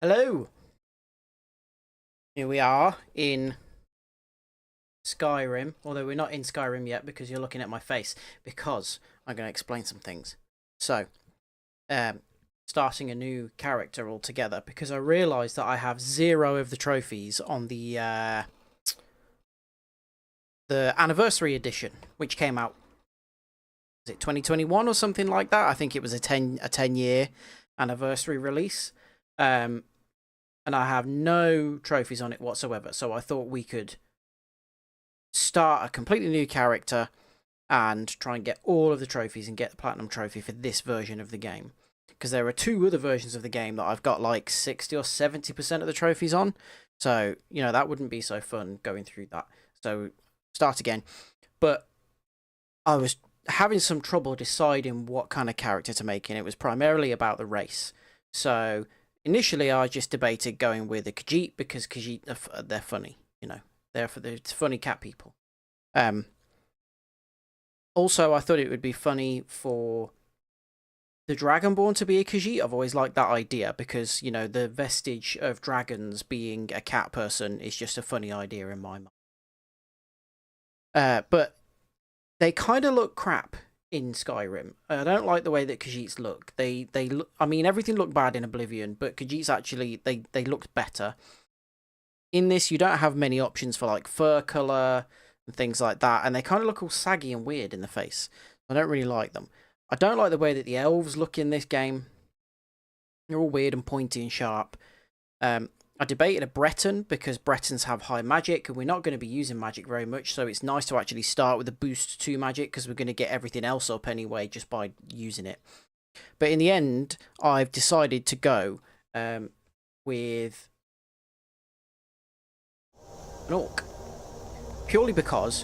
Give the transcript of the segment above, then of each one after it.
Hello! Here we are in Skyrim, although we're not in Skyrim yet because you're looking at my face, because I'm going to explain some things. So, starting a new character altogether, because I realised that I have 0 of the trophies on the anniversary edition, which came out, was it 2021 or something like that? I think it was a 10-year anniversary release. And I have no trophies on it whatsoever, so I thought we could start a completely new character and try and get all of the trophies and get the platinum trophy for this version of the game. Because there are 2 other versions of the game that I've got like 60 or 70% of the trophies on, so, you know, that wouldn't be so fun going through that. So, start again. But I was having some trouble deciding what kind of character to make, and it was primarily about the race. So initially, I just debated going with a Khajiit because Khajiit, they're funny, you know. They're funny cat people. Also, I thought it would be funny for the Dragonborn to be a Khajiit. I've always liked that idea because, you know, the vestige of dragons being a cat person is just a funny idea in my mind. But they kind of look crap in Skyrim. I don't like the way that Khajiits look. They look, I mean, everything looked bad in Oblivion, but Khajiits actually, they looked better. In this, you don't have many options for like fur colour and things like that, and they kind of look all saggy and weird in the face. I don't really like them. I don't like the way that the elves look in this game. They're all weird and pointy and sharp. I debated a Breton because Bretons have high magic and we're not going to be using magic very much, so it's nice to actually start with a boost to magic because we're going to get everything else up anyway just by using it. But in the end, I've decided to go with an orc. Purely because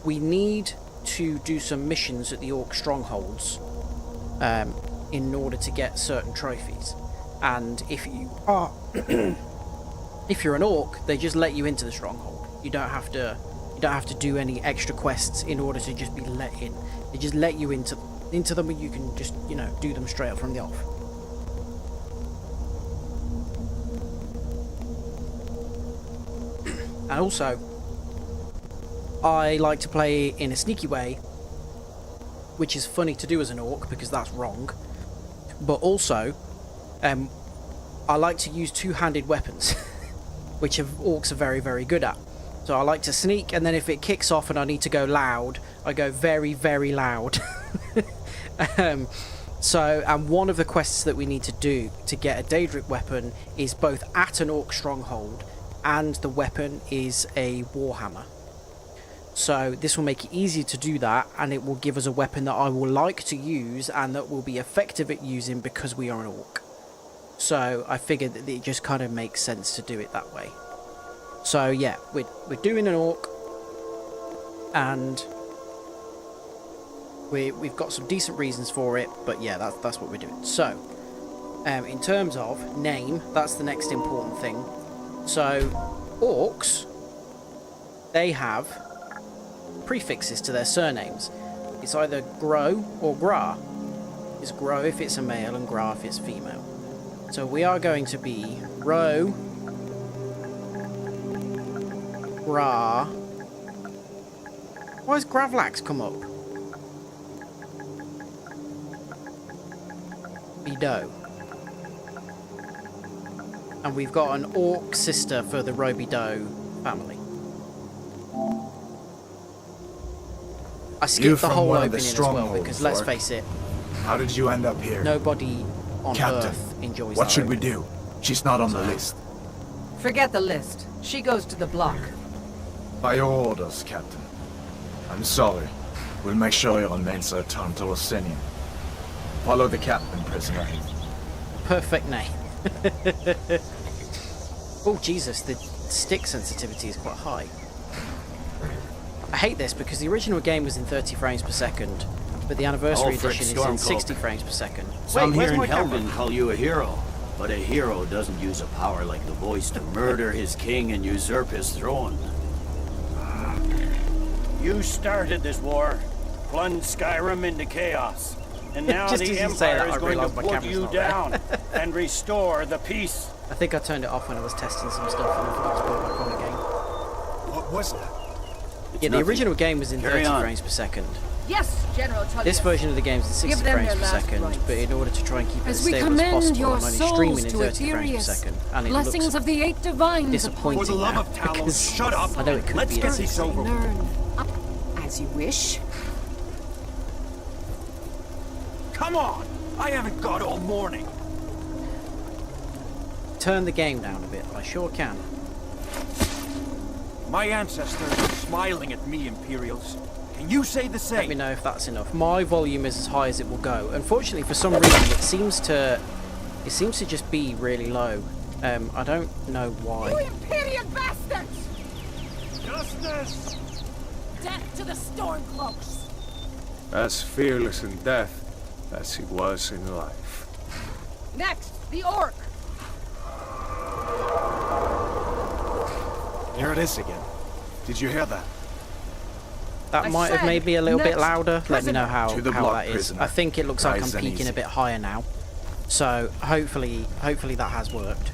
we need to do some missions at the orc strongholds in order to get certain trophies. And if you are, if you're an orc, they just let you into the stronghold. You don't have to do any extra quests in order to just be let in. They just let you into them, and you can just, you know, do them straight up from the off. And also, I like to play in a sneaky way, which is funny to do as an orc because that's wrong. But also, I like to use 2-handed weapons, which orcs are very, very good at. So I like to sneak, and then if it kicks off and I need to go loud, I go very, very loud. And one of the quests that we need to do to get a Daedric weapon is both at an orc stronghold, and the weapon is a warhammer. So this will make it easier to do that, and it will give us a weapon that I will like to use and that will be effective at using because we are an orc. So I figured that it just kind of makes sense to do it that way. So yeah, we're doing an orc, and we've got some decent reasons for it, but yeah, that's what we're doing. So in terms of name, that's the next important thing. So orcs, they have prefixes to their surnames. It's either Gro or Gra. It's Gro if it's a male and Gra if it's female. So we are going to be Ro, Gra. Why has Gravlax come up? Bido. And we've got an orc sister for the Robidoux family. I skipped the whole opening as well because, let's face it, how did you end up here? Nobody on Captain, Earth enjoys what that should we opening. do? She's not on the list. Forget the list. She goes to the block. By your orders, Captain. I'm sorry. We'll make sure your remains are returned to Rosenian. Follow the captain, prisoner. Perfect name. Oh, Jesus, the stick sensitivity is quite high. I hate this because the original game was in 30 frames per second, but the anniversary edition is in 60 frames per second. Some Wait, here in where's my camera? Helgen call you a hero, but a hero doesn't use a power like the voice to murder his king and usurp his throne. You started this war, plunged Skyrim into chaos. And now Just the as you say Empire that, is I going to realise my put camera's you not there. down and restore the peace. I think I turned it off when I was testing some stuff and I forgot to put it back on again. What was that? Yeah, the nothing. original game was in Carry 30 on. frames per second. Yes, General Tullius. This version of the game is in 60 Give them frames their per last second, rites. but in order to try and keep it as As we stable as commend possible, your I'm only souls streaming in to 30 frames per Aetherius, second. And it blessings looks of the eight divines disappointing upon For the love now, of Talos, because shut up. I know it could Let's be get a this over with. learn. As you wish. Come on! I haven't got all morning. turn the game down a bit. I sure can. My ancestors are smiling at me, Imperials. Can you say the same? Let me know if that's enough. My volume is as high as it will go. Unfortunately, for some reason, it seems to just be really low. I don't know why. You Imperial bastards! Justice! Death to the Stormcloaks! As fearless in death as he was in life. Next, the Orc. Here it is again. Did you hear that? That I might have said made me a little bit next louder. Let me know how To the that block, is. prisoner. I think it looks like I'm Nice and peaking easy. a bit higher now. So hopefully that has worked.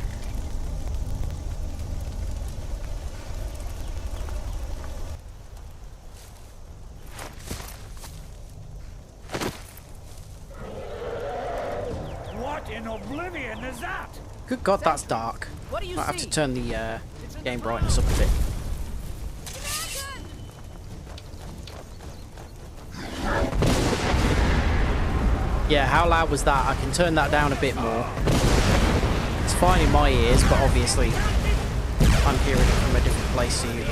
What in oblivion is that? Good God, that's dark. What do you Might have see? to turn the game brightness up a bit. Yeah, how loud was that? I can turn that down a bit more. It's fine in my ears, but obviously I'm hearing it from a different place to you.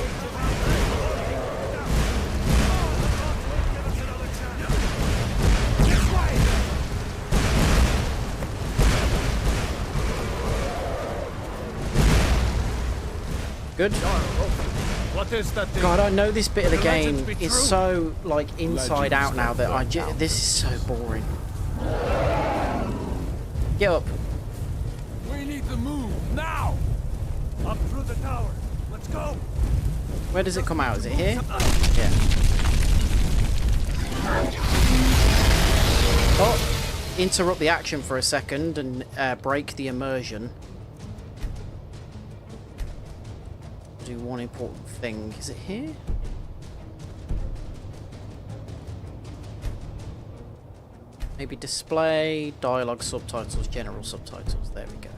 Good. What is that thing? God, I know this bit of the The game legends be is true? so like inside out now that this is so boring. Get up. We need to move now. Up through the tower. Let's go. Where does it come out? Is it here? Yeah. Oh, interrupt the action for a second and break the immersion. Do one important thing. Is it here? Maybe display, dialogue, subtitles, general subtitles. There we go.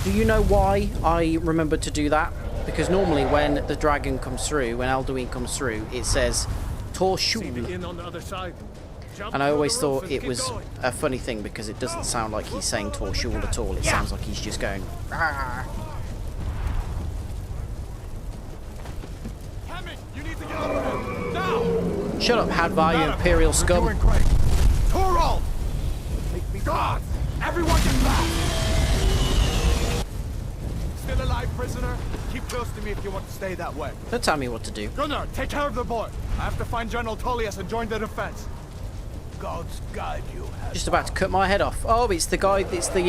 Do you know why I remembered to do that? Because normally when the dragon comes through, when Alduin comes through, it says Torshul. In on the other side. Jump And I through always the thought roof and it keep was going. a funny thing because it doesn't sound like he's saying Torshul at all. It sounds like he's just going. "Rah." Hammond, you need to get over there. Now! Shut up, Hadvar, you imperial You're scum. doing great. Torald! Take me God! Everyone get back! Still alive, prisoner? Keep close to me if you want to stay that way. Don't tell me what to do. Gunnar, take care of the boy. I have to find General Tullius and join the defense. God's guide you. Just about to cut my head off. Oh, it's the guy. It's the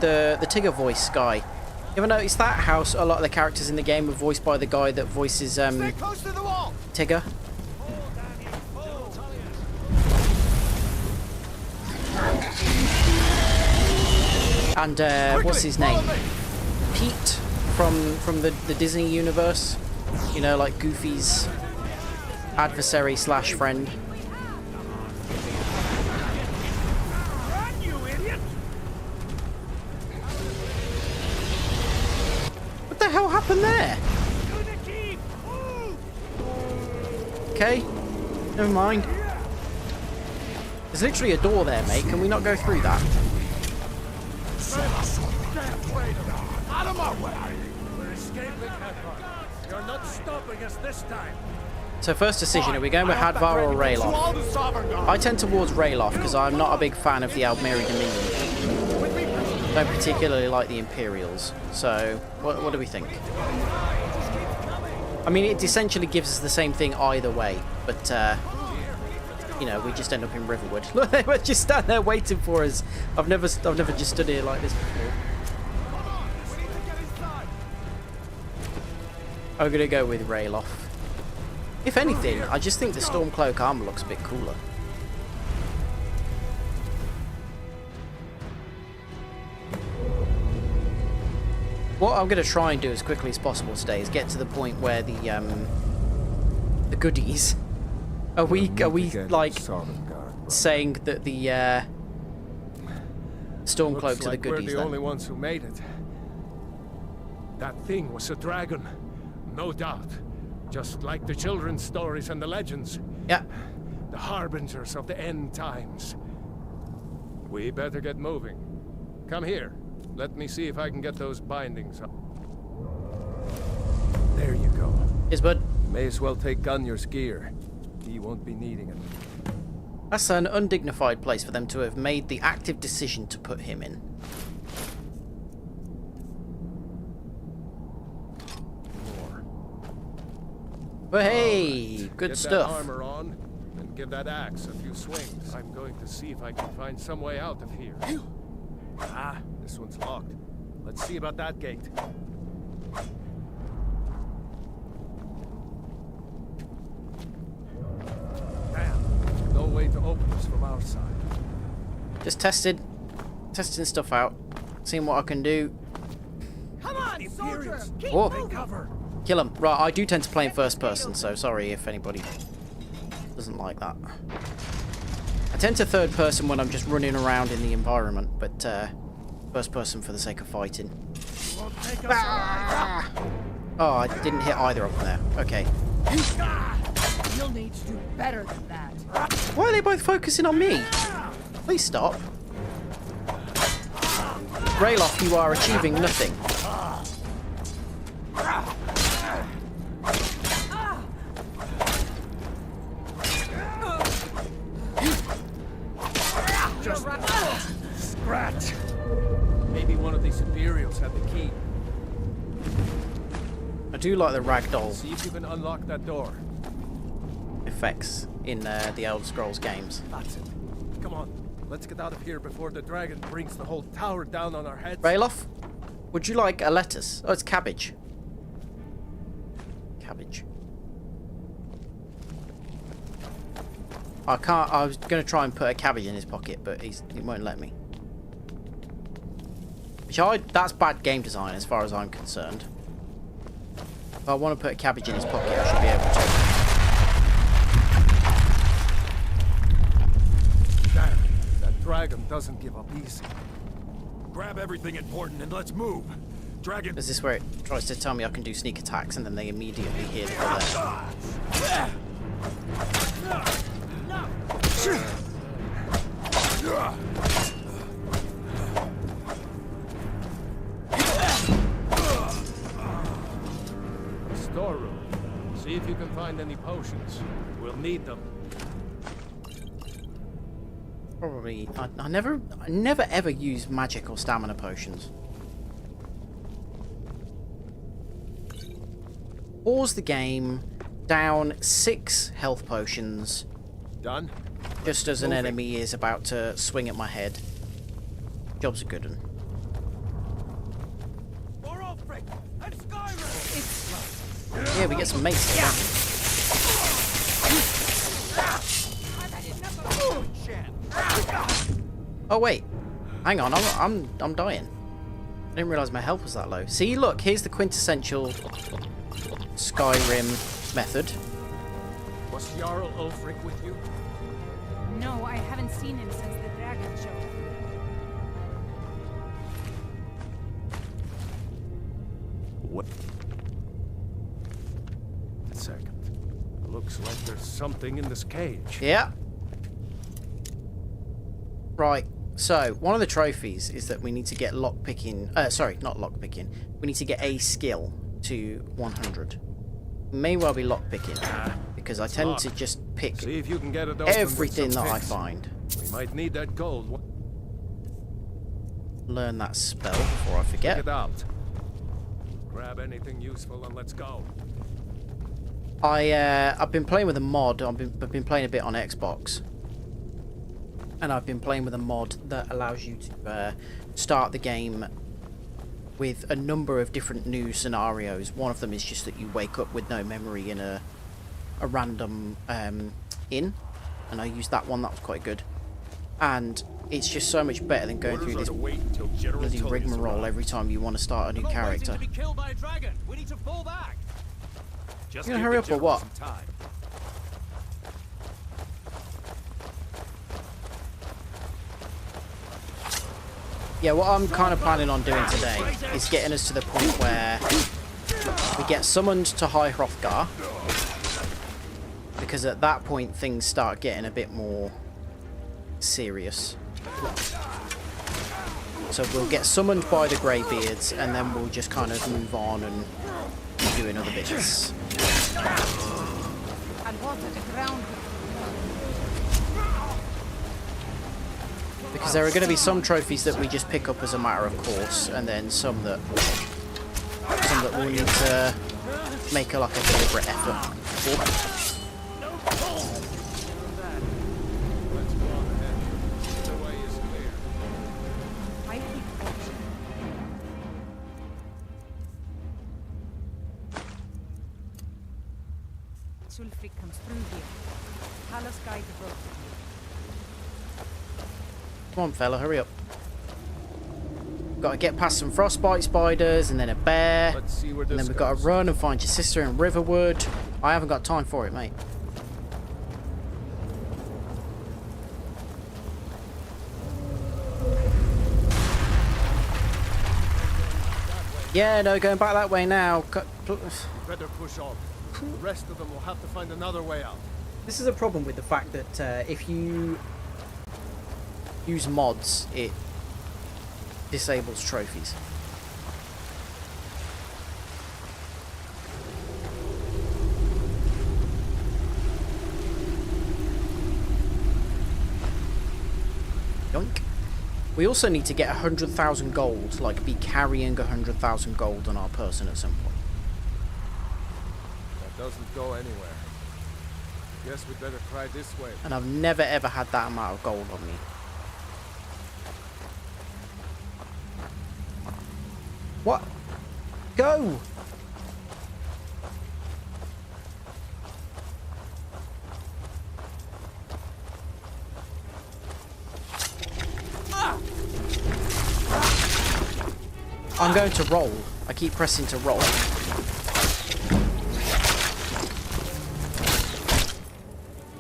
Tigger voice guy. You ever notice that? How a lot of the characters in the game are voiced by the guy that voices Stay close to the wall. Tigger. And what's his name? Pete from the Disney universe. You know, like Goofy's adversary slash friend. Run, you idiot! What the hell happened there? To the keep! Move! Okay, never mind. There's literally a door there, mate. Can we not go through that? Damn traitor! Out of my way! We're escaping, Hadvar. You're not stopping us this time. So first decision, are we going with Hadvar or Rayloff? I tend towards Rayloff because I'm not a big fan of the Almeri Dominion. Don't particularly like the Imperials. So, what do we think? I mean, it essentially gives us the same thing either way, but you know, we just end up in Riverwood. Look, they were just standing there waiting for us. I've never just stood here like this before. I'm gonna go with Rayloff. If anything, I just think the Stormcloak armor looks a bit cooler. What I'm going to try and do as quickly as possible today is get to the point where the goodies. Are we like saying that the Stormcloaks Looks are the like we're goodies the then? only ones who made it. That thing was a dragon, no doubt. Just like the children's stories and the legends. Yeah. The harbingers of the end times. We better get moving. Come here. Let me see if I can get those bindings up. There you go. Yes, bud. May as well take Gunyar's gear. He won't be needing it. That's an undignified place for them to have made the active decision to put him in. More. But hey, good Get stuff. that armor on, and give that axe a few swings. I'm going to see if I can find some way out of here. Ah, this one's locked. Let's see about that gate. Damn, no way to open this from our side. Just testing stuff out, seeing what I can do. Come on, soldier! Keep Whoa. moving! Cover. Kill him. Right, I do tend to play in first person, so sorry if anybody doesn't like that. I tend to third person when I'm just running around in the environment, but first person for the sake of fighting. Ah! Oh, I didn't hit either of them there. Okay. You'll need to do better than that. Why are they both focusing on me? Please stop. Rayloff, you are achieving nothing. Just scratch. Maybe one of these Imperials had the key. I do like the ragdoll See if you can unlock that door. effects in the Elder Scrolls games. That's it. Come on, let's get out of here before the dragon brings the whole tower down on our heads. Rayloff, would you like a lettuce? Oh, it's cabbage. Cabbage. I can't. I was going to try and put a cabbage in his pocket, but he won't let me. That's bad game design as far as I'm concerned. If I want to put a cabbage in his pocket, I should be able to. Damn, that dragon doesn't give up easy. Grab everything important and let's move. Dragon. Is this where it tries to tell me I can do sneak attacks and then they immediately hear that they're there? Storeroom. See if you can find any potions. We'll need them. Probably. I never ever use magic or stamina potions. Pause the game. Down 6 health potions. Done? Just as an enemy is about to swing at my head. Job's a good one. For Ulfric and Skyrim. Yeah, we get some mates here. Oh wait, hang on, I'm dying. I didn't realise my health was that low. See, look, here's the quintessential Skyrim method. Was Jarl Ulfric with you? No, I haven't seen him since the dragon show. What? A second. Looks like there's something in this cage. Yeah. Right. So one of the trophies is that we need to get lockpicking. Sorry, not lockpicking. We need to get a skill to 100. May well be lockpicking because I tend to just pick See if you can get it open with everything some that I picks. find. We might need that gold. Learn that spell before I Check forget. it out. Grab anything useful and let's go. I've been playing with a mod. I've been playing a bit on Xbox, and I've been playing with a mod that allows you to start the game with a number of different new scenarios. One of them is just that you wake up with no memory in a random inn, and I used that one. That was quite good. And it's just so much better than going Orders through are this to wait until General bloody Tullius rigmarole arrives. every time you want to start a new We're not waiting character. to be killed by a dragon. We need to fall back. Just You gonna give hurry the up or general what? some time. Yeah, what I'm kind of planning on doing today is getting us to the point where we get summoned to High Hrothgar, because at that point things start getting a bit more serious. So we'll get summoned by the Greybeards, and then we'll just kind of move on and keep doing other bits. And water the ground. Because there are going to be some trophies that we just pick up as a matter of course, and then some that we'll need to make like a deliberate effort for. Let's go on ahead. The way is clear. I keep watching. Sulfric comes through here. Talos guide the road. Come on, fella, hurry up. Got to get past some frostbite spiders, and then a bear, Let's see where and this then we've got to goes. run and find your sister in Riverwood. I haven't got time for it, mate. Yeah, no, going back that way now. Better push on. The rest of them will have to find another way out. This is a problem with the fact that if you use mods, it disables trophies. Yoink. We also need to get 100,000 gold, like be carrying 100,000 gold on our person at some point. That doesn't go anywhere. Guess we'd better try this way. And I've never ever had that amount of gold on me. What? Go! I'm going to roll. I keep pressing to roll.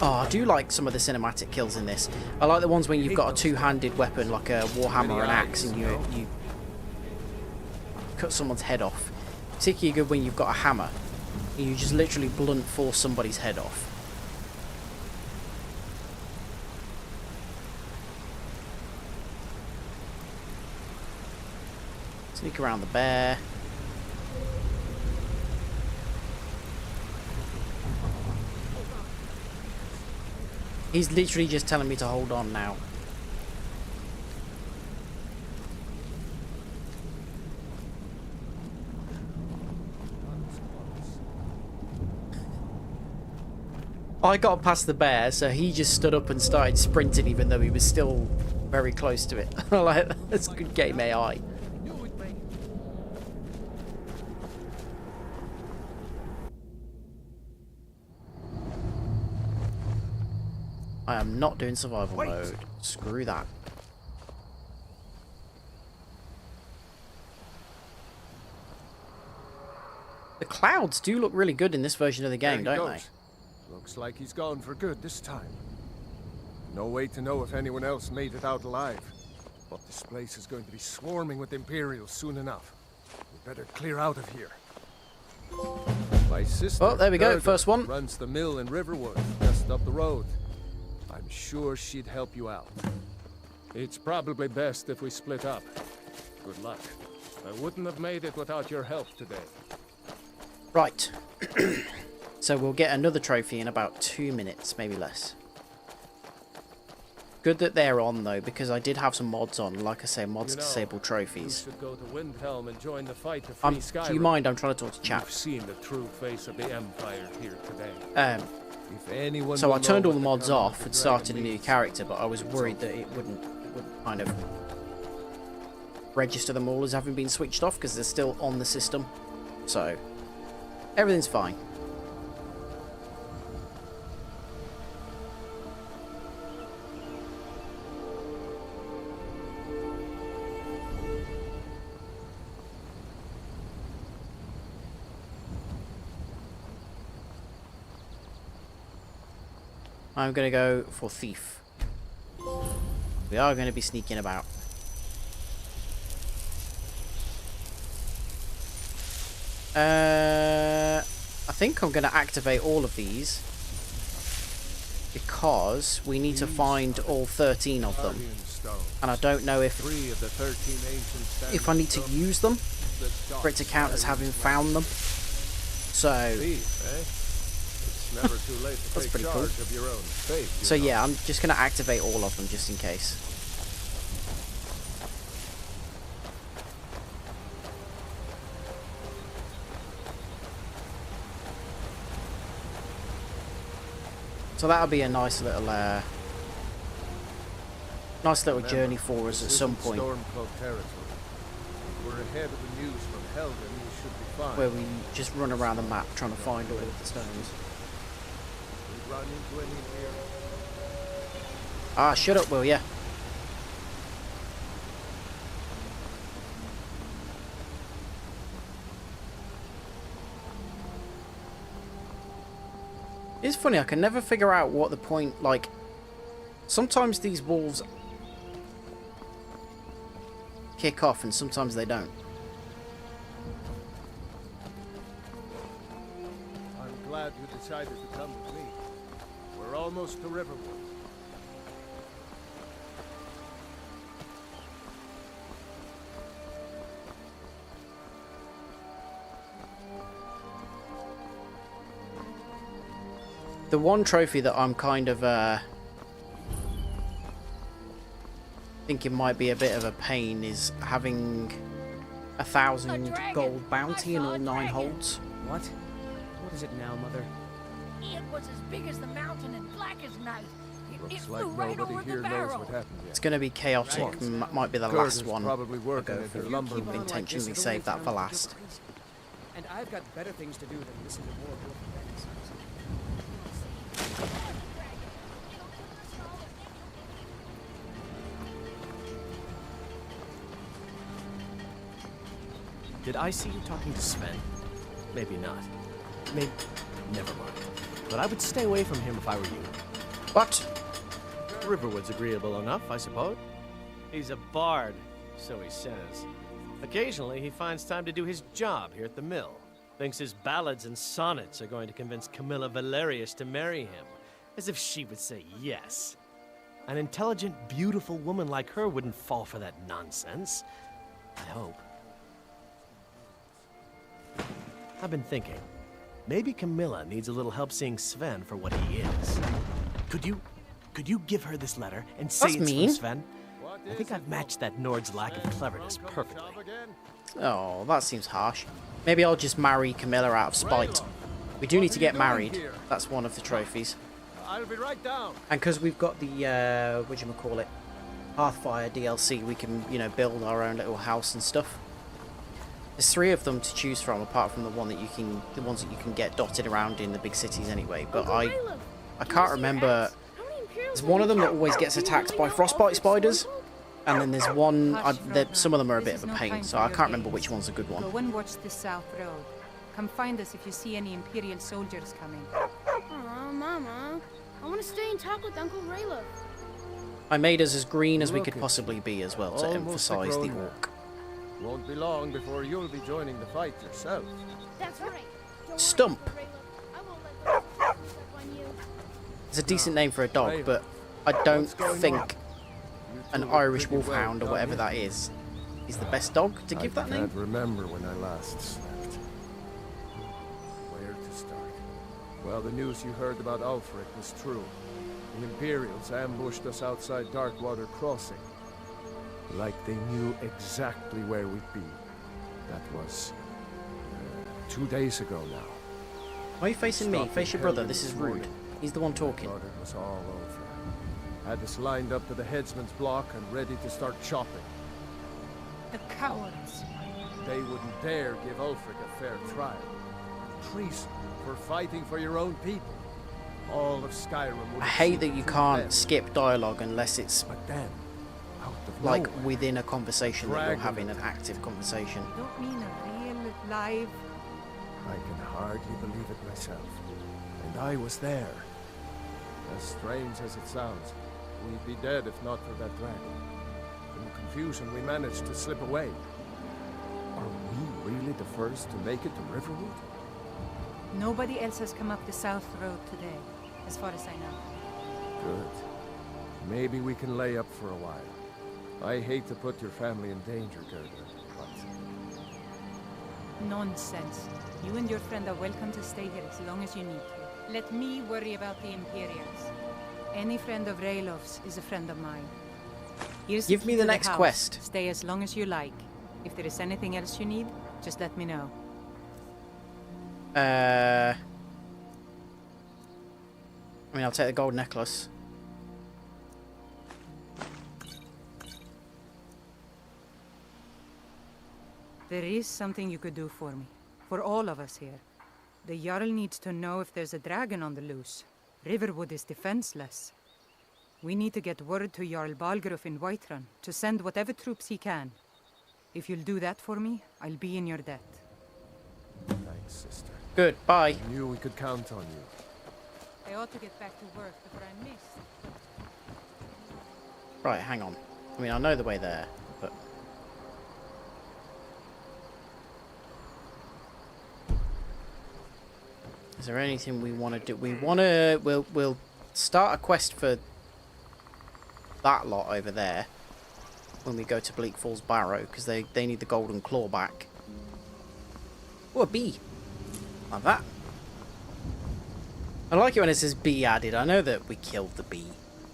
Oh, I do like some of the cinematic kills in this. I like the ones when you've got a two-handed weapon like a warhammer or an axe and you cut someone's head off. Particularly good when you've got a hammer and you just literally blunt force somebody's head off. Sneak around the bear. He's literally just telling me to hold on now. I got past the bear, so he just stood up and started sprinting even though he was still very close to it. Like, that's good game AI. I am not doing survival mode. Screw that. The clouds do look really good in this version of the game, There he don't they? goes. Looks like he's gone for good this time. No way to know if anyone else made it out alive. But this place is going to be swarming with Imperials soon enough. We better clear out of here. My sister, Oh, there we go, Gerda, first one. runs the mill in Riverwood, just up the road. I'm sure she'd help you out. It's probably best if we split up. Good luck. I wouldn't have made it without your help today. Right. So we'll get another trophy in about 2 minutes, maybe less. Good that they're on though, because I did have some mods on. Like I say, mods disable trophies. You should go to Windhelm and join the fight to free Skyrim. Do you mind? I'm trying to talk to chat. You've seen the true face of the Empire here today. If anyone So will I turned know all the what mods coming off of the and started a dragon new means, character, but I was worried that it wouldn't kind of register them all as having been switched off because they're still on the system. So everything's fine. I'm going to go for thief. We are going to be sneaking about. I think I'm going to activate all of these because we need to find all 13 of them, and I don't know if I need to use them for it to count as having found them. So that's pretty cool. So yeah, I'm just going to activate all of them just in case. So that'll be a nice little journey for us at some point, where we just run around the map trying to find all of the stones. Ah, shut up, will ya? It's funny, I can never figure out what the point, like, sometimes these wolves kick off and sometimes they don't. I'm glad you decided to come with me. We're almost to Riverwood. The one trophy that I'm kind of thinking might be a bit of a pain is having 1,000 gold bounty in all 9 holds. What? What is it now, Mother? It was as big as the mountain and black as night. It Looks like flew right nobody over here the knows barrel. what happened yet. It's going to be chaotic. Might be the Curtis last one. probably working Go at for. their lumber Keep on mill. like Intentionally this, save it'll that for lead down last. to crazy. And I've got better things to do than listen to more wolf fantasies. Did I see you talking to Sven? Maybe not. Maybe... Never mind. But I would stay away from him if I were you. What? Riverwood's agreeable enough, I suppose. He's a bard, so he says. Occasionally, he finds time to do his job here at the mill. Thinks his ballads and sonnets are going to convince Camilla Valerius to marry him. As if she would say yes. An intelligent, beautiful woman like her wouldn't fall for that nonsense. I hope. I've been thinking, maybe Camilla needs a little help seeing Sven for what he is. Could you give her this letter and say That's it's mean. from Sven? I think I've matched that Nord's lack of cleverness perfectly. Oh, that seems harsh. Maybe I'll just marry Camilla out of spite. We do need to get married. That's one of the trophies. I'll be right down. And because we've got the, whatchamacallit, Hearthfire DLC, we can, you know, build our own little house and stuff. There's 3 of them to choose from, apart from the ones that you can get dotted around in the big cities anyway. But I can't remember. There's one of them that always gets attacked by frostbite spiders, and then there's one. Some of them are a bit of a pain, so I can't remember which one's a good one. Go and watch the south road. Come find us if you see any Imperial soldiers coming. Aw, Mama. I want to stay and talk with Uncle Rayla. I made us as green as we could possibly be as well, to Almost emphasise a the grown orc. Won't be long before you'll be joining the fight yourself. That's right. Don't worry, Stump. Uncle Rayla. I won't let them sneak up on you. It's a decent name for a dog, but I don't think an Irish wolfhound or whatever that is the best dog to give that I name. can't remember when I last slept. Where to start? Well, the news you heard about Ulfric was true. The Imperials ambushed us outside Darkwater Crossing. Like they knew exactly where we'd be. That was 2 days ago now. Why are you facing me? Stopped Face your in brother. Helgen This is this rude. morning. He's the one talking. Thought it was all over. Had us lined up to the headsman's block and ready to start chopping. The cowards. They wouldn't dare give Ulfric a fair trial. Treason for fighting for your own people. All of Skyrim would I have hate seen that you through can't them. skip dialogue unless it's But then, out of like nowhere, within a conversation that you're Dragon having an attack. active conversation. You don't mean a real, live... I can hardly believe it myself. And I was there. As strange as it sounds, we'd be dead if not for that dragon. In the confusion, we managed to slip away. Are we really the first to make it to Riverwood? Nobody else has come up the South Road today, as far as I know. Good. Maybe we can lay up for a while. I hate to put your family in danger, Gerda, but... Nonsense. You and your friend are welcome to stay here as long as you need to. Let me worry about the Imperials. Any friend of Raylov's is a friend of mine. Here's Give me key the to next house. quest. Stay as long as you like. If there is anything else you need, just let me know. I mean, I'll take the gold necklace. There is something you could do for me. For all of us here. The Jarl needs to know if there's a dragon on the loose. Riverwood is defenseless. We need to get word to Jarl Balgruuf in Whiterun to send whatever troops he can. If you'll do that for me, I'll be in your debt. Thanks, sister. Good, bye. I knew we could count on you. I ought to get back to work before I miss. Right, hang on. I mean, I know the way there, but... Is there anything we want to do? We want to... We'll start a quest for that lot over there when we go to Bleak Falls Barrow, because they need the golden claw back. Oh, a bee. Like that. I like it when it says bee added. I know that we killed the bee.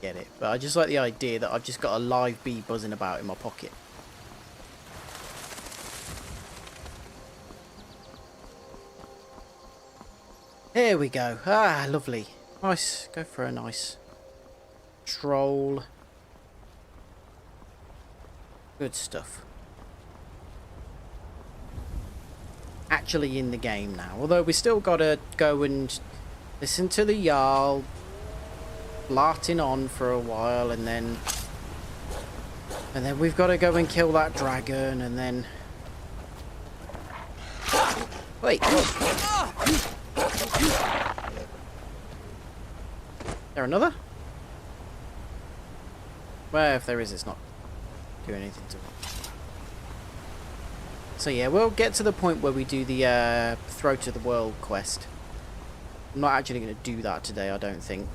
Get it. But I just like the idea that I've just got a live bee buzzing about in my pocket. Here we go. Ah, lovely. Nice. Go for a nice stroll. Good stuff. Actually in the game now. Although we still got to go and listen to the Jarl blarting on for a while, and then we've got to go and kill that dragon, and then... Wait. There another? Well, if there is, it's not doing anything to it. So yeah, we'll get to the point where we do the Throat of the World quest. I'm not actually going to do that today, I don't think.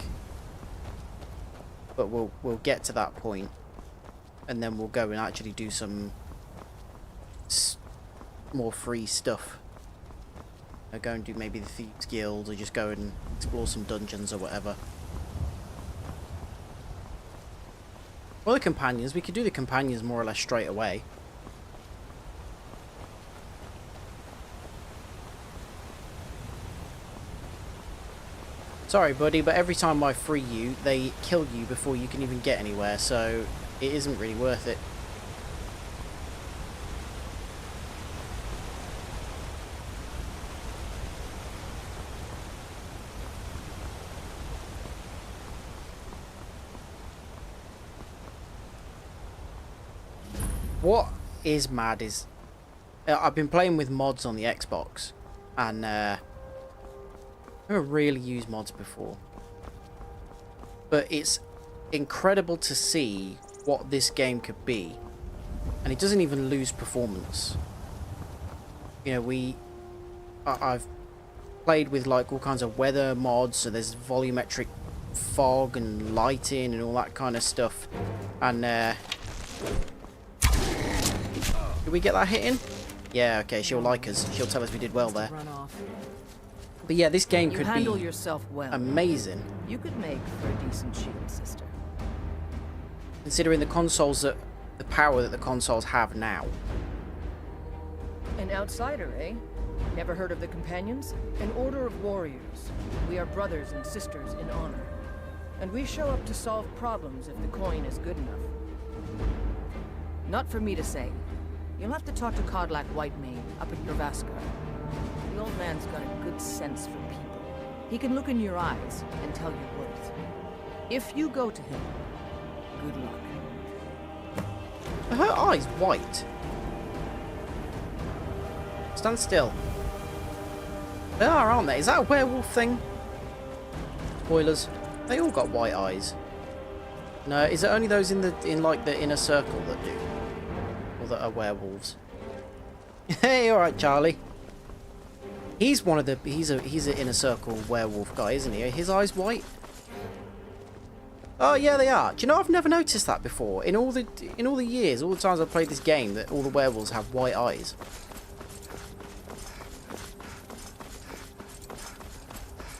But we'll get to that point, and then we'll go and actually do some more free stuff. I'll go and do maybe the Thieves Guild, or just go and explore some dungeons or whatever. Or the companions. We could do the companions more or less straight away. Sorry, buddy, but every time I free you, they kill you before you can even get anywhere, so it isn't really worth it. What is mad is I've been playing with mods on the Xbox, and I've never really used mods before, but it's incredible to see what this game could be, and it doesn't even lose performance. You know, I've played with like all kinds of weather mods, so there's volumetric fog and lighting and all that kind of stuff, and did we get that hit in? Yeah, okay, she'll like us. She'll tell us we did well there. But yeah, this game could handle be yourself well. Amazing. You could make for a decent shield, sister. Considering the consoles the power that the consoles have now. An outsider, eh? Never heard of the Companions? An order of warriors. We are brothers and sisters in honor. And we show up to solve problems if the coin is good enough. Not for me to say. You'll have to talk to Kodlak Whitemane up at Jorvaskar. The old man's got a good sense for people. He can look in your eyes and tell your worth. If you go to him, good luck. Are her eyes white? Stand still. They are, aren't they? Is that a werewolf thing? Spoilers. They all got white eyes. No, is it only those in like the inner circle that do? Or that are werewolves? Hey, alright, Charlie. He's one of the he's an inner circle werewolf guy, isn't he? Are his eyes white? Oh yeah, they are. Do you know, I've never noticed that before. In all the years, all the times I've played this game, that all the werewolves have white eyes.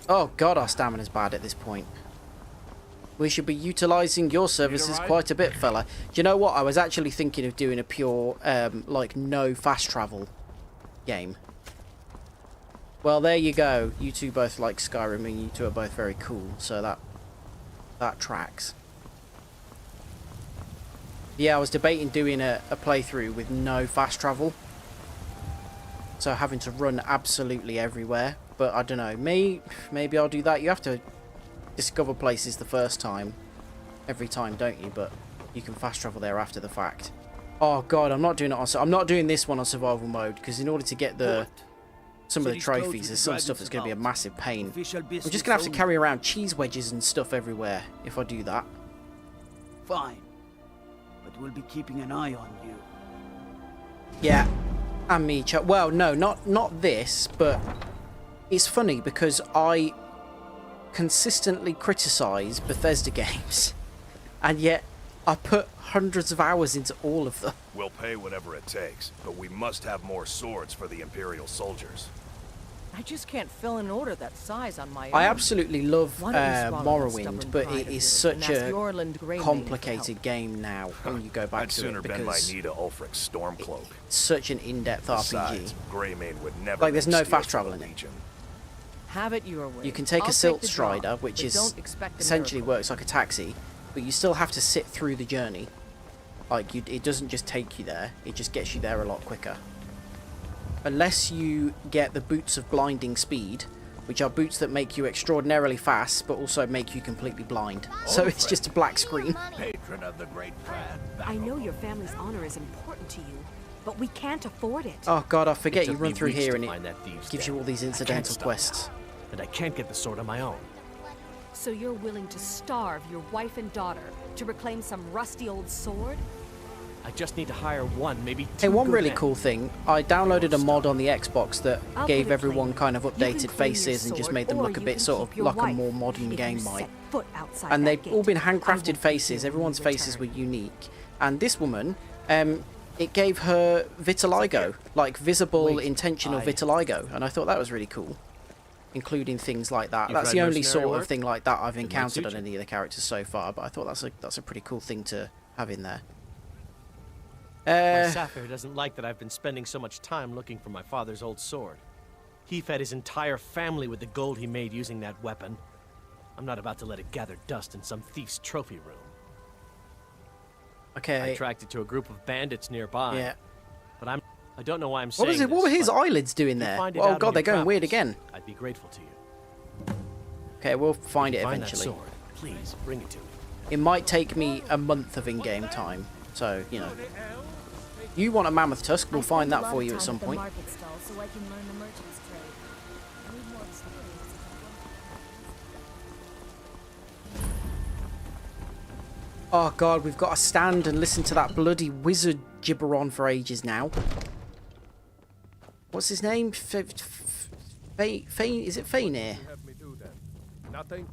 Oh god, our stamina's bad at this point. We should be utilising your services quite a bit, fella. Do you know what? I was actually thinking of doing a pure, like, no fast travel game. Well, there you go. You two both like Skyrim, and you two are both very cool, so that tracks. Yeah, I was debating doing a playthrough with no fast travel. So having to run absolutely everywhere. But I don't know, maybe I'll do that. You have to discover places the first time, every time, don't you? But you can fast travel there after the fact. Oh god, I'm not doing it on. I'm not doing this one on survival mode, because in order to get some of the trophies, there's some stuff that's going to be a massive pain. I'm just going to have to carry around cheese wedges and stuff everywhere if I do that. Fine, but we'll be keeping an eye on you. Yeah, and me. Well, no, not this, but it's funny because I consistently criticise Bethesda games, and yet I put hundreds of hours into all of them. We'll pay whatever it takes, but we must have more swords for the Imperial soldiers. I just can't fill an order that size on my own. I absolutely love Why don't you swallow that Morrowind, stubborn but pride it of is yours such and ask a Yorland Greymane complicated for game now when you go back I'd to sooner it, bend my because knee to Ulfric's Stormcloak. it's such an in-depth Besides, RPG. Greymane would never Like, there's make no steel fast for travel the in it. Legion. Have it your way. You can take I'll a Silt the Strider, drop, which but is don't expect a essentially miracle. works like a taxi, but you still have to sit through the journey. Like, it doesn't just take you there, it just gets you there a lot quicker. Unless you get the Boots of Blinding Speed, which are boots that make you extraordinarily fast, but also make you completely blind. So it's just a black screen. Patron of the great clan. I know your family's honor is important to you, but we can't afford it. Oh god, I forget you took run me through weeks here to and find it that thieves' gives den. you all these I can't incidental stop quests. now, and I can't get the sword on my own. So you're willing to starve your wife and daughter to reclaim some rusty old sword? I just need to hire one, maybe two. Hey, one good really men. cool thing, I downloaded a mod on the Xbox that I'll gave put it everyone plainly. kind of You can updated claim your faces and just sword, made them or look a you bit can sort keep of your like a wife more modern if game you might. set foot outside And that they've gate. all been I will handcrafted be faces, here when everyone's you faces were return. unique. And this woman, it gave her vitiligo, like visible Wait, intentional vitiligo, and I thought that was really cool. Including things like that. You've That's read the only mercenary sort work? of thing like that I've It might encountered suit on you. any of the characters so far, but I thought that's a pretty cool thing to have in there. My Sapphire doesn't like that I've been spending so much time looking for my father's old sword. He fed his entire family with the gold he made using that weapon. I'm not about to let it gather dust in some thief's trophy room. Okay. I tracked it to a group of bandits nearby. Yeah. But I don't know why I'm What saying was it? What were this, his but eyelids doing if you there? find it Oh out on god, they're your going weird travels, again. I'd be grateful to you. Okay, we'll find it Find that eventually. sword. Please bring it to me. It might take me a month of in-game time, so you know. You want a mammoth tusk? We'll find that for you at some point. Oh god, we've got to stand and listen to that bloody wizard gibber on for ages now. What's his name? Is it Fainir? Have me do then? Nothing?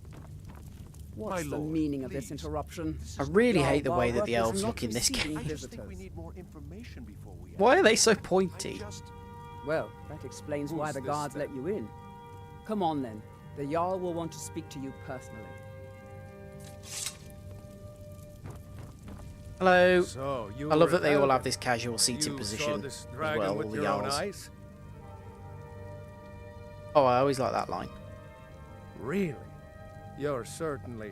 What's My the lord, meaning of this interruption? I really hate the way that Balrog the is elves not look in this receiving game. I just think we visitors. need more information before we. Why are they so pointy? Well, that explains why Who's the this guards then? let you in. Come on then. The Jarl will want to speak to you personally. Hello. So, you I love were that they all Elven. have this casual seating You position saw this as dragon well, with all the your own Jarls. eyes? Oh, I always like that line. Really? You're certainly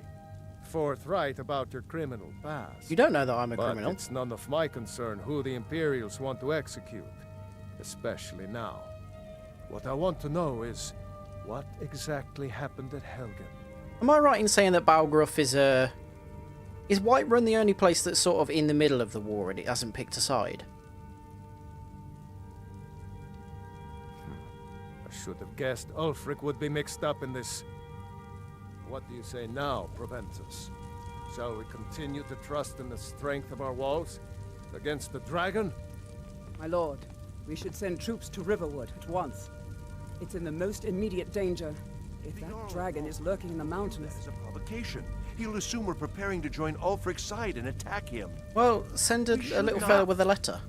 forthright about your criminal past. You don't know that I'm a But criminal. it's none of my concern who the Imperials want to execute, especially now. What I want to know is what exactly happened at Helgen. Am I right in saying that Balgruuf is a... Is Whiterun the only place that's sort of in the middle of the war and it hasn't picked a side? I should have guessed Ulfric would be mixed up in this. What do you say now prevents us? Shall we continue to trust in the strength of our walls? Against the dragon? My lord, we should send troops to Riverwood at once. It's in the most immediate danger. If that dragon is lurking in the mountains... That is a provocation. He'll assume we're preparing to join Ulfric's side and attack him. Well, send a little fella with a letter.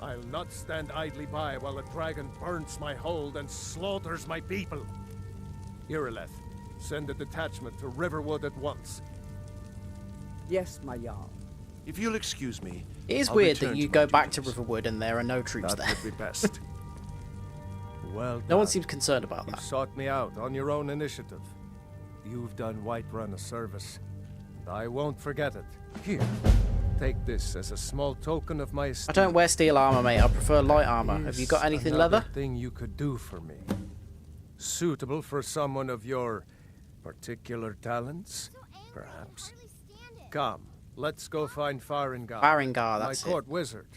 I'll not stand idly by while a dragon burns my hold and slaughters my people. Irileth, send a detachment to Riverwood at once. Yes, my Jarl. If you'll excuse me, It is I'll weird return that you to go my back to duties. Riverwood and there are no troops there. That would be best. Well done. No one seems concerned about You that. sought me out on your own initiative. You've done Whiterun a service. I won't forget it. Here, take this as a small token of my esteem. I don't wear steel armor, mate. I prefer light armor. Have you got anything Another leather? thing you could do for me. Suitable for someone of your particular talents, perhaps. Come, let's go find Farengar. Farengar, that's my court wizard.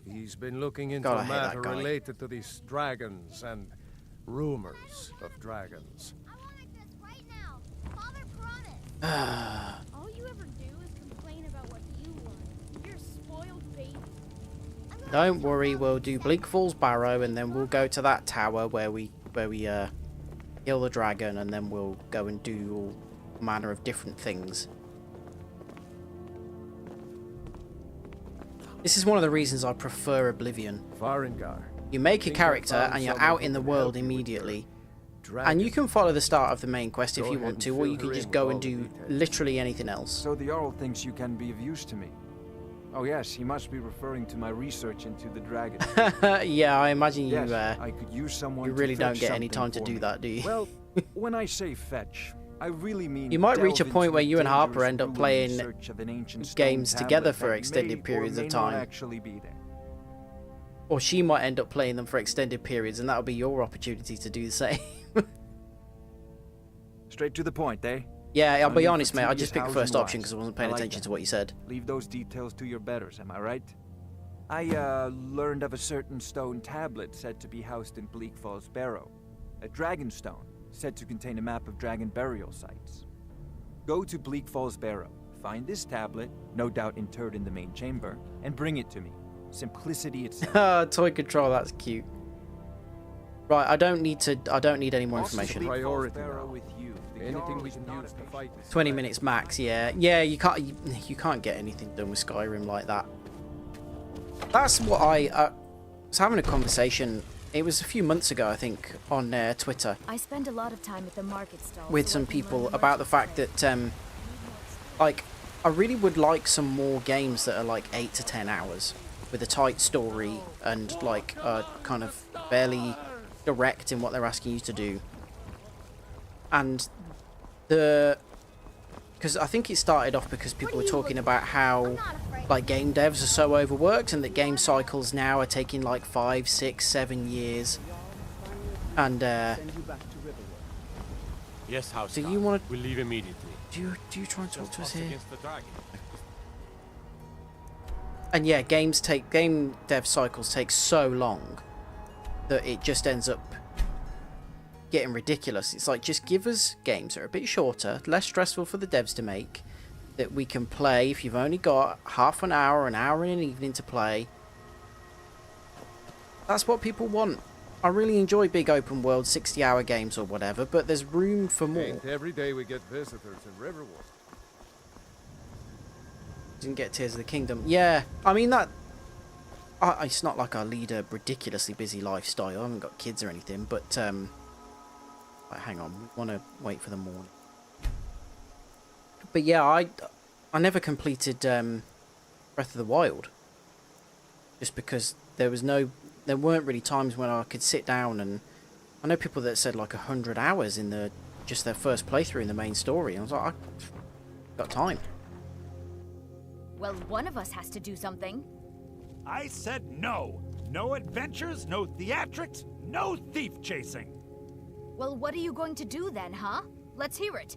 He's been looking into God, I a hate that matter guy. related to these dragons and rumors of dragons. All you ever do is complain about what you want. You're a spoiled baby. Don't worry, we'll do Bleak Falls Barrow and then we'll go to that tower where we kill the dragon and then we'll go and do all manner of different things. This is one of the reasons I prefer Oblivion. Farengar. You make a character and you're out in the world immediately. And you can follow the start of the main quest if you want to, or you can just go and do literally anything else. So the Jarl thinks you can be of use to me. Oh yes, he must be referring to my research into the dragon. Yeah, I imagine you. Yes, I could use someone. You really to don't fetch get any something time to for do me. that, do you? Well, when I say fetch, I really mean. You might reach a delve point into where the you and Harper dangerous end up ruin playing research of an ancient stone games tablet together for that extended may periods or of may not time. actually be there. Or she might end up playing them for extended periods, and that'll be your opportunity to do the same. Straight to the point, eh? Yeah, I'll No be need for honest, mate. I tedious just picked the hows first and option whys. because I wasn't I paying like attention that. to what you said. Leave those details to your betters, am I right? I learned of a certain stone tablet said to be housed in Bleak Falls Barrow. A dragon stone, said to contain a map of dragon burial sites. Go to Bleak Falls Barrow, find this tablet, no doubt interred in the main chamber, and bring it to me. Simplicity itself. Toy control, that's cute. Right, I don't need any more Also, information. Bleak Falls Priority Barrow now. with you. The Anything Jarl we is can not use a to fight this 20 dragon. minutes max, yeah. Yeah, you can't get anything done with Skyrim like that. That's what I was having a conversation. It was a few months ago, I think, on Twitter I spend a lot of time at the market stall with so I some can people learn about the merchant fact trade. that like I really would like some more games that are like 8 to 10 hours with a tight story and like kind of fairly direct in what they're asking you to do. And because I think it started off because people were talking about how like game devs are so overworked and that game cycles now are taking like 5, 6, 7 years. And Send you back to Riverwood. Yes, House. do you want to We'll leave immediately. do you try and talk to us here? Against the dragon. And yeah, game dev cycles take so long that it just ends up getting ridiculous. It's like, just give us games that are a bit shorter, less stressful for the devs to make, that we can play if you've only got half an hour in an evening to play. That's what people want. I really enjoy big open world 60-hour games or whatever, but there's room for more. Ain't every day we get visitors in Riverwood. Didn't get Tears of the Kingdom. Yeah, I mean that. It's not like I lead a ridiculously busy lifestyle. I haven't got kids or anything, but hang on, we want to wait for the morning. But yeah, I never completed Breath of the Wild, just because there weren't really times when I could sit down, and I know people that said like 100 hours in just their first playthrough in the main story. I was like, I've got time. Well, one of us has to do something. I said no. No adventures, no theatrics, no thief chasing. Well, what are you going to do then, huh? Let's hear it.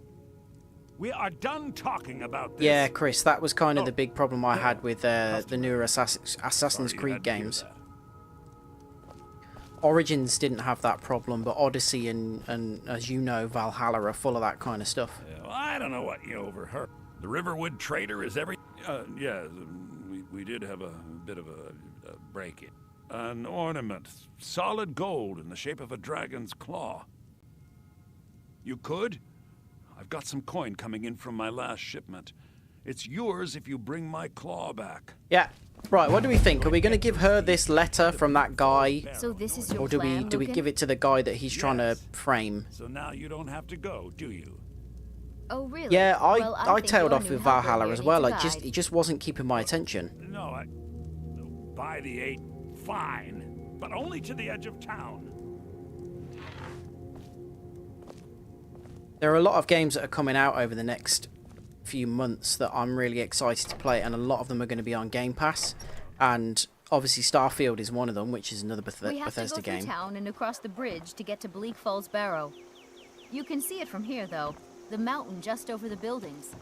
We are done talking about this. Yeah, Chris, that was kind of the big problem I had with the newer Assassin's Creed games. Origins didn't have that problem, but Odyssey and as you know, Valhalla are full of that kind of stuff. Well, I don't know what you overheard. The Riverwood trader is every... yeah, we did have a bit of a break-in. An ornament, solid gold in the shape of a dragon's claw. You could? I've got some coin coming in from my last shipment. It's yours if you bring my claw back. Yeah. Right, what do we think? Are we going to give her this letter from that guy? So this is your or do plan, we give it to the guy that he's trying to frame? So now you don't have to go, do you? Oh, really? Yeah, Well, I think tailed your off new with helper Valhalla here as needs well. a It just wasn't keeping my attention. No, by the 8, fine. But only to the edge of town. There are a lot of games that are coming out over the next few months that I'm really excited to play, and a lot of them are going to be on Game Pass. And obviously Starfield is one of them, which is another Bethesda game. We have to go through town and across the bridge to get to Bleak Falls Barrow. You can see it from here, though. The mountain just over the buildings.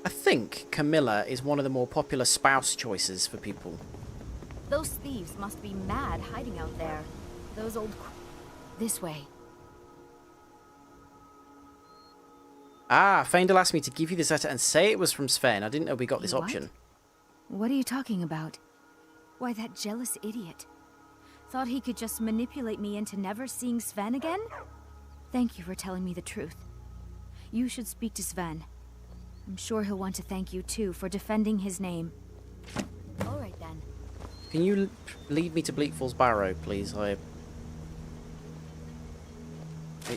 I think Camilla is one of the more popular spouse choices for people. Those thieves must be mad hiding out there. Those old... This way. Ah, Faendal asked me to give you this letter and say it was from Sven. I didn't know we got this What? option. What are you talking about? Why, that jealous idiot. Thought he could just manipulate me into never seeing Sven again? Thank you for telling me the truth. You should speak to Sven. I'm sure he'll want to thank you too for defending his name. All right then. Can you lead me to Bleak Falls Barrow, please? Care to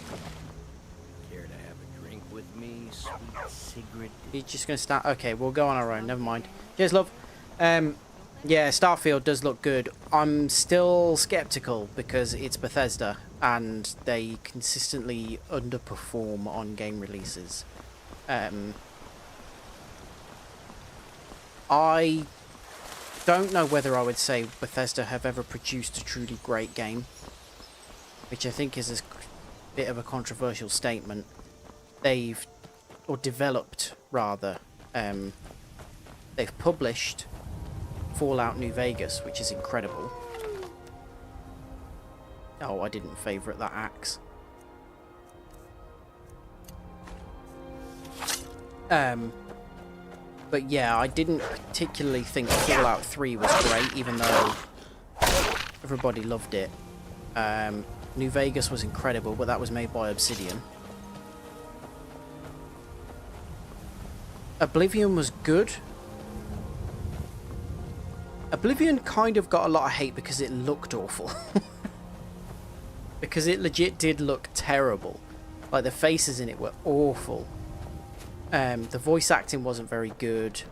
have a drink with me, sweet Sigrid? You're just going to start... Okay, we'll go on our own. Never mind. Cheers, love. Yeah, Starfield does look good. I'm still skeptical because it's Bethesda and they consistently underperform on game releases. I don't know whether I would say Bethesda have ever produced a truly great game, which I think is a bit of a controversial statement. They've, or developed rather, they've published Fallout New Vegas, which is incredible. Oh, I didn't favourite that axe. But yeah, I didn't particularly think Fallout 3 was great, even though everybody loved it. New Vegas was incredible, but that was made by Obsidian. Oblivion was good. Oblivion kind of got a lot of hate because it looked awful. Because it legit did look terrible. Like, the faces in it were awful. The voice acting wasn't very good.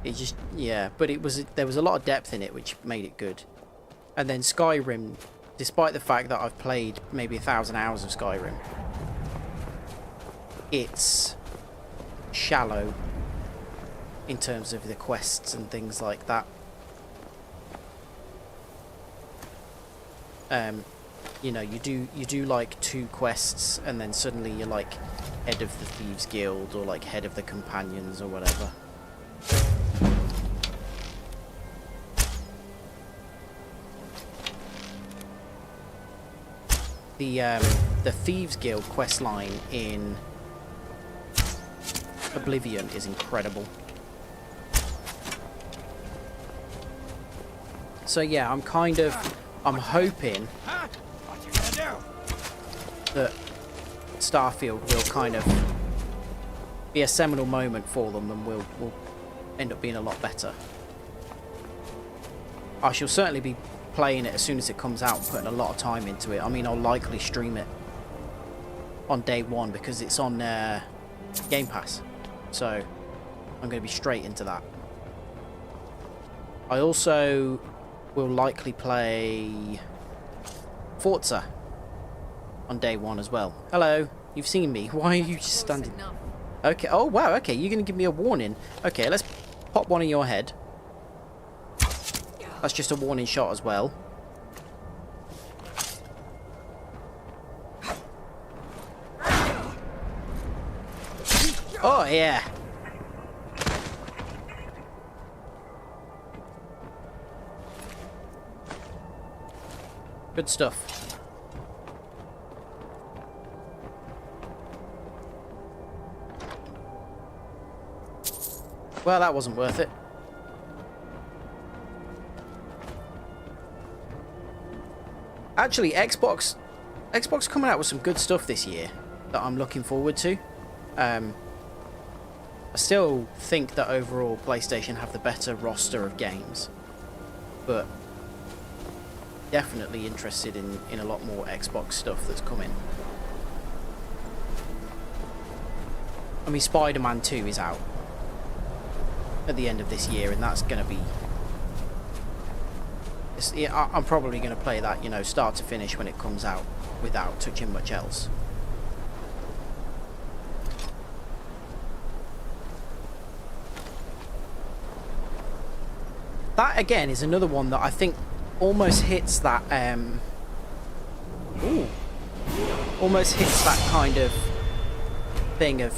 It just, yeah, but there was a lot of depth in it, which made it good. And then Skyrim, despite the fact that I've played maybe 1,000 hours of Skyrim, it's shallow in terms of the quests and things like that. You know, you do like 2 quests and then suddenly you're like head of the Thieves Guild or like head of the Companions or whatever. The Thieves Guild quest line in Oblivion is incredible. So yeah, I'm hoping that Starfield will kind of be a seminal moment for them and will end up being a lot better. I shall certainly be playing it as soon as it comes out and putting a lot of time into it. I mean, I'll likely stream it on day 1 because it's on Game Pass. So I'm going to be straight into that. I also will likely play Forza on day 1 as well. Hello, you've seen me. Why are you just standing? Okay. Oh wow. Okay, you're gonna give me a warning. Okay, let's pop one in your head. That's just a warning shot as well. Oh yeah. Good stuff. Well, that wasn't worth it. Actually, Xbox coming out with some good stuff this year that I'm looking forward to. I still think that overall PlayStation have the better roster of games, but definitely interested in a lot more Xbox stuff that's coming. I mean, Spider-Man 2 is out at the end of this year, and that's going to be... I'm probably going to play that, you know, start to finish when it comes out without touching much else. That, again, is another one that I think almost hits that, almost hits that kind of thing of,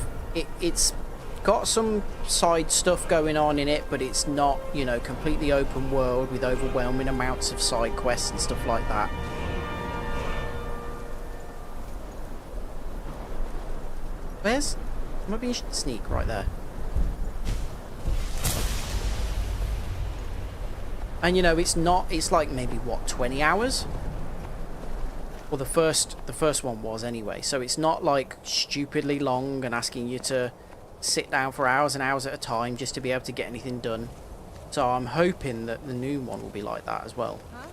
it's got some side stuff going on in it, but it's not, you know, completely open world with overwhelming amounts of side quests and stuff like that. Where's... Maybe you should sneak right there. And you know, it's not, it's like maybe what, 20 hours? Well, the first one was anyway, so it's not like stupidly long and asking you to sit down for hours and hours at a time just to be able to get anything done. So I'm hoping that the new one will be like that as well. Huh?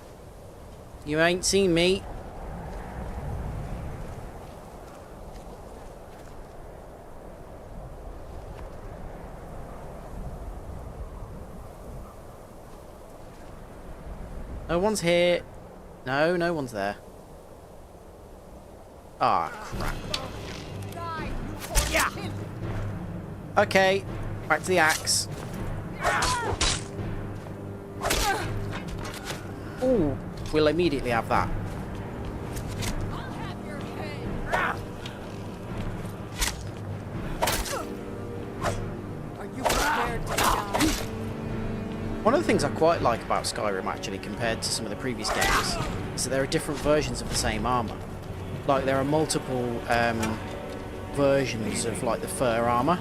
You ain't seen me. No one's here. No, no one's there. Ah, crap. Yeah. Okay, back to the axe. Ooh, we'll immediately have that. Are you prepared to die? One of the things I quite like about Skyrim, actually, compared to some of the previous games, is that there are different versions of the same armor. Like, there are multiple versions of, like, the fur armor.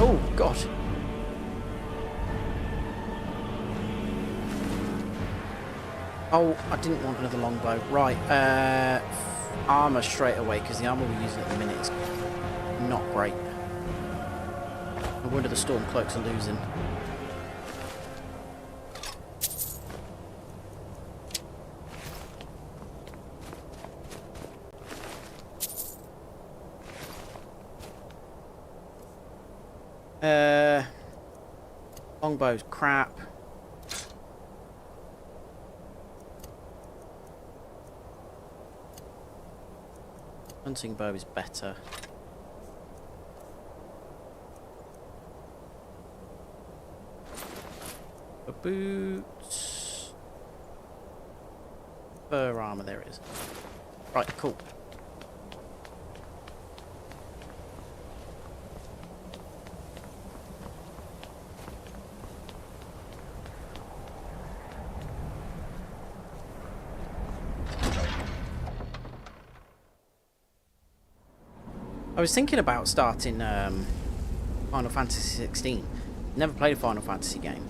Oh, God. Oh, I didn't want another longbow. Right, armor straight away, because the armor we're using at the minute is not great. No wonder the Stormcloaks are losing. Longbow's crap. Hunting bow is better. A boot. Fur armor, there it is. Right, cool. I was thinking about starting Final Fantasy 16. Never played a Final Fantasy game.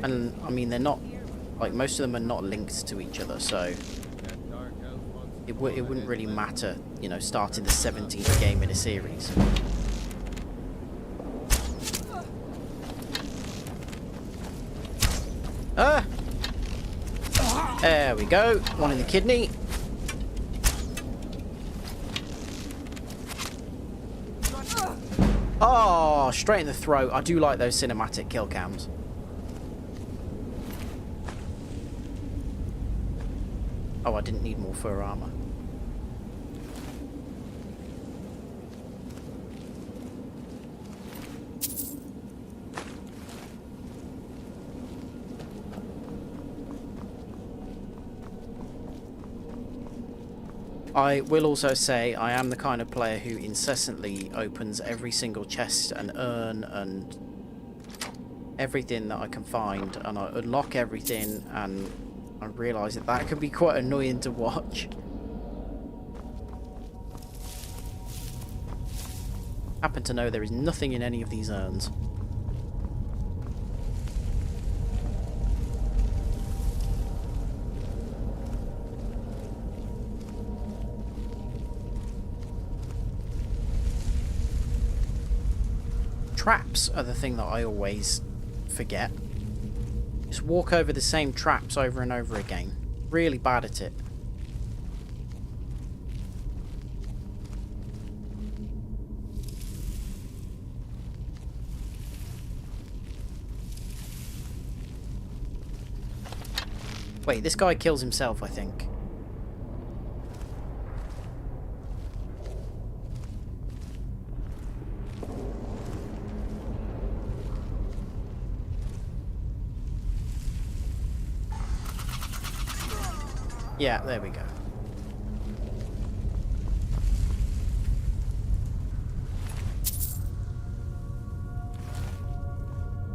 And, I mean, they're not... Like, most of them are not linked to each other, so... It wouldn't really matter, you know, starting the 17th game in a series. Ah! There we go. One in the kidney. Oh, straight in the throat. I do like those cinematic kill cams. Oh, I didn't need more fur armor. I will also say I am the kind of player who incessantly opens every single chest and urn and everything that I can find, and I unlock everything, and I realise that that can be quite annoying to watch. Happen to know there is nothing in any of these urns. Traps are the thing that I always forget. Just walk over the same traps over and over again. Really bad at it. Wait, this guy kills himself, I think. Yeah, there we go.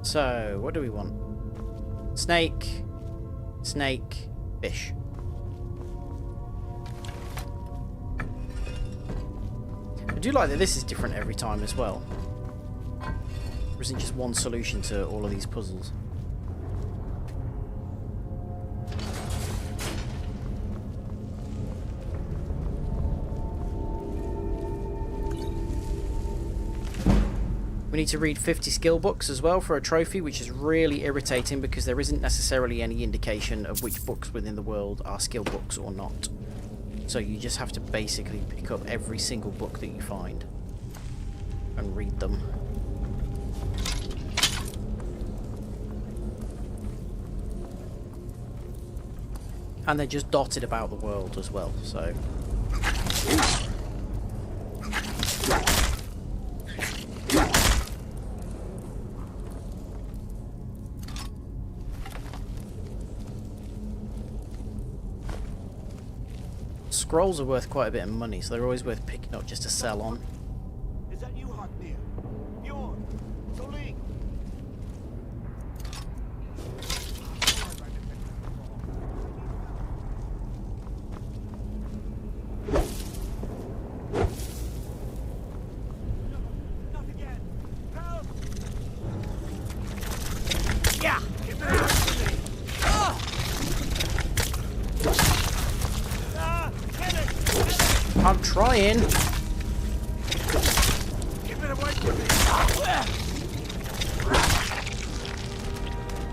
So, what do we want? Snake, snake, fish. I do like that this is different every time as well. There isn't just one solution to all of these puzzles. We need to read 50 skill books as well for a trophy, which is really irritating because there isn't necessarily any indication of which books within the world are skill books or not. So you just have to basically pick up every single book that you find and read them. And they're just dotted about the world as well, so... Scrolls are worth quite a bit of money, so they're always worth picking up just to sell on. Is that you, Haknir? Bjorn? Soling? Not again! Help! Yeah! Get the out of me! Ah! I'm trying. Get it away from me!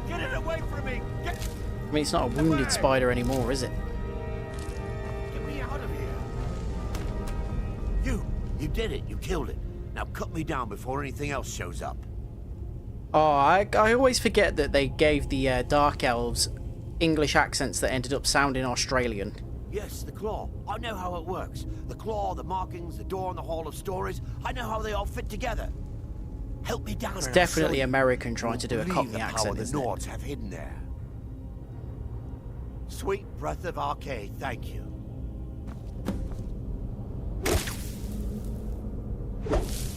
Get it away from me! I mean, it's not a wounded spider anymore, is it? Get me out of here! You did it. You killed it. Now cut me down before anything else shows up. Oh, I always forget that they gave the Dark Elves English accents that ended up sounding Australian. Yes, the claw. I know how it works. The claw, the markings, the door in the Hall of Stories. I know how they all fit together. Help me down. It's definitely American trying to do a Cockney accent, the isn't it? Nords have hidden there. Sweet breath of Arcade, thank you.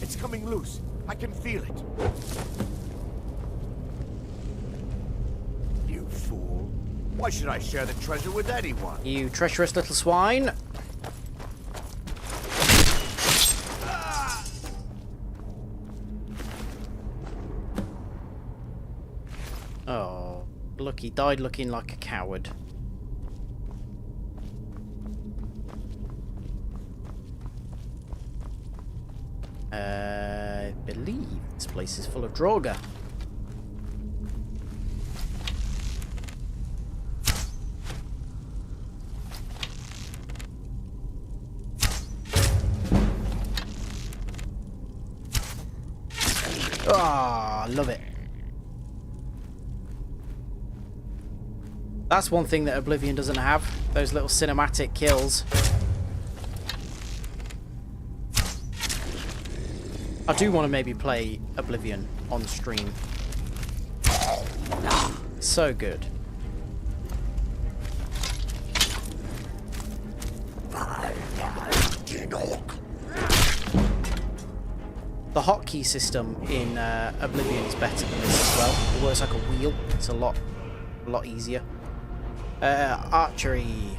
It's coming loose. I can feel it. You fool. Why should I share the treasure with anyone? You treacherous little swine. Oh, look, he died looking like a coward. I believe this place is full of Draugr. Ah, love it. That's one thing that Oblivion doesn't have. Those little cinematic kills. I do want to maybe play Oblivion on stream. So good. The hotkey system in Oblivion is better than this as well. It works like a wheel. It's a lot easier. Archery.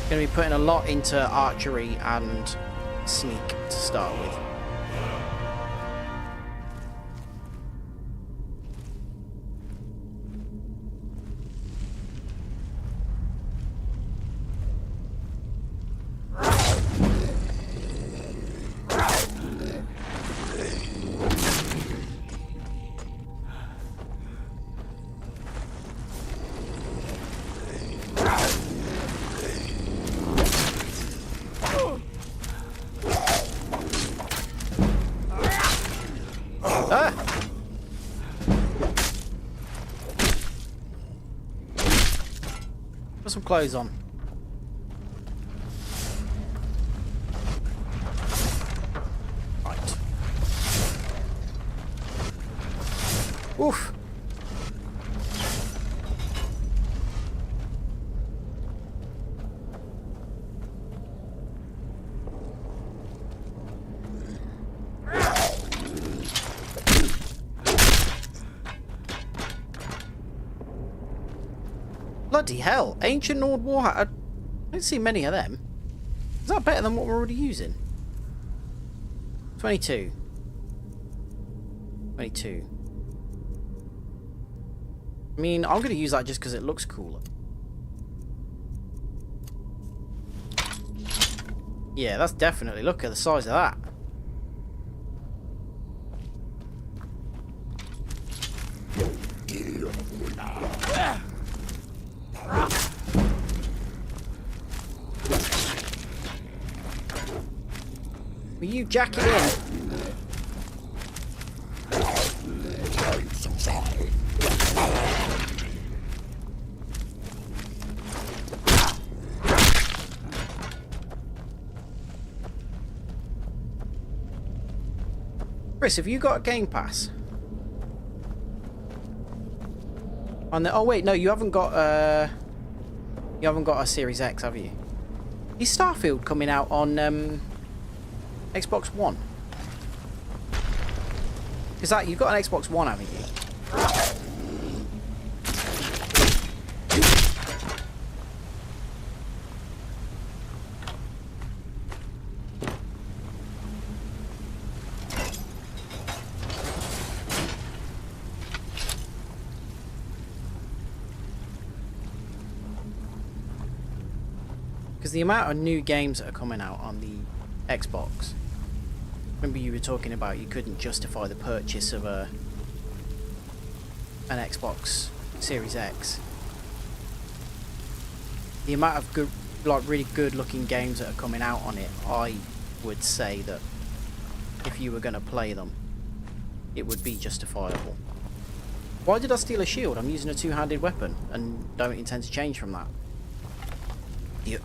Going to be putting a lot into archery and sneak to start with. Put some clothes on. Right. Oof. Bloody hell, ancient Nord Warhammer. I don't see many of them. Is that better than what we're already using? 22. 22. I mean, I'm going to use that just because it looks cooler. Yeah, that's definitely, look at the size of that. Will you jack it in? Chris, have you got a Game Pass? On the, oh wait, no, you haven't got a Series X, have you? Is Starfield coming out on Xbox One? Is that, you've got an Xbox One, haven't you? Because the amount of new games that are coming out on the Xbox, remember you were talking about you couldn't justify the purchase of an Xbox Series X. The amount of good, like really good looking games that are coming out on it, I would say that if you were going to play them, it would be justifiable. Why did I steal a shield? I'm using a two-handed weapon and don't intend to change from that. Yep.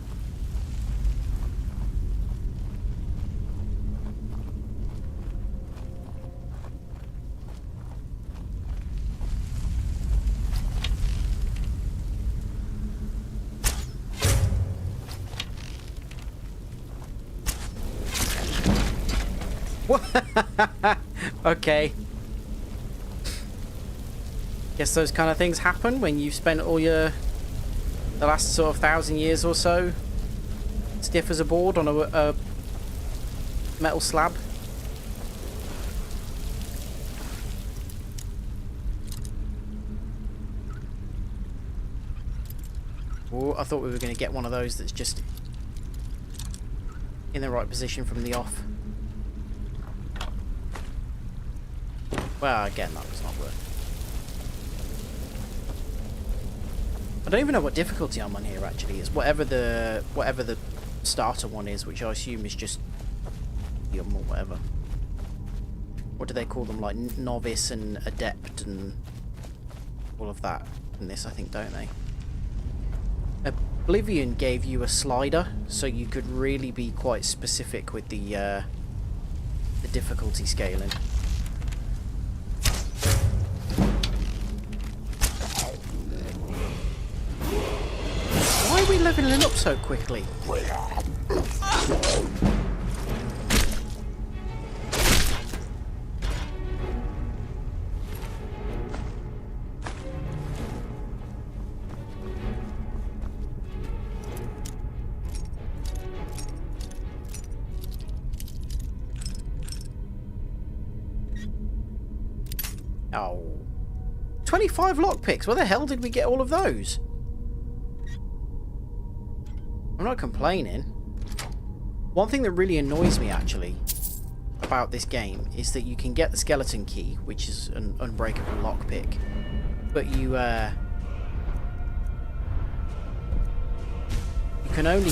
Okay. Guess those kind of things happen when you've spent all the last sort of 1,000 years or so stiff as a board on a metal slab. Oh, I thought we were going to get one of those that's just in the right position from the off. Well, again, that was not worth it. I don't even know what difficulty I'm on here, actually. It's whatever the starter one is, which I assume is just medium or whatever. What do they call them? Like novice and adept and all of that in this, I think, don't they? Oblivion gave you a slider, so you could really be quite specific with the difficulty scaling. Why are we leveling up so quickly? Oh. 25 lockpicks. Where the hell did we get all of those? I'm not complaining. One thing that really annoys me, actually, about this game is that you can get the skeleton key, which is an unbreakable lockpick, but you can only,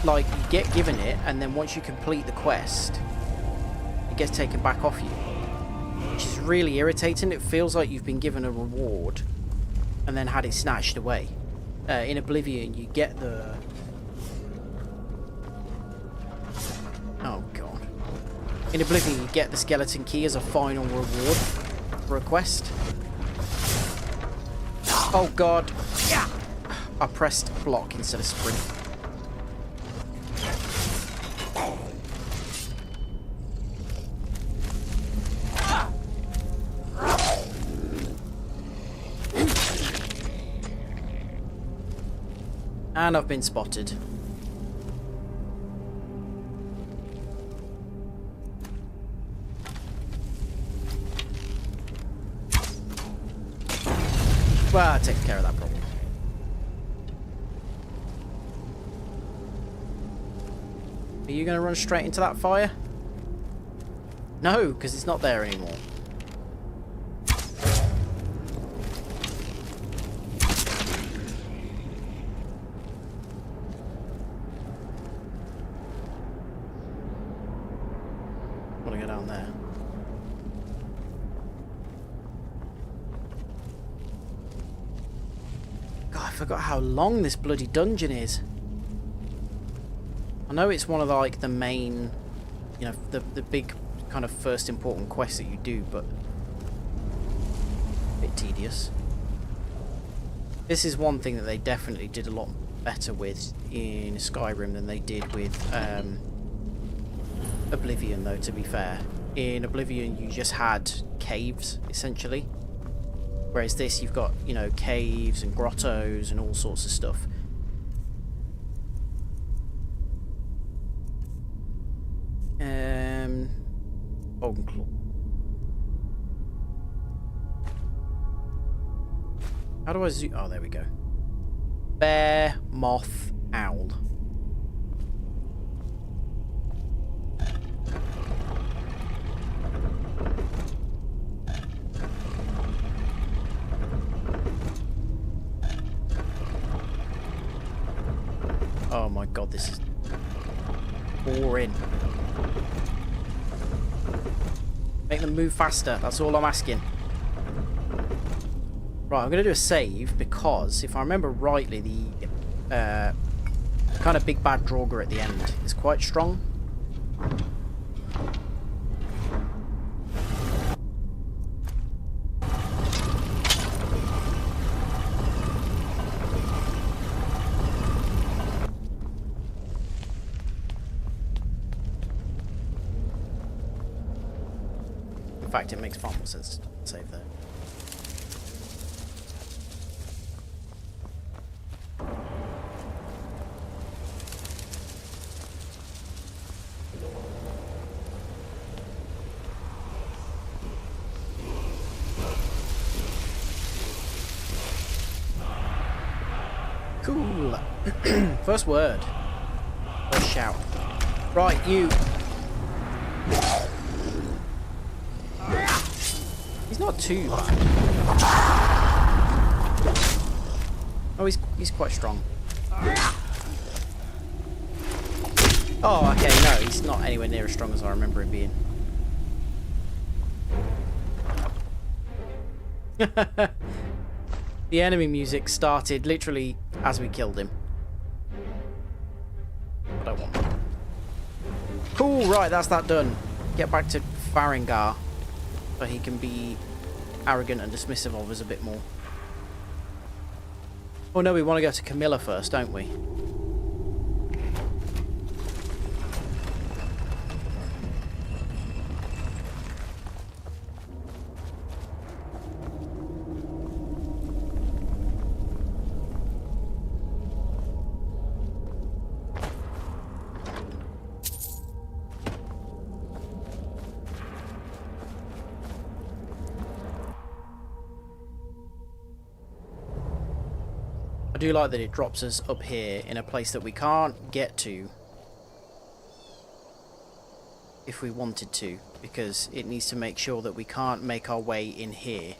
like, you get given it, and then once you complete the quest, it gets taken back off you, which is really irritating. It feels like you've been given a reward and then had it snatched away. In Oblivion, you get the... Oh, God. In Oblivion, you get the skeleton key as a final reward for a quest. Oh, God. I pressed block instead of sprint. And I've been spotted. Well, that takes care of that problem. Are you going to run straight into that fire? No, because it's not there anymore. I want to go down there. God, I forgot how long this bloody dungeon is. I know it's one of the main, you know, the big kind of first important quests that you do, but a bit tedious. This is one thing that they definitely did a lot better with in Skyrim than they did with Oblivion, though, to be fair. In Oblivion, you just had caves, essentially. Whereas this, you've got, you know, caves and grottos and all sorts of stuff. Bone claw. How do I zoom? Oh, there we go. Bear, moth, owl. Oh my god, this is boring. Make them move faster, that's all I'm asking. Right, I'm going to do a save because, if I remember rightly, the kind of big bad Draugr at the end is quite strong. In fact, it makes far more sense to save there. Cool. First word. First shout. Right, you. He's not too bad. Oh, he's quite strong. Oh, okay, no, he's not anywhere near as strong as I remember him being. The enemy music started literally as we killed him. I don't want that. Cool, right, that's that done. Get back to Farengar, so he can be arrogant and dismissive of us a bit more. Oh no, we want to go to Camilla first, don't we? do like that it drops us up here in a place that we can't get to if we wanted to, because it needs to make sure that we can't make our way in here.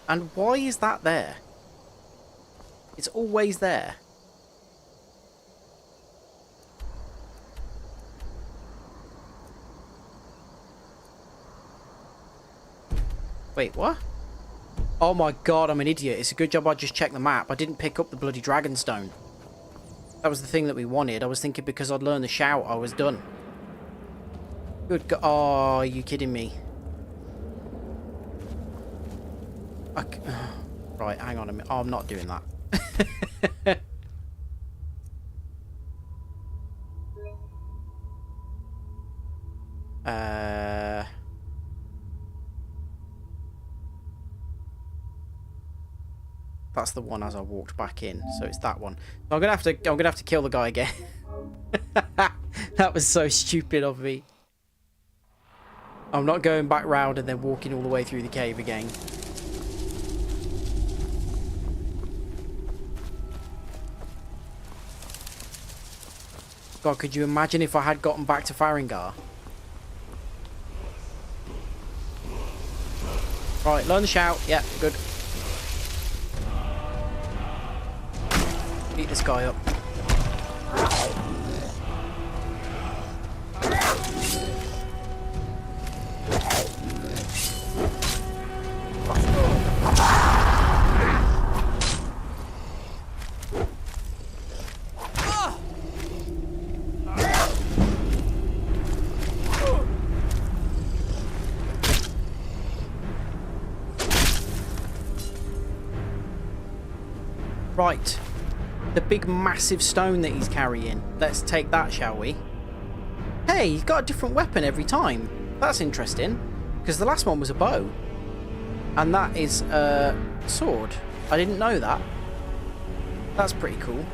And why is that there? It's always there. Wait, what? Oh my god, I'm an idiot. It's a good job I just checked the map. I didn't pick up the bloody Dragonstone. That was the thing that we wanted. I was thinking because I'd learned the shout, I was done. Good god. Oh, are you kidding me? Right, hang on a minute. Oh, I'm not doing that. That's the one as I walked back in, so it's that one. So I'm gonna have to kill the guy again. That was so stupid of me. I'm not going back round and then walking all the way through the cave again. God, could you imagine if I had gotten back to Farengar? Right, learn the shout. Yeah, good. Beat this guy up. Right. The big massive stone that he's carrying. Let's take that, shall we? Hey, he's got a different weapon every time. That's interesting. Because the last one was a bow. And that is a sword. I didn't know that. That's pretty cool.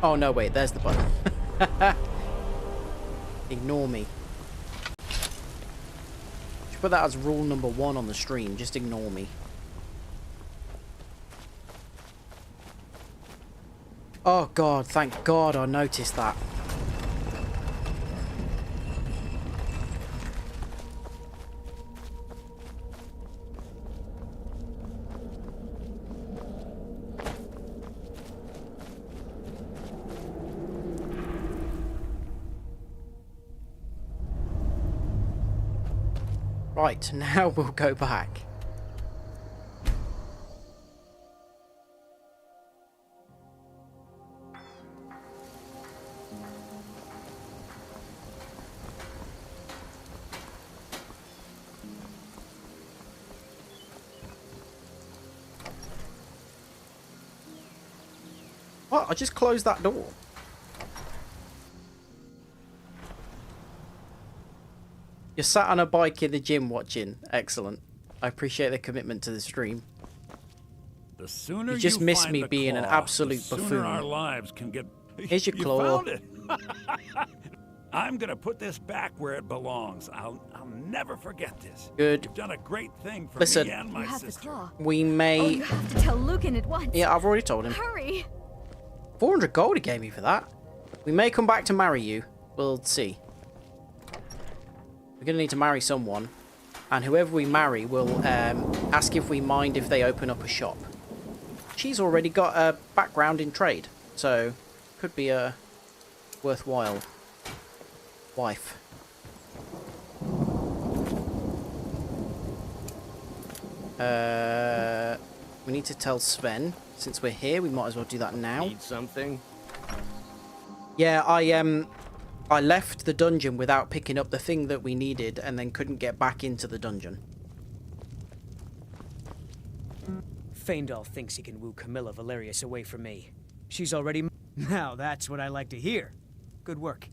Oh no, wait, there's the bow. Ignore me. Should put that as rule number 1 on the stream. Just ignore me. Oh god, thank god I noticed that. Right, now we'll go back. What? I just closed that door. You're sat on a bike in the gym watching. Excellent. I appreciate the commitment to the stream. The sooner you just miss me being an absolute the buffoon. sooner our lives can get... Here's your claw. You found it. I'm gonna put this back where it belongs. I'll never forget this. Good. You've done a great thing for Listen, me and my You have sister. the claw. We may... Oh, you have to tell Lucan at once. Yeah, I've already told him. Hurry. 400 gold he gave me for that. We may come back to marry you. We'll see. We're going to need to marry someone. And whoever we marry will ask if we mind if they open up a shop. She's already got a background in trade. So, could be a worthwhile wife. We need to tell Sven. Since we're here, we might as well do that now. Need something? Yeah, I left the dungeon without picking up the thing that we needed and then couldn't get back into the dungeon. Faendal thinks he can woo Camilla Valerius away from me. She's already... Now that's what I like to hear. Good work.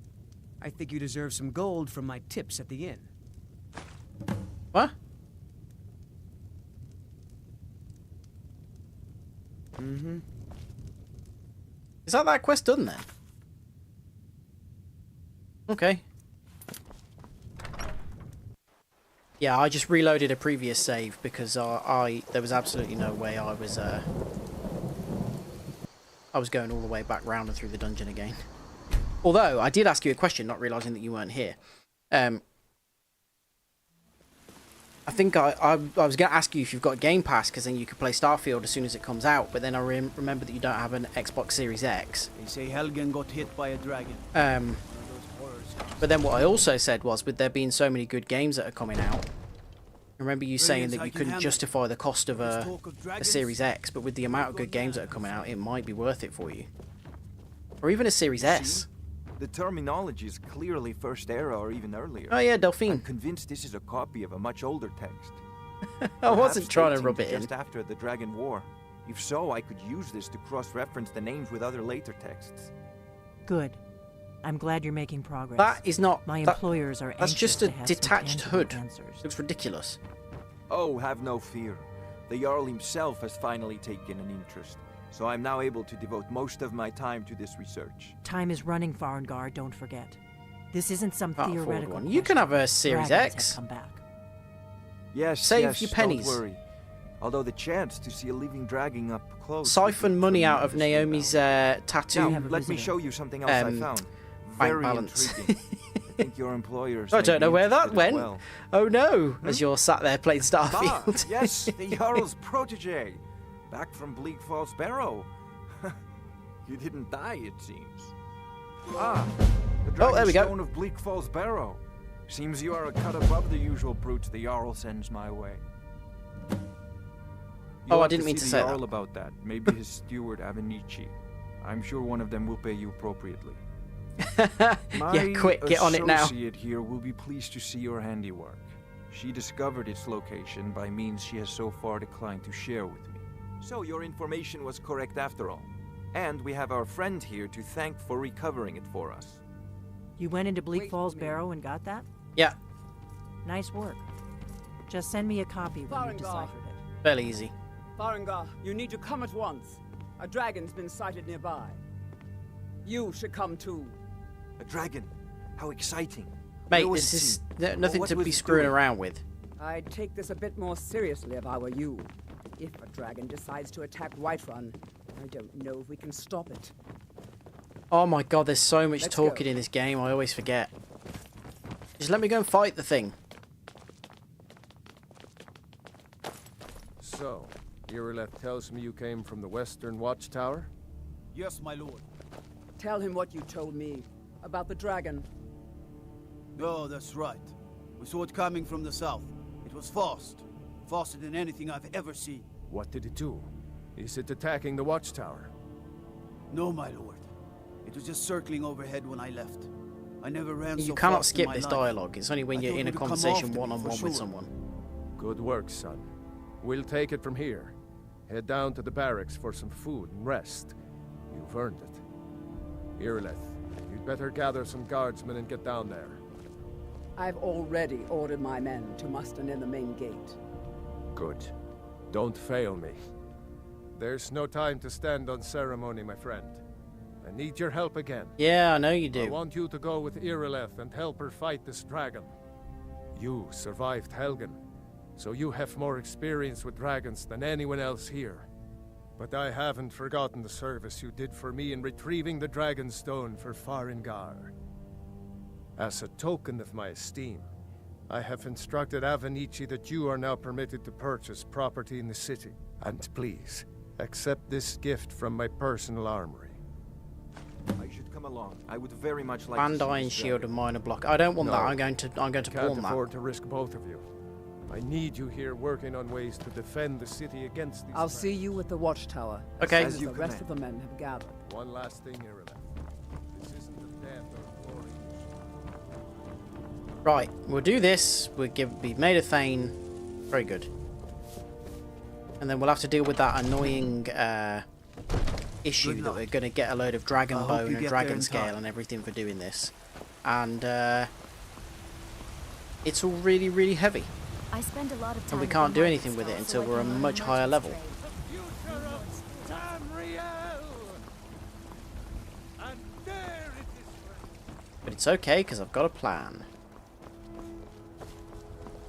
I think you deserve some gold from my tips at the inn. What? Mm-hmm. Is that quest done then? Okay. Yeah, I just reloaded a previous save because there was absolutely no way I was going all the way back round and through the dungeon again. Although I did ask you a question, not realizing that you weren't here. I think I was going to ask you if you've got a Game Pass, because then you could play Starfield as soon as it comes out. But then I remember that you don't have an Xbox Series X. They say Helgen got hit by a dragon. But then what I also said was, with there being so many good games that are coming out, I remember you saying that you couldn't justify the cost of a Series X, but with the amount of good games that are coming out, it might be worth it for you. Or even a Series S. The terminology is clearly First Era or even earlier. Oh yeah, Delphine. I'm convinced this is a copy of a much older text. I wasn't trying to rub it just after the Dragon War. If so, I could use this to cross-reference the names with other later texts. Good. I'm glad you're making progress. That is not... My employers are That's just a anxious to have some detached tangible hood. answers. Looks ridiculous. Oh, have no fear. The Jarl himself has finally taken an interest, so I'm now able to devote most of my time to this research. Time is running, Farengar, don't forget. This isn't some Can't afford theoretical one. You can have a Series Dragons X. have come back. Yes, Save yes, your pennies. Don't worry. Although the chance to see a living dragon up close... Siphon money out of Naomi's tattoo. Now, let me show you something else I found. Very balance. intriguing. I think your employers... I don't know where that went. Well. Oh no, as you're sat there playing Starfield. Yes, the Jarl's protege. Back from Bleak Falls Barrow. You didn't die, it seems. Ah, the there we go. Dragonstone of Bleak Falls Barrow. Seems you are a cut above the usual brutes the Jarl sends my way. Oh, I didn't mean to say Jarl that. about that. Maybe his steward Avenici. I'm sure one of them will pay you appropriately. Yeah, quick, get on it now. My associate here will be pleased to see your handiwork. She discovered its location by means she has so far declined to share with me. So your information was correct after all. And we have our friend here to thank for recovering it for us. You went into Bleak Falls Barrow and got that? Yeah. Nice work. Just send me a copy when you deciphered it. Fairly easy. Farengar, you need to come at once. A dragon's been sighted nearby. You should come too. A dragon? How exciting. Mate, this is nothing to be screwing around with. I'd take this a bit more seriously if I were you. If a dragon decides to attack Whiterun, I don't know if we can stop it. Oh my god, there's so much Let's talking go. in this game, I always forget. Just let me go and fight the thing. So, Irileth tells me you came from the Western Watchtower? Yes, my lord. Tell him what you told me about the dragon. Oh, that's right. We saw it coming from the south. It was fast. Faster than anything I've ever seen. What did it do? Is it attacking the Watchtower? No, my lord. It was just circling overhead when I left. I never ran so You cannot fast in skip my this life. dialogue. It's only when I you're thought in a it would come conversation after me, one-on-one for with sure. someone. Good work, son. We'll take it from here. Head down to the barracks for some food and rest. You've earned it. Irileth, you'd better gather some guardsmen and get down there. I've already ordered my men to muster near the main gate. Good. Don't fail me. There's no time to stand on ceremony, my friend. I need your help again. Yeah, I know you do. I want you to go with Irileth and help her fight this dragon. You survived Helgen, so you have more experience with dragons than anyone else here. But I haven't forgotten the service you did for me in retrieving the Dragonstone for Farengar. As a token of my esteem, I have instructed Avenici that you are now permitted to purchase property in the city. And please, accept this gift from my personal armory. I should come along. I would very much like Band to see iron this shield dragon. and minor block. I don't want No. that. I'm going to Can't pawn that. afford to risk both of you. I need you here working on ways to defend the city against these I'll dragons. see you at the watchtower. Okay. As the rest of the men have gathered. One last thing, Irileth. This isn't a death or glory. Right, we'll do this. Be made a Thane. Very good. And then we'll have to deal with that annoying issue that we're going to get a load of dragon hope bone you and get dragon there in scale time. and everything for doing this. And it's all really, really heavy. I spend a lot of time And we at can't the do market anything with it stall until so I we're a can learn much higher merchant's level. trade. But it's okay, because I've got a plan.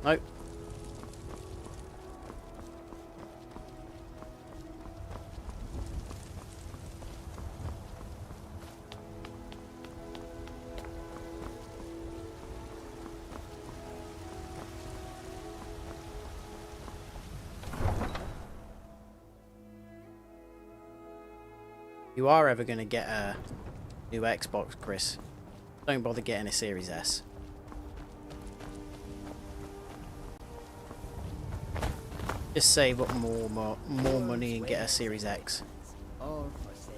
Nope. you are ever going to get a new Xbox, Chris, don't bother getting a Series S. Just save up more money and get a Series X. All for sale.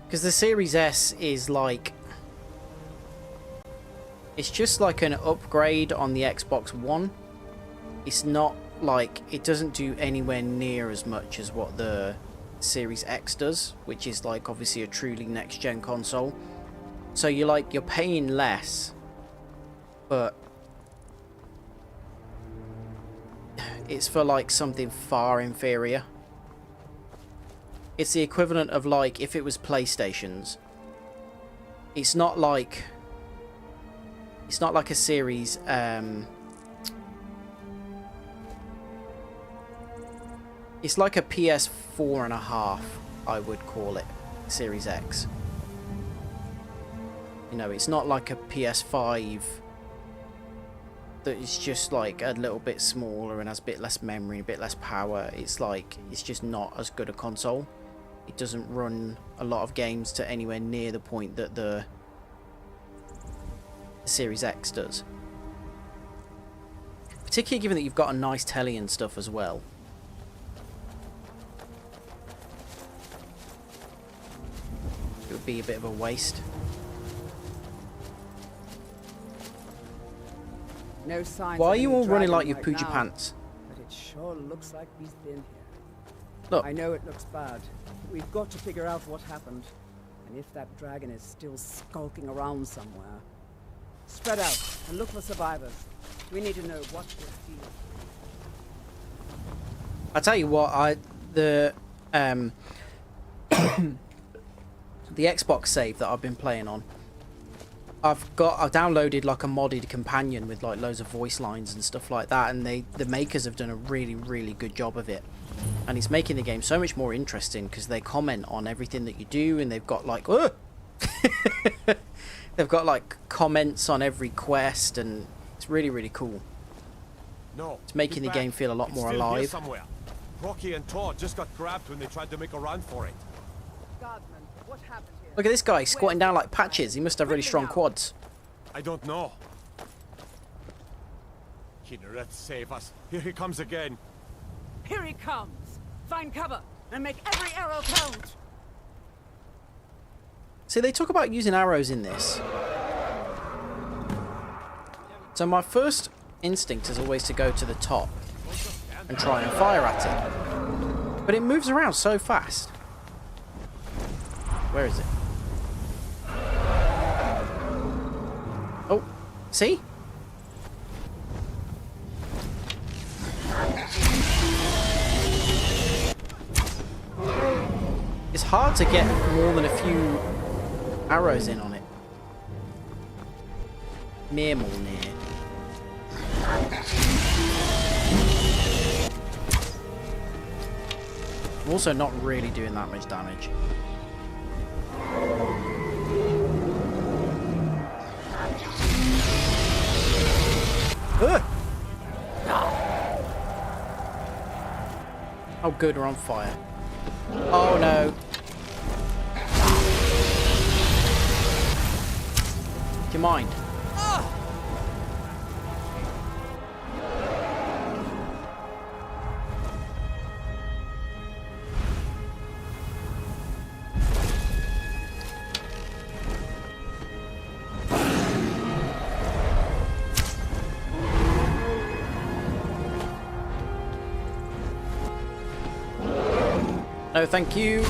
Because the Series S is like... It's just like an upgrade on the Xbox One. It's not like... It doesn't do anywhere near as much as what the Series X does, which is like obviously a truly next-gen console. So you're paying less, but it's for like something far inferior. It's the equivalent of like if it was PlayStation's. It's not like a series it's like a PS4.5, I would call it, Series X. You know, it's not like a PS5 that is just like a little bit smaller and has a bit less memory, a bit less power. It's like, it's just not as good a console. It doesn't run a lot of games to anywhere near the point that the Series X does. Particularly given that you've got a nice telly and stuff as well. It would be a bit of a waste. No signs. Why of are you any all running dragon like you right pooed your now, pants? But it sure looks like he's been here. Look. I know it looks bad. We've got to figure out what happened. And if that dragon is still skulking around somewhere. Spread out and look for survivors. We need to know what we're seeing. I tell you what, the Xbox save that I've been playing on, I've downloaded like a modded companion with like loads of voice lines and stuff like that, and the makers have done a really good job of it, and it's making the game so much more interesting because they comment on everything that you do, and they've got like they've got like comments on every quest, and it's really cool. No, it's making the game feel a lot more alive. Somewhere. Rocky and Todd just got grabbed when they tried to make a run for it. Guardsman, what happened here? Look at this guy squatting down like patches. He must have really strong quads. I don't know. Kinneret, save us. Here he comes again. Here he comes. Find cover and make every arrow count. See, they talk about using arrows in this. So my first instinct is always to go to the top and try and fire at it. But it moves around so fast. Where is it? Oh, see? It's hard to get more than a few arrows in on it. Near more near. I'm also not really doing that much damage. Oh good, we're on fire. Oh no. Do you mind? No, thank you.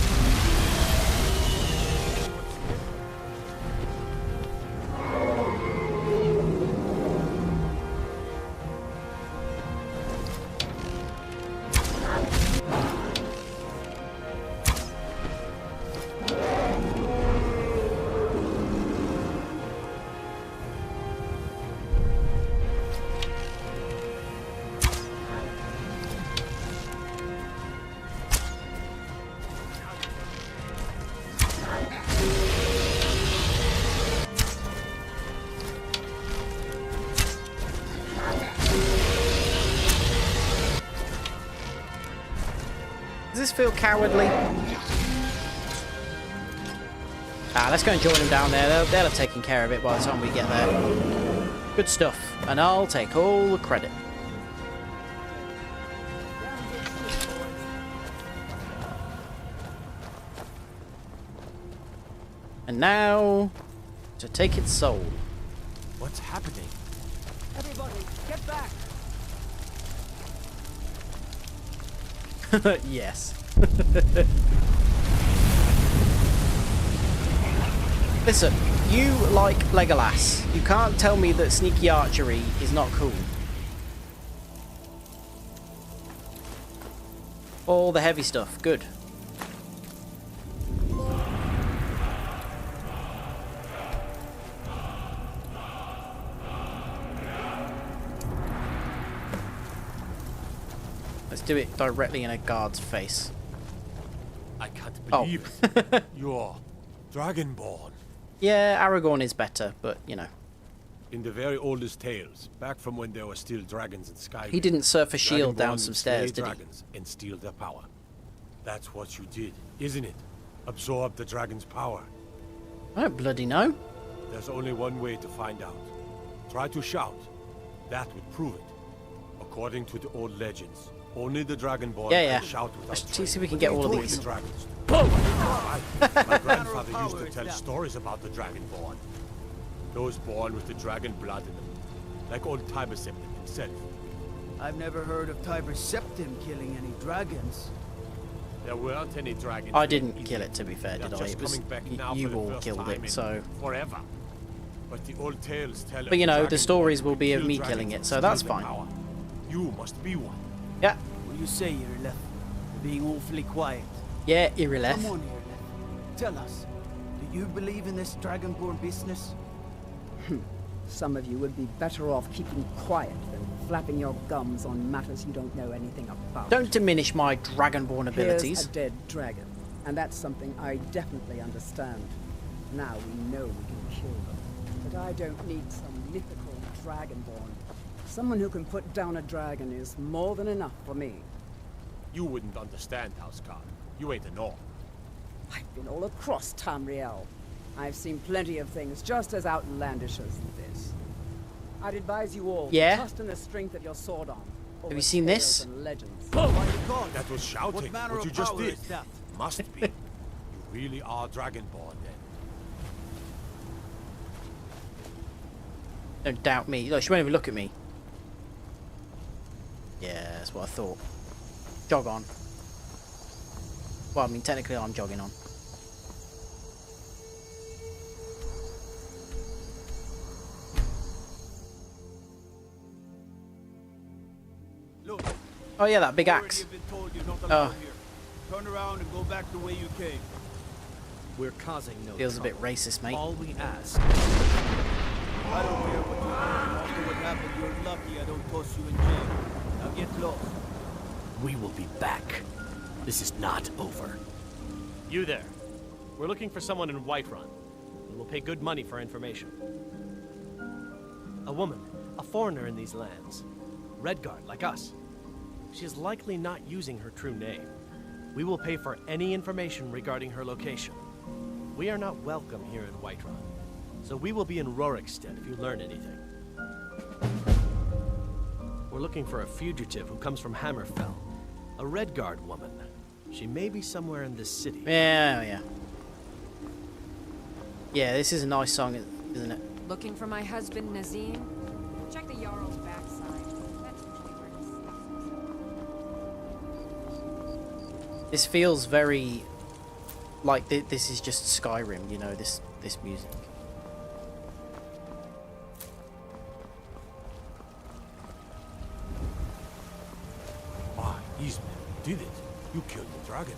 this feel cowardly? Ah, let's go and join them down there. They'll have taken care of it by the time we get there. Good stuff. And I'll take all the credit. And now, to take its soul. What's happening? Everybody, get back! Yes. Listen, you like Legolas. You can't tell me that sneaky archery is not cool. All the heavy stuff, good. Let's do it directly in a guard's face. I can't believe it. You're Dragonborn. Yeah, Aragorn is better, but you know. In the very oldest tales, back from when there were still dragons in Skyrim. He didn't surf a shield down some stairs, did he? Dragons and steal their power. That's what you did, isn't it? Absorb the dragon's power. I don't bloody know. There's only one way to find out. Try to shout. That would prove it. According to the old legends, only the Dragonborn can shout without Let's see if we can get all of these. Dragons. My grandfather used to tell stories about the Dragonborn. Those born with the dragon blood in them. Like old Tiber Septim himself. I've never heard of Tiber Septim killing any dragons. There weren't any dragons. I didn't kill it, to be fair, did I? It was you all killed it, so. Forever. But the old tales tell. But you know, the stories will be of me killing it, so that's fine. You must be one. Yeah. What do you say, Irileth? Being awfully quiet. Yeah, Irileth. Come on, Irileth. Tell us, do you believe in this Dragonborn business? Some of you would be better off keeping quiet than flapping your gums on matters you don't know anything about. Don't diminish my Dragonborn abilities. Here's a dead dragon, and that's something I definitely understand. Now we know we can kill them, but I don't need some mythical Dragonborn. Someone who can put down a dragon is more than enough for me. You wouldn't understand, Housecarl. You ain't an orc. I've been all across Tamriel. I've seen plenty of things just as outlandish as this. I'd advise you all to trust in the strength of your sword arm. Have you seen this? Legends. Oh, that was shouting. What you just did. That? Must be. You really are Dragonborn, then. Don't doubt me. Look, she won't even look at me. Yeah, that's what I thought. Jog on. Well, I mean, technically I'm jogging on. Look, oh yeah, that big axe. Oh. Turn around and go back the way you came. We're causing no Feels a bit racist, mate. All we ask. I don't care what you do. After what happened, you're lucky I don't toss you in jail. Now get close. We will be back. This is not over. You there. We're looking for someone in Whiterun, and we'll pay good money for information. A woman, a foreigner in these lands. Redguard, like us. She is likely not using her true name. We will pay for any information regarding her location. We are not welcome here in Whiterun, so we will be in Rorikstead if you learn anything. We're looking for a fugitive who comes from Hammerfell. A Redguard woman. She may be somewhere in this city. Yeah. Yeah, this is a nice song, isn't it? Looking for my husband, Nazim? Check the Jarl's backside. That's usually where he stuff. This feels very like this is just Skyrim, you know, this music. Ah, Eastman, you did it. You killed the dragon.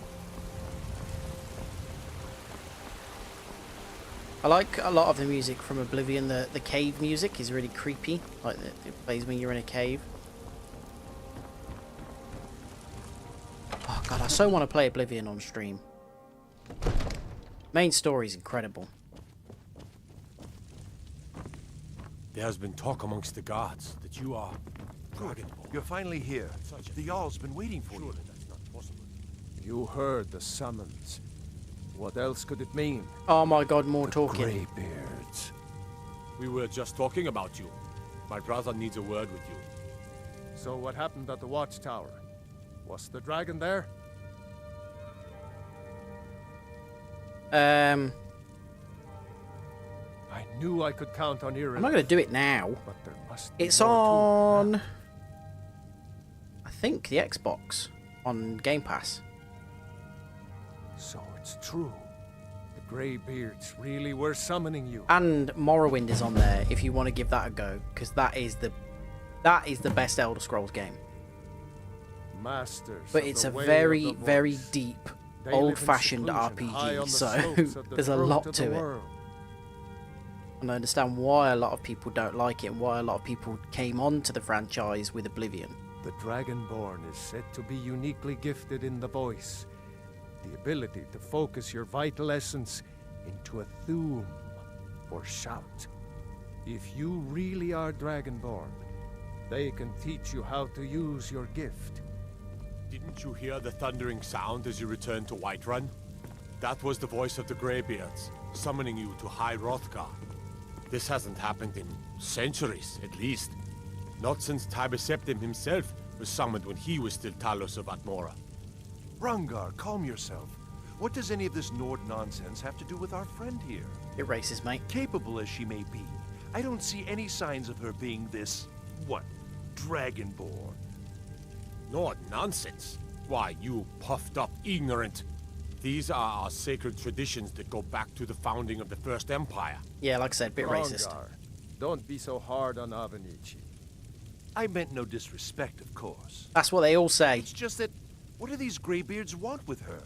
I like a lot of the music from Oblivion. The cave music is really creepy. Like it plays when you're in a cave. Oh god, I so want to play Oblivion on stream. Main story is incredible. There has been talk amongst the guards that you are Dragonborn. You're finally here. The Jarl's been waiting for you. Surely that's not possible. You heard the summons. What else could it mean? Oh my god, more talking. Greybeards. We were just talking about you. My brother needs a word with you. So what happened at the watchtower? Was the dragon there? I knew I could count on Irin. I'm not going to do it now. But there must be It's more to it. on, I think, the Xbox on Game Pass. So it's true. The Greybeards really were summoning you. And Morrowind is on there if you want to give that a go, because that is the best Elder Scrolls game. Masters. But of it's the a way very, of the very voice. deep, They live in old-fashioned seclusion, high on RPG, the so slopes of the there's a throat lot of to the it. world. And I understand why a lot of people don't like it and why a lot of people came onto the franchise with Oblivion. The Dragonborn is said to be uniquely gifted in the voice. The ability to focus your vital essence into a thum, or shout. If you really are Dragonborn, they can teach you how to use your gift. Didn't you hear the thundering sound as you returned to Whiterun? That was the voice of the Greybeards, summoning you to High Hrothgar. This hasn't happened in centuries, at least. Not since Tiber Septim himself was summoned when he was still Talos of Atmora. Rungar, calm yourself. What does any of this Nord nonsense have to do with our friend here? You're racist, mate. Capable as she may be, I don't see any signs of her being this, what, Dragonborn. Nord nonsense? Why, you puffed up ignorant. These are our sacred traditions that go back to the founding of the First Empire. Yeah, like I said, a bit racist. Rungar, don't be so hard on Avenici. I meant no disrespect, of course. That's what they all say. It's just that, what do these Greybeards want with her?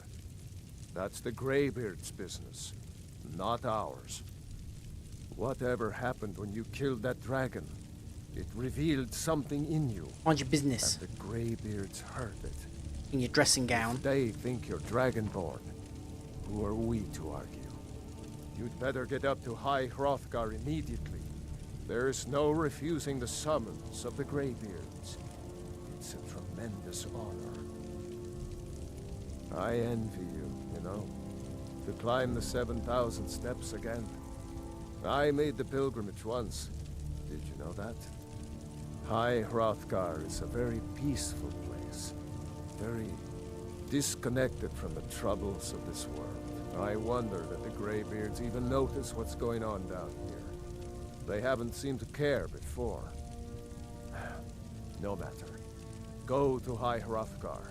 That's the Greybeards' business, not ours. Whatever happened when you killed that dragon, it revealed something in you. Mind your business. And the Greybeards heard it. In your dressing gown. If they think you're Dragonborn, who are we to argue? You'd better get up to High Hrothgar immediately. There's no refusing the summons of the Greybeards. It's a tremendous honor. I envy you, you know, to climb the 7,000 steps again. I made the pilgrimage once. Did you know that? High Hrothgar is a very peaceful place. Very disconnected from the troubles of this world. I wonder that the Greybeards even notice what's going on down here. They haven't seemed to care before. No matter. Go to High Hrothgar.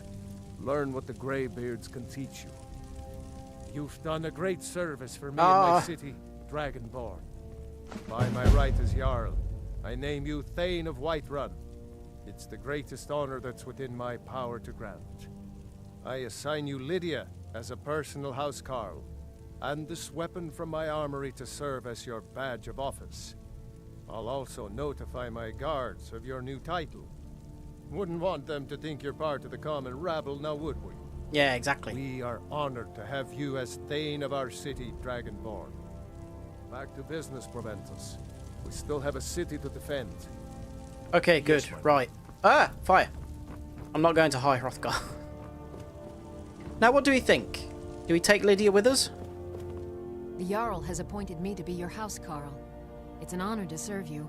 Learn what the Greybeards can teach you. You've done a great service for me in my city, Dragonborn. By my right as Jarl, I name you Thane of Whiterun. It's the greatest honor that's within my power to grant. I assign you Lydia as a personal housecarl, and this weapon from my armory to serve as your badge of office. I'll also notify my guards of your new title. Wouldn't want them to think you're part of the common rabble, now would we? Yeah, exactly. We are honored to have you as Thane of our city, Dragonborn. Back to business, Proventus. We still have a city to defend. Okay, good. Right. Ah, fire. I'm not going to High Hrothgar. Now, what do we think? Do we take Lydia with us? The Jarl has appointed me to be your housecarl. It's an honor to serve you.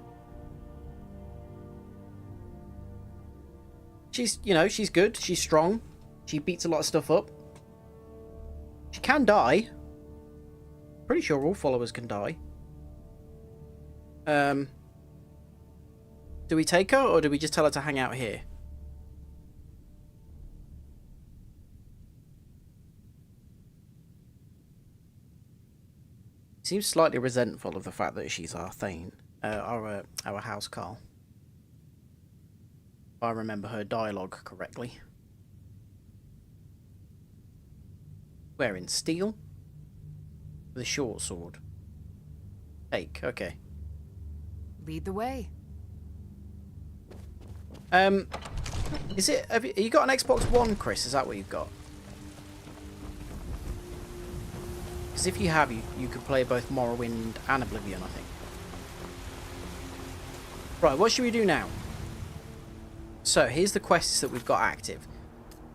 She's, you know, she's good. She's strong. She beats a lot of stuff up. She can die. Pretty sure all followers can die. Do we take her, or do we just tell her to hang out here? Seems slightly resentful of the fact that she's our Thane, our housecarl. If I remember her dialogue correctly. Wearing steel? With a short sword. Take, okay. Lead the way. Is it? Have you got an Xbox One, Chris? Is that what you've got? Because if you have, you can play both Morrowind and Oblivion, I think. Right, what should we do now? So, here's the quests that we've got active.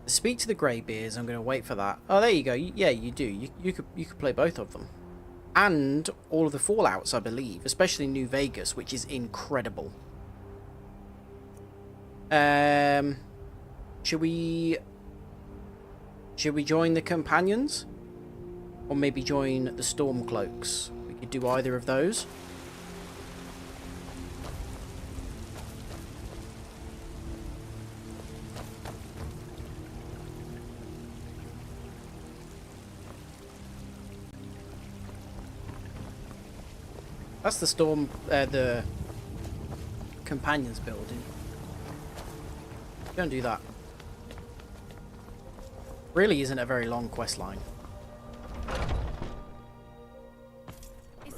Speak to the Greybeards. I'm going to wait for that. Oh, there you go. Yeah, you do. You could play both of them. And all of the Fallouts, I believe. Especially New Vegas, which is incredible. Should we join the Companions? Or maybe join the Stormcloaks? We could do either of those. That's the Companions building. Don't do that. Really isn't a very long quest line.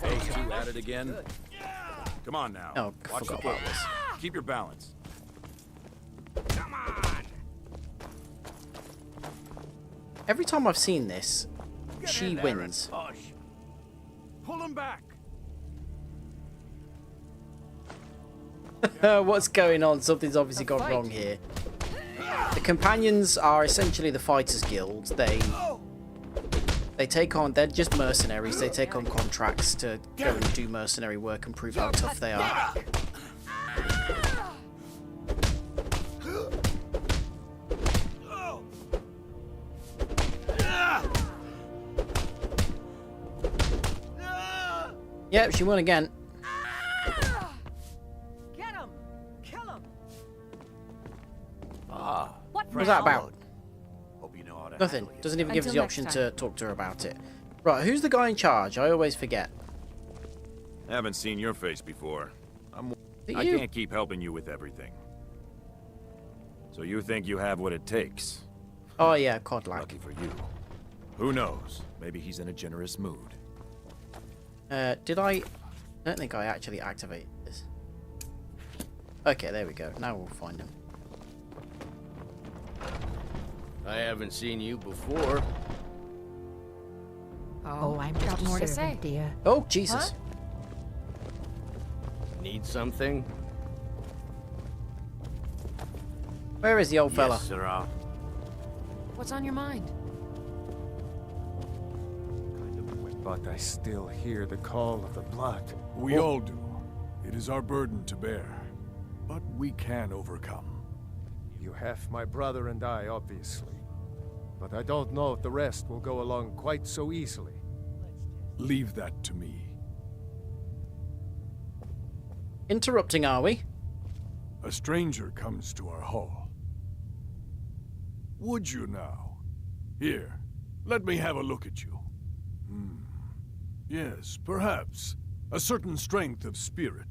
Hey, you at it again? Come on now. Oh, I Watch forgot the about this. Keep your balance. Every time I've seen this, she wins. Pull him back. What's going on? Something's obviously gone wrong here. The Companions are essentially the Fighters Guild. They take on, they're just mercenaries. They take on contracts to go and do mercenary work and prove how tough they are. Yep, she won again. Get him! Kill him! What was that about? Hope you know how to Nothing. handle it. Doesn't even give us the Until option next to talk to her about it. Right, who's the guy in charge? I always forget. Haven't seen your face before. I you? can't keep helping you with everything. So you think you have what it takes? Oh yeah, Codlack. Lucky for you. Who knows? Maybe he's in a generous mood. Did I don't think I actually activated this. Okay, there we go. Now we'll find him. I haven't seen you before. Oh, I'm got just a more to say. servant, dear. Oh, Jesus. Need something? Where is the old fella? Yes, sirrah. What's on your mind? But I still hear the call of the blood. We all do. It is our burden to bear. But we can overcome. You have my brother and I, obviously. But I don't know if the rest will go along quite so easily. Leave that to me. Interrupting, are we? A stranger comes to our hall. Would you now? Here, let me have a look at you. Yes, perhaps. A certain strength of spirit.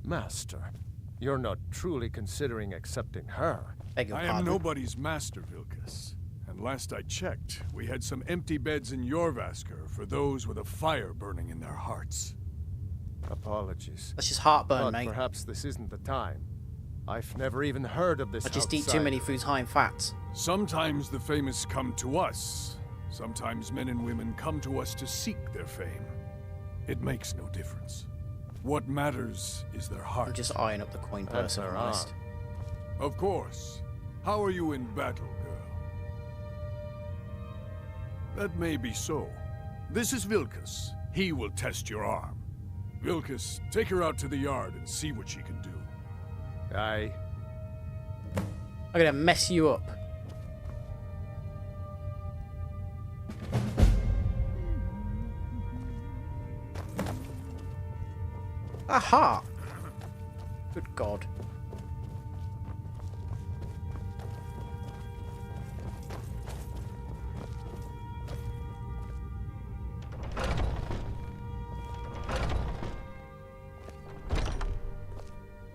Master, you're not truly considering accepting her. I am nobody's master, Vilkas. And last I checked, we had some empty beds in Jorvaskr for those with a fire burning in their hearts. Apologies. That's just heartburn, but mate. Perhaps this isn't the time. I've never even heard of this I just eat outside. too many foods high in fats. Sometimes the famous come to us. Sometimes men and women come to us to seek their fame. It makes no difference. What matters is their heart. I'm just eyeing up the coin purse on the list. Of course. How are you in battle, girl? That may be so. This is Vilkas. He will test your arm. Vilkas, take her out to the yard and see what she can do. Aye. I'm gonna mess you up. Aha! Good God.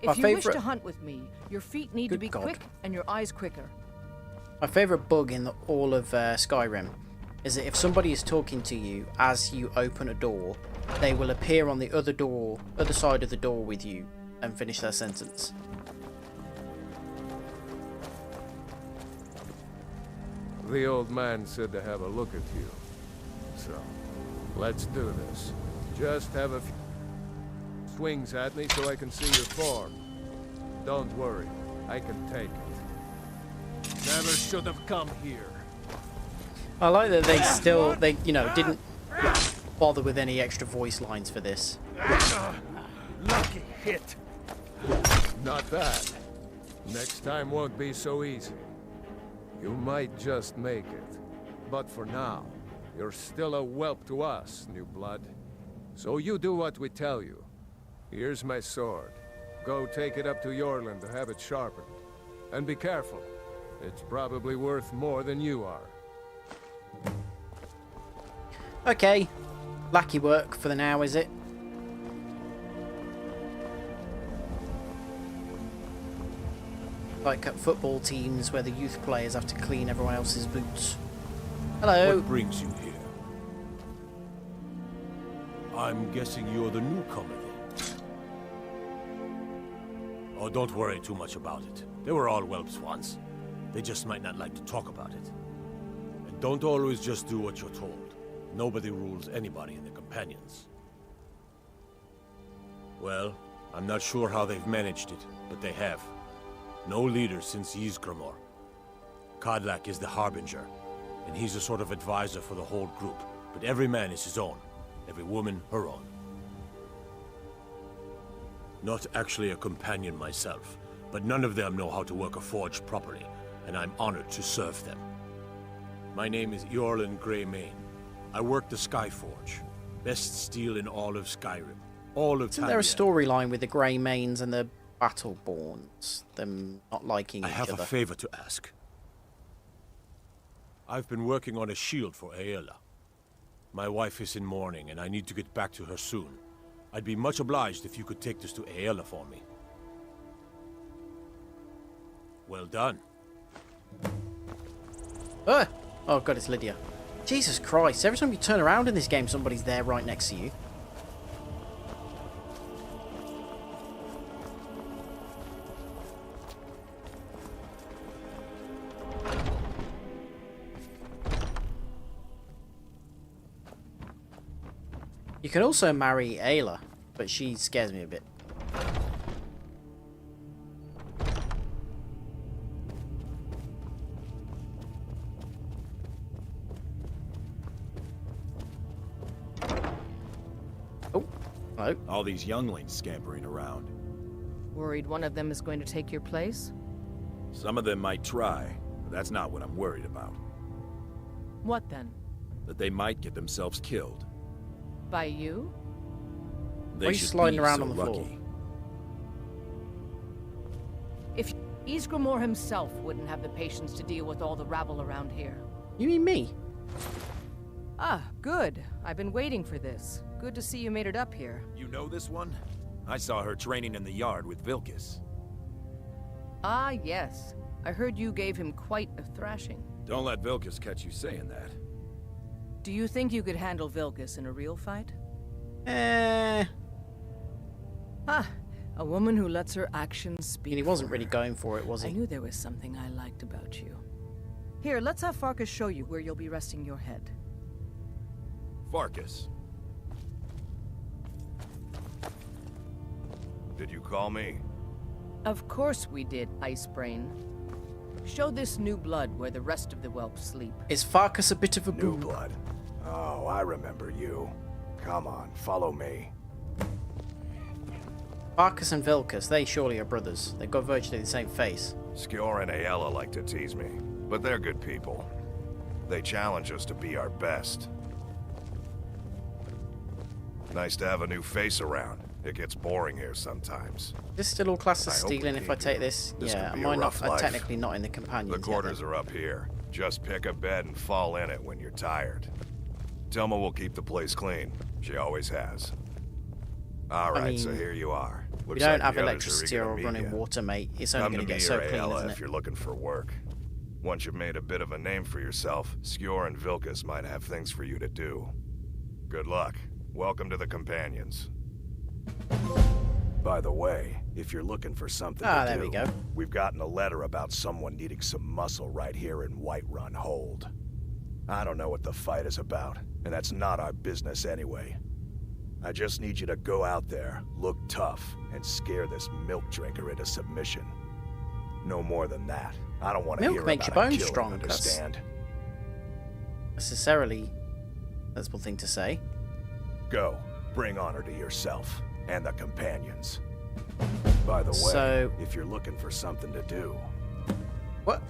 If you wish to hunt with me, your feet need to be quick and your eyes quicker. My favourite bug in all of Skyrim is that if somebody is talking to you as you open a door, they will appear on the other side of the door with you and finish their sentence. The old man said to have a look at you. So, let's do this. Just have a few swings at me so I can see your form. Don't worry, I can take it. Never should have come here. I like that they didn't bother with any extra voice lines for this. Lucky hit. Not that. Next time won't be so easy. You might just make it. But for now, you're still a whelp to us, new blood. So you do what we tell you. Here's my sword. Go take it up to Yorland to have it sharpened. And be careful. It's probably worth more than you are. Okay. Lackey work for the now, is it? Like at football teams where the youth players have to clean everyone else's boots. Hello. What brings you here? I'm guessing you're the newcomer then. Oh, don't worry too much about it. They were all whelps once. They just might not like to talk about it. And don't always just do what you're told. Nobody rules anybody in the Companions. Well, I'm not sure how they've managed it, but they have. No leader since Ysgramor. Kodlak is the Harbinger, and he's a sort of advisor for the whole group, but every man is his own. Every woman, her own. Not actually a companion myself, but none of them know how to work a forge properly, and I'm honored to serve them. My name is Eorlin Greymane. I work the Skyforge. Best steel in all of Skyrim. All of Isn't there a storyline with the Grey Manes and the Battleborns? Them not liking each other? I have a favor to ask. I've been working on a shield for Aela. My wife is in mourning, and I need to get back to her soon. I'd be much obliged if you could take this to Aela for me. Well done. Oh god, it's Lydia. Jesus Christ, every time you turn around in this game, somebody's there right next to you. You can also marry Ayla, but she scares me a bit. Oh, hello. All these younglings scampering around. Worried one of them is going to take your place? Some of them might try, but that's not what I'm worried about. What then? That they might get themselves killed. By you? They Why are you sliding around on the floor? If Ysgramor himself wouldn't have the patience to deal with all the rabble around here. You mean me? Ah, good. I've been waiting for this. Good to see you made it up here. You know this one? I saw her training in the yard with Vilkis. Ah, yes. I heard you gave him quite a thrashing. Don't let Vilkis catch you saying that. Do you think you could handle Vilkis in a real fight? Ah, a woman who lets her actions speak. He wasn't really going for it, was he? I knew there was something I liked about you. Here, let's have Farkas show you where you'll be resting your head. Farkas. Did you call me? Of course we did, Icebrain. Show this new blood where the rest of the whelps sleep. Is Farkas a bit of a New boob? blood. Oh, I remember you. Come on, follow me. Farkas and Vilkas, they surely are brothers. They've got virtually the same face. Skjor and Aela like to tease me, but they're good people. They challenge us to be our best. Nice to have a new face around. It gets boring here sometimes. This still all class as I hope stealing we if I keep take it. this? This Yeah, could be am I a not rough life. technically not in the companions The quarters are up here. Just pick a bed and fall in it when you're tired. Telma will keep the place clean. She always has. All right, so mean, here you are. We Looks don't like have the others are electricity eager or to meet running ya. water, mate. It's only Come going to to get me so or clean, Aela isn't if it? you're looking for work. Once you've made a bit of a name for yourself, Skjor and Vilkas might have things for you to do. Good luck. Welcome to the Companions. By the way, if you're looking for something to there do, we go. we've gotten a letter about someone needing some muscle right here in Whiterun Hold. I don't know what the fight is about, and that's not our business anyway. I just need you to go out there, look tough, and scare this milk drinker into submission. No more than that. I don't want to Milk hear makes about your bones killing, strong, understand? Necessarily a sensible thing to say. Go. Bring honor to yourself and the companions. By the way, So- if you're looking for something to do... What?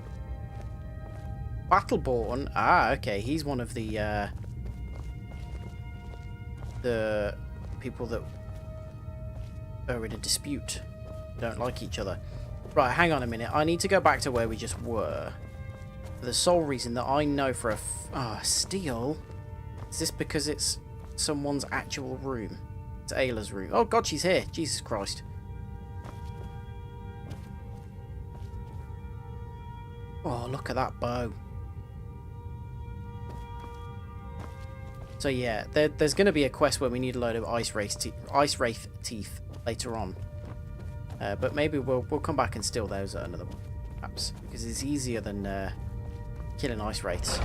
Battleborn? Ah, okay. He's one of the people that are in a dispute. Don't like each other. Right, hang on a minute. I need to go back to where we just were. For the sole reason that I know for a steal. Is this because it's someone's actual room? It's Ayla's room. Oh god, she's here. Jesus Christ. Oh, look at that bow. So yeah, there's going to be a quest where we need a load of ice wraith teeth later on. But maybe we'll come back and steal those at another one, perhaps, because it's easier than killing ice wraiths.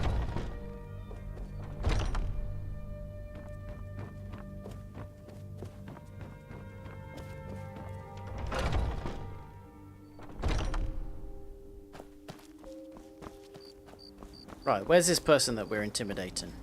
Right, where's this person that we're intimidating?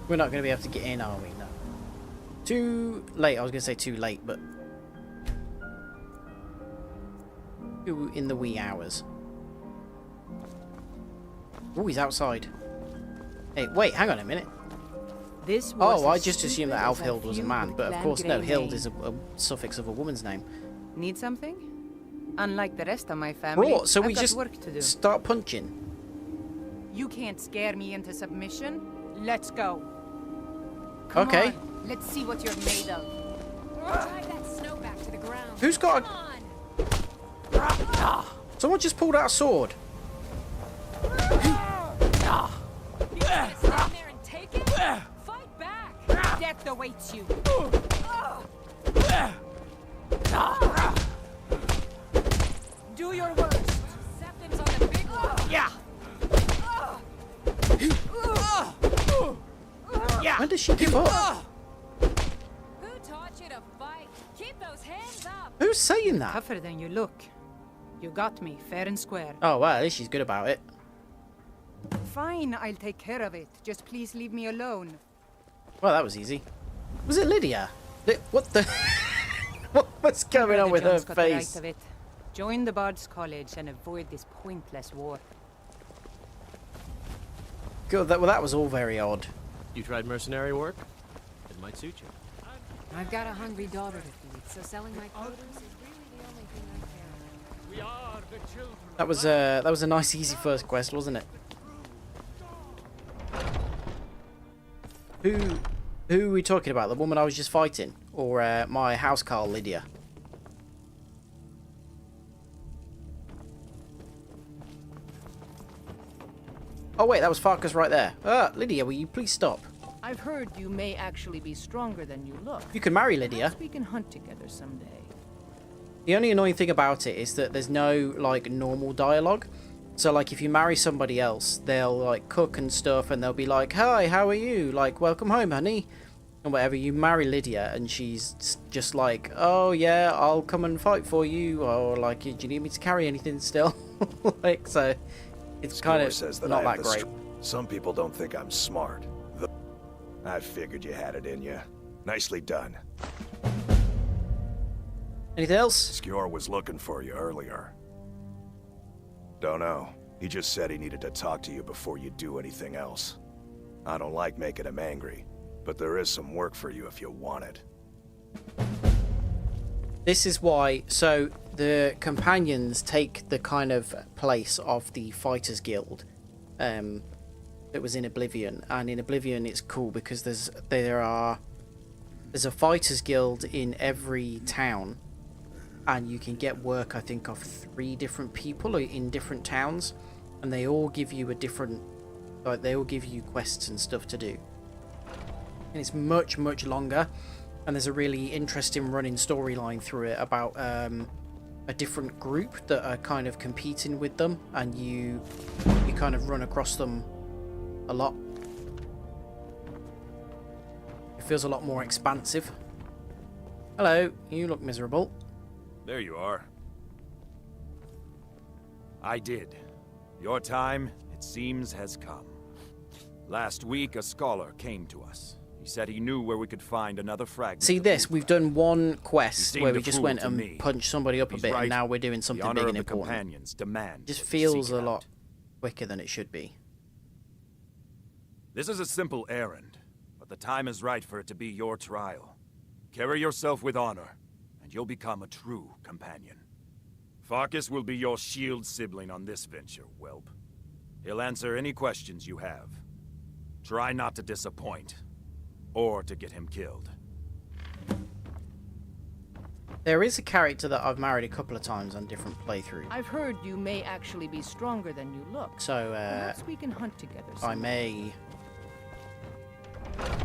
We're not going to be able to get in, are we? No. Too late. I was going to say too late, but... too in the wee hours. Oh, he's outside. Hey, wait, hang on a minute. This was I just assumed that Alfhild was a man, but of course no, Hild is a suffix of a woman's name. Need something? Unlike the rest of my family, Bro, so we I've got just work to do. start punching. You can't scare me into submission. Let's go. Come Okay. on, let's see what you're made of. Drive that snow back to the ground. Who's got a... Someone just pulled out a sword. You gonna stand there and take it? Fight back. Death awaits you. Do your worst. Septim's on the big one. Yeah. When does she give up? Who taught you to fight? Keep those hands up. Who's saying that? Tougher than you look. You got me, fair and square. Oh, well, at least she's good about it. Fine, I'll take care of it. Just please leave me alone. Well, that was easy. Was it Lydia? What the... What's going on with her John's got the right face? of it. Join the Bard's College and avoid this pointless war. Good, that was all very odd. You tried mercenary work? It might suit you. I've got a hungry daughter to feed, so selling my produce is really the only thing I care about. We are the children. That was a nice, easy first quest, wasn't it? Who are we talking about? The woman I was just fighting, or my housecarl Lydia? Oh wait, that was Farkas right there. Lydia, will you please stop? I've heard you may actually be stronger than you look. You can marry Lydia. Perhaps we can hunt together someday. The only annoying thing about it is that there's no, like, normal dialogue. So, like, if you marry somebody else, they'll, like, cook and stuff, and they'll be like, hi, how are you? Like, welcome home, honey. And whatever. You marry Lydia, and she's just like, oh, yeah, I'll come and fight for you. Or, like, do you need me to carry anything still? Like, so, it's kind of says that not I have that great. Some people don't think I'm smart. I figured you had it in you. Nicely done. Anything else? Skjor was looking for you earlier. Don't know. He just said he needed to talk to you before you do anything else. I don't like making him angry, but there is some work for you if you want it. This is why, so the companions take the kind of place of the Fighters Guild that was in Oblivion, and in Oblivion it's cool because there's a Fighters Guild in every town, and you can get work, I think, of 3 different people in different towns, and they all give you a different, like, they all give you quests and stuff to do, and it's much longer. And there's a really interesting running storyline through it about a different group that are kind of competing with them, and you kind of run across them a lot. It feels a lot more expansive. Hello, you look miserable. There you are. I did. Your time, it seems, has come. Last week, a scholar came to us. He said he knew where we could find another fragment. See this? We've done one quest He where seemed we a just fool went to and me. punched somebody up a He's bit, right. and now we're doing something The honor big of and the important. companions demand Just that we feels seek a it lot out. quicker than it should be. This is a simple errand, but the time is right for it to be your trial. Carry yourself with honor, and you'll become a true companion. Farkas will be your shield sibling on this venture, whelp. He'll answer any questions you have. Try not to disappoint, or to get him killed. There is a character that I've married a couple of times on different playthroughs. I've heard you may actually be stronger than you look. So, perhaps we can hunt together I sometime. may...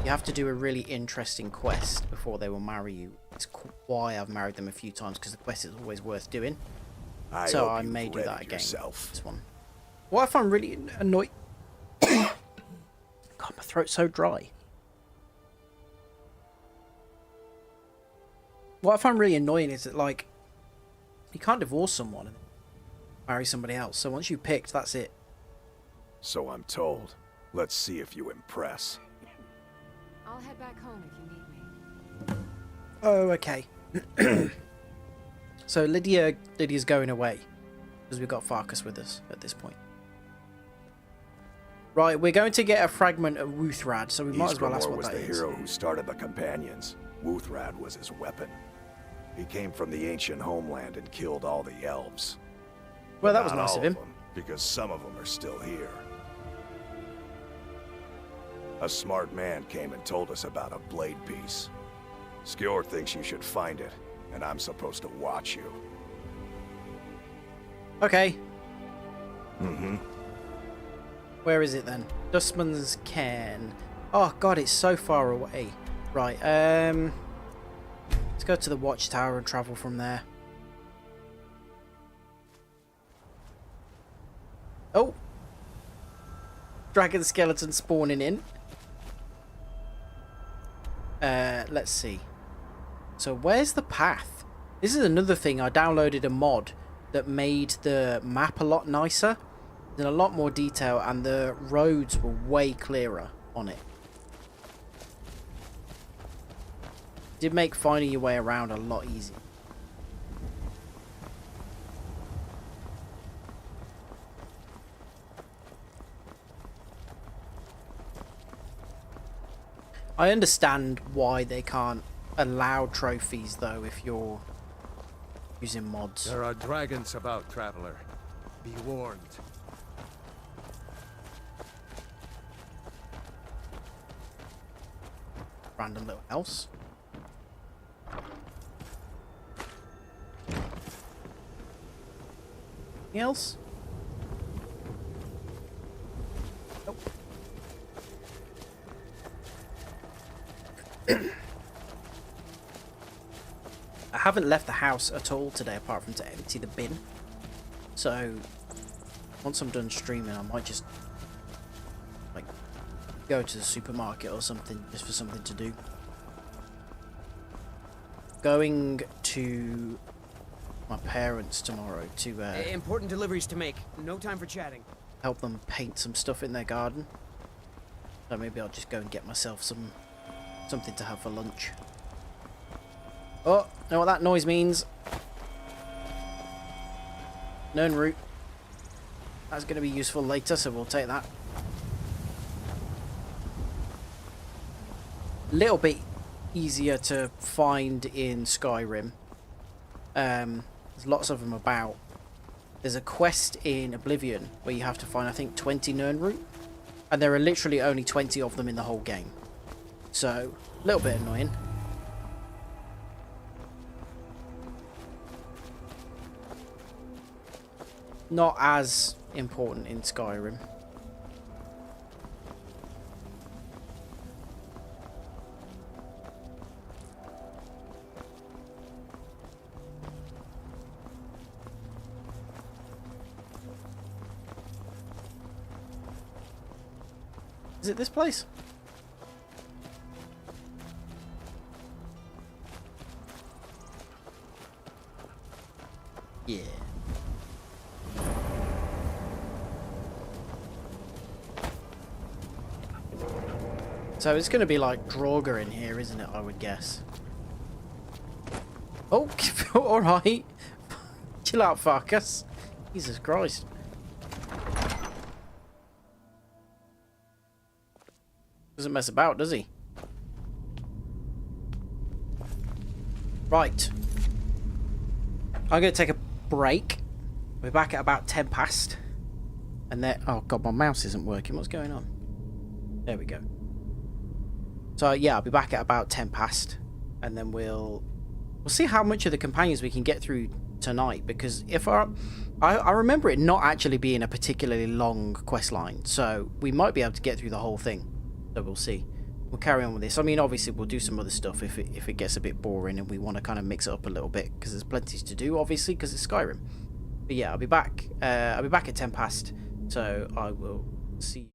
You have to do a really interesting quest before they will marry you. It's why I've married them a few times, because the quest is always worth doing. So I may do that again. This one. What I find really annoying... God, my throat's so dry. What I find really annoying is that, like, you can't divorce someone and marry somebody else. So once you picked, that's it. So I'm told. Let's see if you impress. I'll head back home if you need me. Oh, okay. So Lydia's going away because we've got Farkas with us at this point. Right, we're going to get a fragment of Wuthrad, so we might as well ask what was that the is. hero who started the companions. Wuthrad was his weapon. He came from the ancient homeland and killed all the elves. Well, But that was not nice all of him. them, because some of them are still here. A smart man came and told us about a blade piece. Skjor thinks you should find it, and I'm supposed to watch you. Okay, Mm-hmm. where is it then? Dustman's Cairn. Oh god, it's so far away. Right, let's go to the watchtower and travel from there. Oh! Dragon skeleton spawning in. Let's see. So where's the path? This is another thing. I downloaded a mod that made the map a lot nicer. In a lot more detail, and the roads were way clearer on it. Did make finding your way around a lot easier. I understand why they can't allow trophies though if you're using mods. There are dragons about, traveler. Be warned. Random little house. Anything else? Nope. I haven't left the house at all today apart from to empty the bin. So once I'm done streaming I might just like go to the supermarket or something just for something to do. Going to my parents tomorrow to Important deliveries to make. No time for chatting. help them paint some stuff in their garden. So maybe I'll just go and get myself something to have for lunch. Oh, know what that noise means? Known route. That's going to be useful later, so we'll take that. Little bit easier to find in Skyrim. There's lots of them about. There's a quest in Oblivion where you have to find, I think, 20 Nirnroot, and there are literally only 20 of them in the whole game. So, a little bit annoying. Not as important in Skyrim. Is it this place? Yeah. So it's going to be like Draugr in here, isn't it? I would guess. Oh, alright. Chill out, Farkas. Jesus Christ. Doesn't mess about, does he? Right. I'm going to take a break. We're back at about 10 past. And then... Oh, God, my mouse isn't working. What's going on? There we go. So, yeah, I'll be back at about 10 past. And then we'll see how much of the companions we can get through tonight. Because if I remember it not actually being a particularly long quest line. So, we might be able to get through the whole thing. So, we'll see. We'll carry on with this. I mean, obviously, we'll do some other stuff if it gets a bit boring and we want to kind of mix it up a little bit, because there's plenty to do, obviously, because it's Skyrim. But yeah, I'll be back. I'll be back at 10 past. So I will see.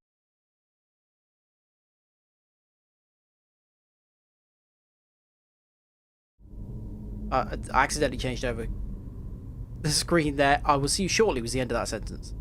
I accidentally changed over the screen there. I will see you shortly was the end of that sentence.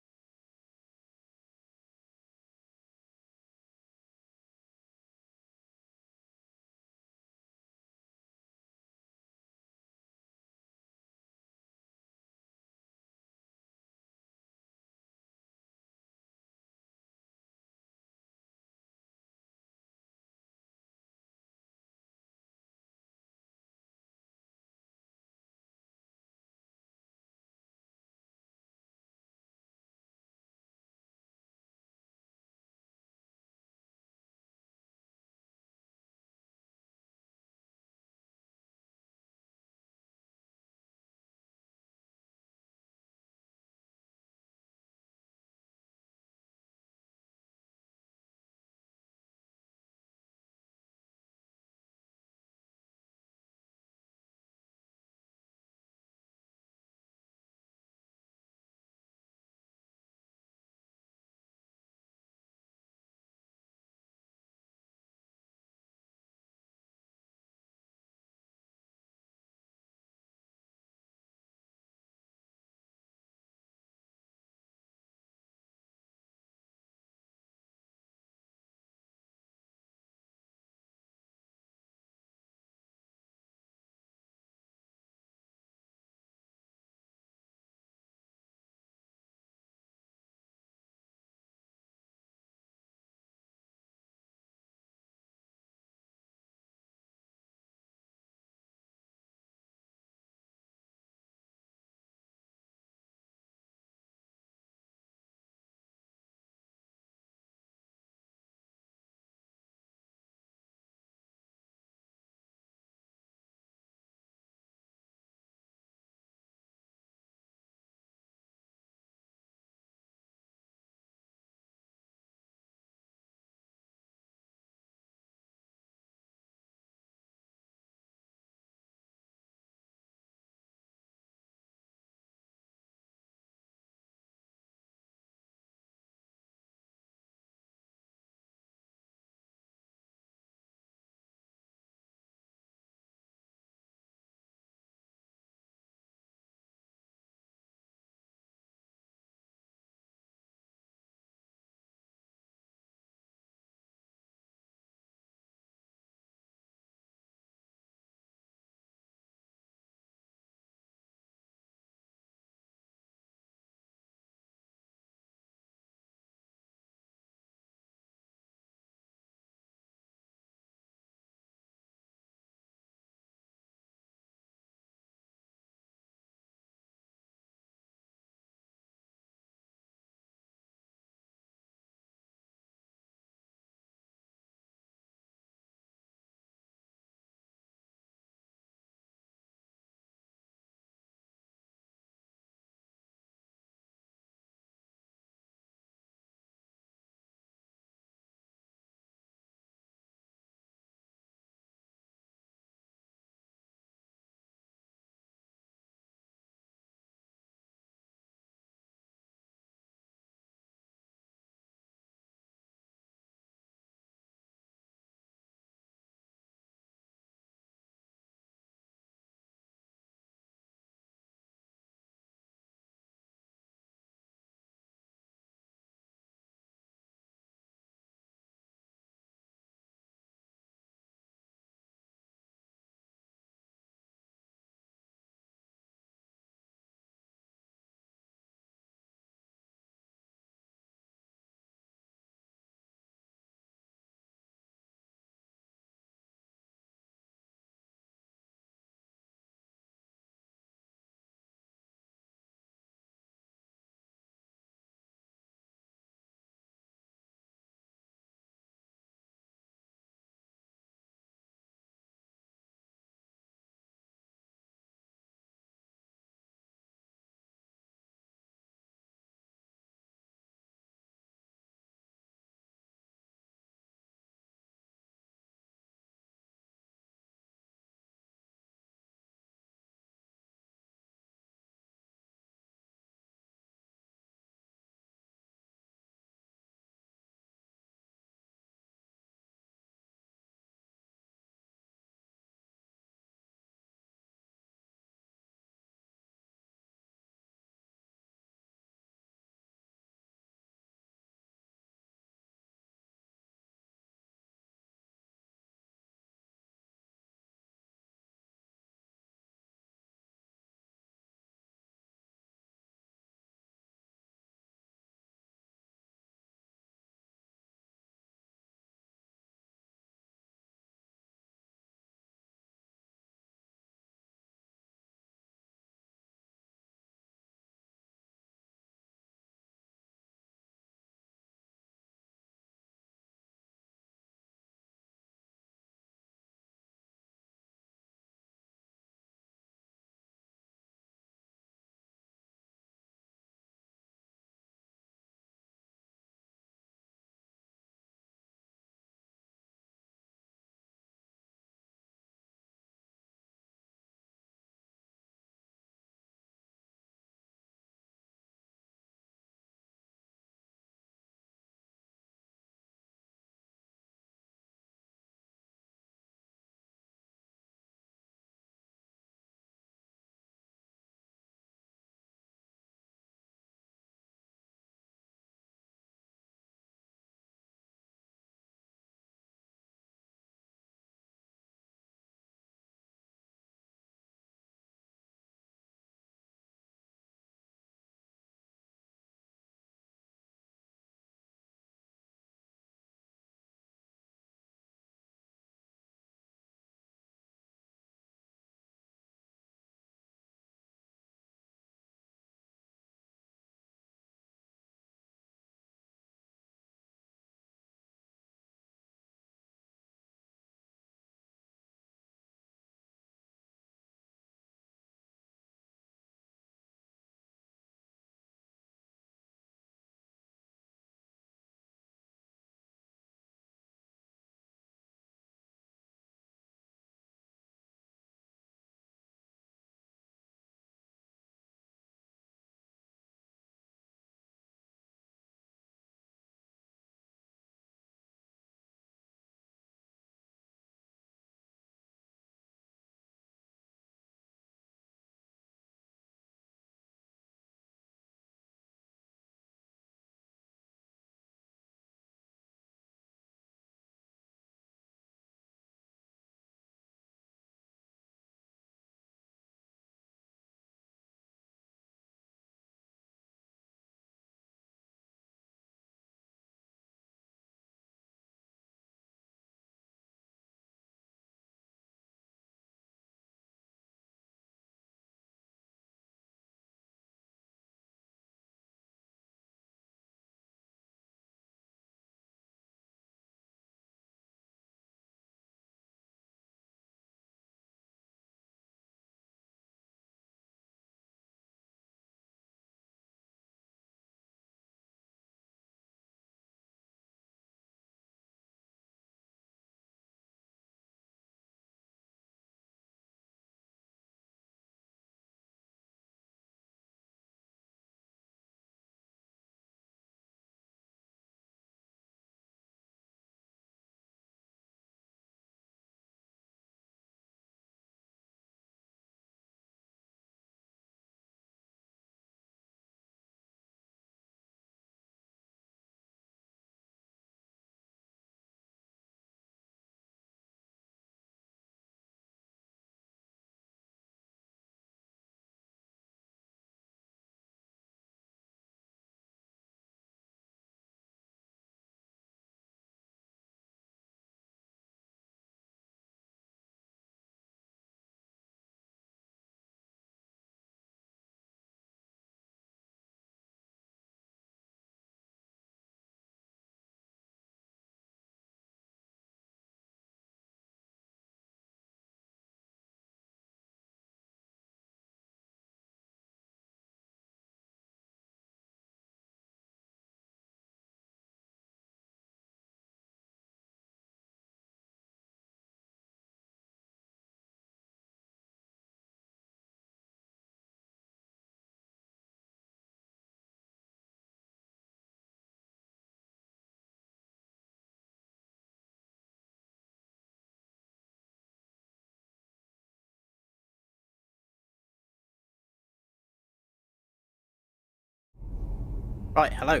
Right, hello.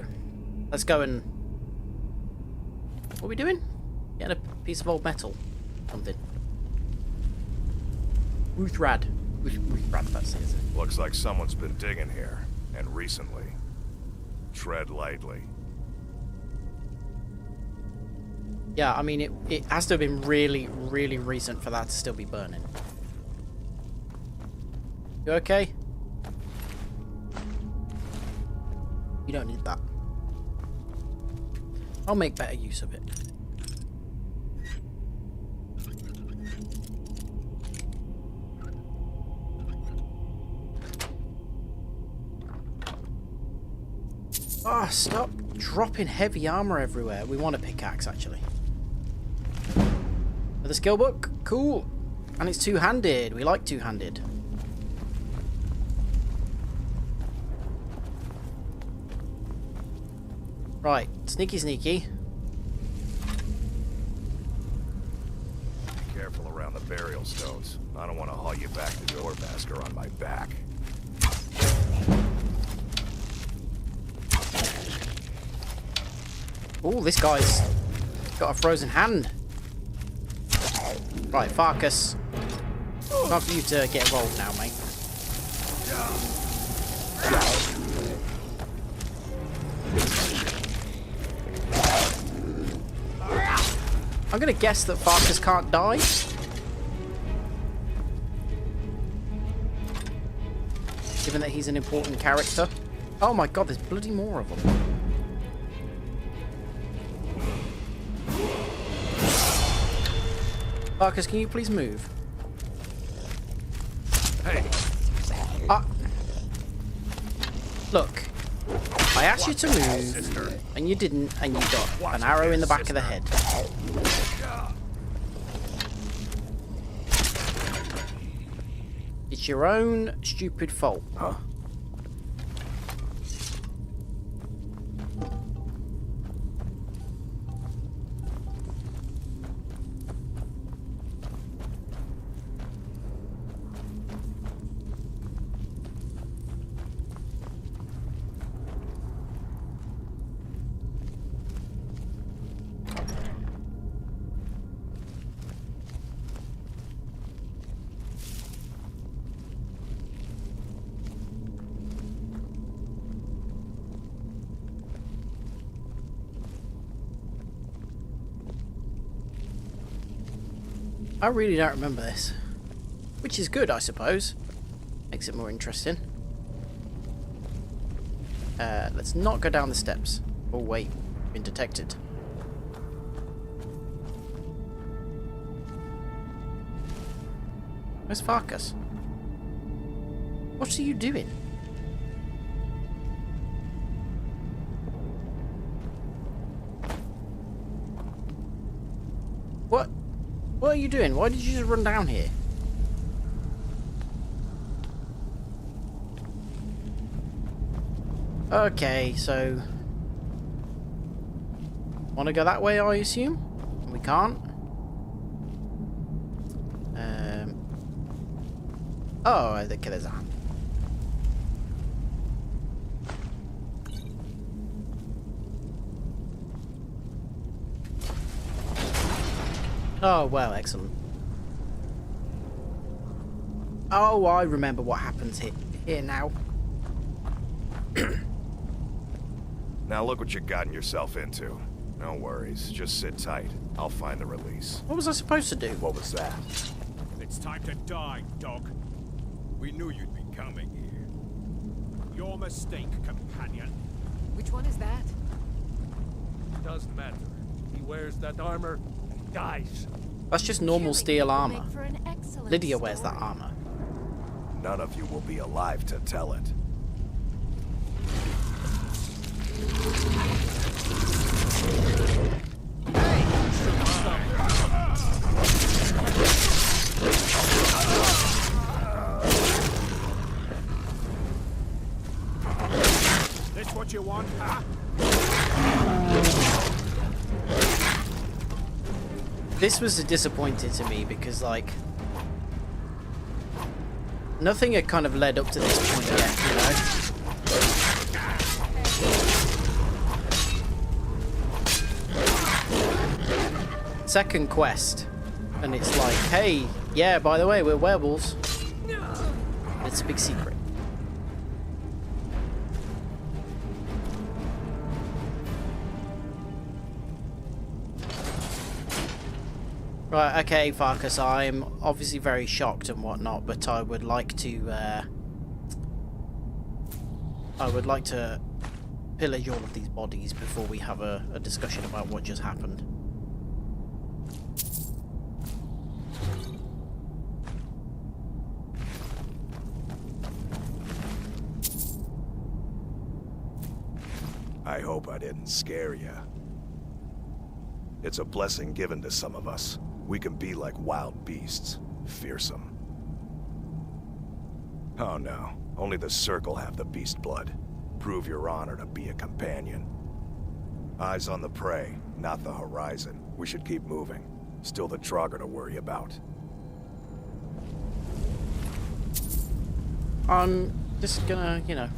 Let's go and... What are we doing? Getting a piece of old metal. Something. Ruthrad. Ruthrad, that's it, is it? Looks like someone's been digging here, and recently. Tread lightly. Yeah, I mean, it has to have been really, really recent for that to still be burning. You okay? You don't need that. I'll make better use of it. Ah, oh, stop dropping heavy armor everywhere. We want a pickaxe, actually. The skill book? Cool. And it's two-handed. We like two-handed. Right. Sneaky, sneaky. Be careful around the burial stones. I don't want to haul you back to Doormaster on my back. Oh, this guy's got a frozen hand. Right, Farkas. Time for you to get involved now, mate. I'm gonna guess that Farkas can't die. Given that he's an important character. Oh my god, there's bloody more of them. Farkas, can you please move? Hey. Look. I asked you to move, and you didn't, and you got an arrow in the back of the head. It's your own stupid fault. Huh? I really don't remember this. Which is good, I suppose. Makes it more interesting. Let's not go down the steps. Oh wait, been detected. Where's Farkas? What are you doing? What are you doing? Why did you just run down here? Okay, so... Want to go that way, I assume? We can't. Oh, okay, there's a hand. Oh, well, excellent. Oh, I remember what happens here now. Now look what you've gotten yourself into. No worries, just sit tight. I'll find the release. What was I supposed to do? What was that? It's time to die, dog. We knew you'd be coming here. Your mistake, companion. Which one is that? Doesn't matter. He wears that armor, he dies. That's just normal steel armor. Lydia wears that armor. None of you will be alive to tell it. This what you want, huh? This was disappointing to me because, like, nothing had kind of led up to this point yet, you know? Second quest. And it's like, hey, yeah, by the way, we're werewolves. It's a big secret. Right, okay, Farkas, I'm obviously very shocked and whatnot, but I would like to pillage all of these bodies before we have a discussion about what just happened. I hope I didn't scare you. It's a blessing given to some of us. We can be like wild beasts, fearsome. Oh no, only the Circle have the beast blood. Prove your honor to be a companion. Eyes on the prey, not the horizon. We should keep moving. Still the Draugr to worry about. I'm just gonna, you know,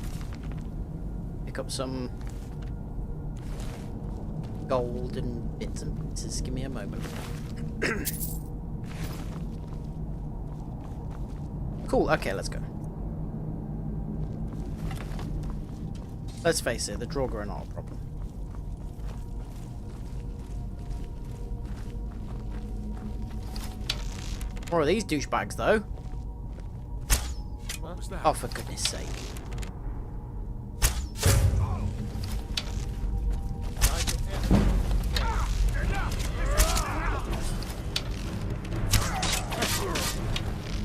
pick up some gold and bits and pieces. Give me a moment. Cool, okay, let's go. Let's face it, the Draugr are not a problem. More of these douchebags, though. What was that? Oh, for goodness sake.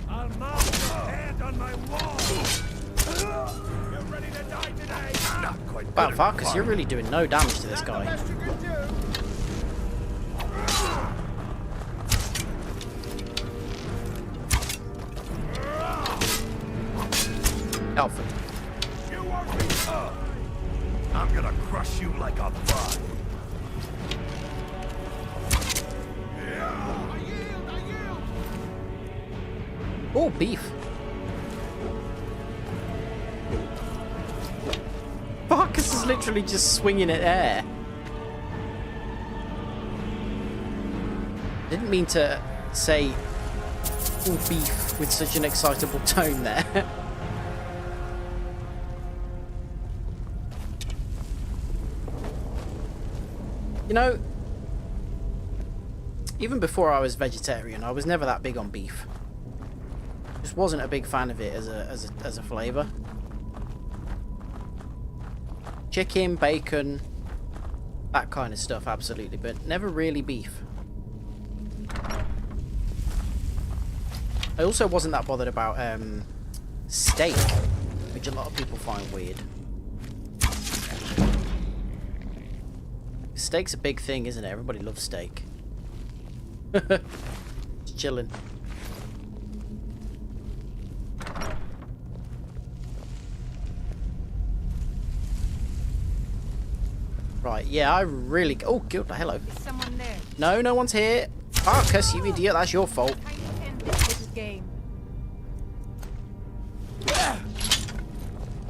I'll mark your hand on my wall. You're ready to die today. Not quite. Wow, Farkas, you're really doing no damage to this guy. Alfred. You won't be. I'm gonna crush you like a bug. Oh, beef. Farkas is literally just swinging at air. Didn't mean to say oh, beef with such an excitable tone there. You know, even before I was vegetarian, I was never that big on beef. Just wasn't a big fan of it as a flavour. Chicken, bacon, that kind of stuff, absolutely, but never really beef. I also wasn't that bothered about steak, which a lot of people find weird. Steak's a big thing, isn't it? Everybody loves steak. Just chilling. Right, yeah, I really... Oh, good, hello. Is someone there? No, no one's here. Farkas, you idiot, that's your fault. This is game.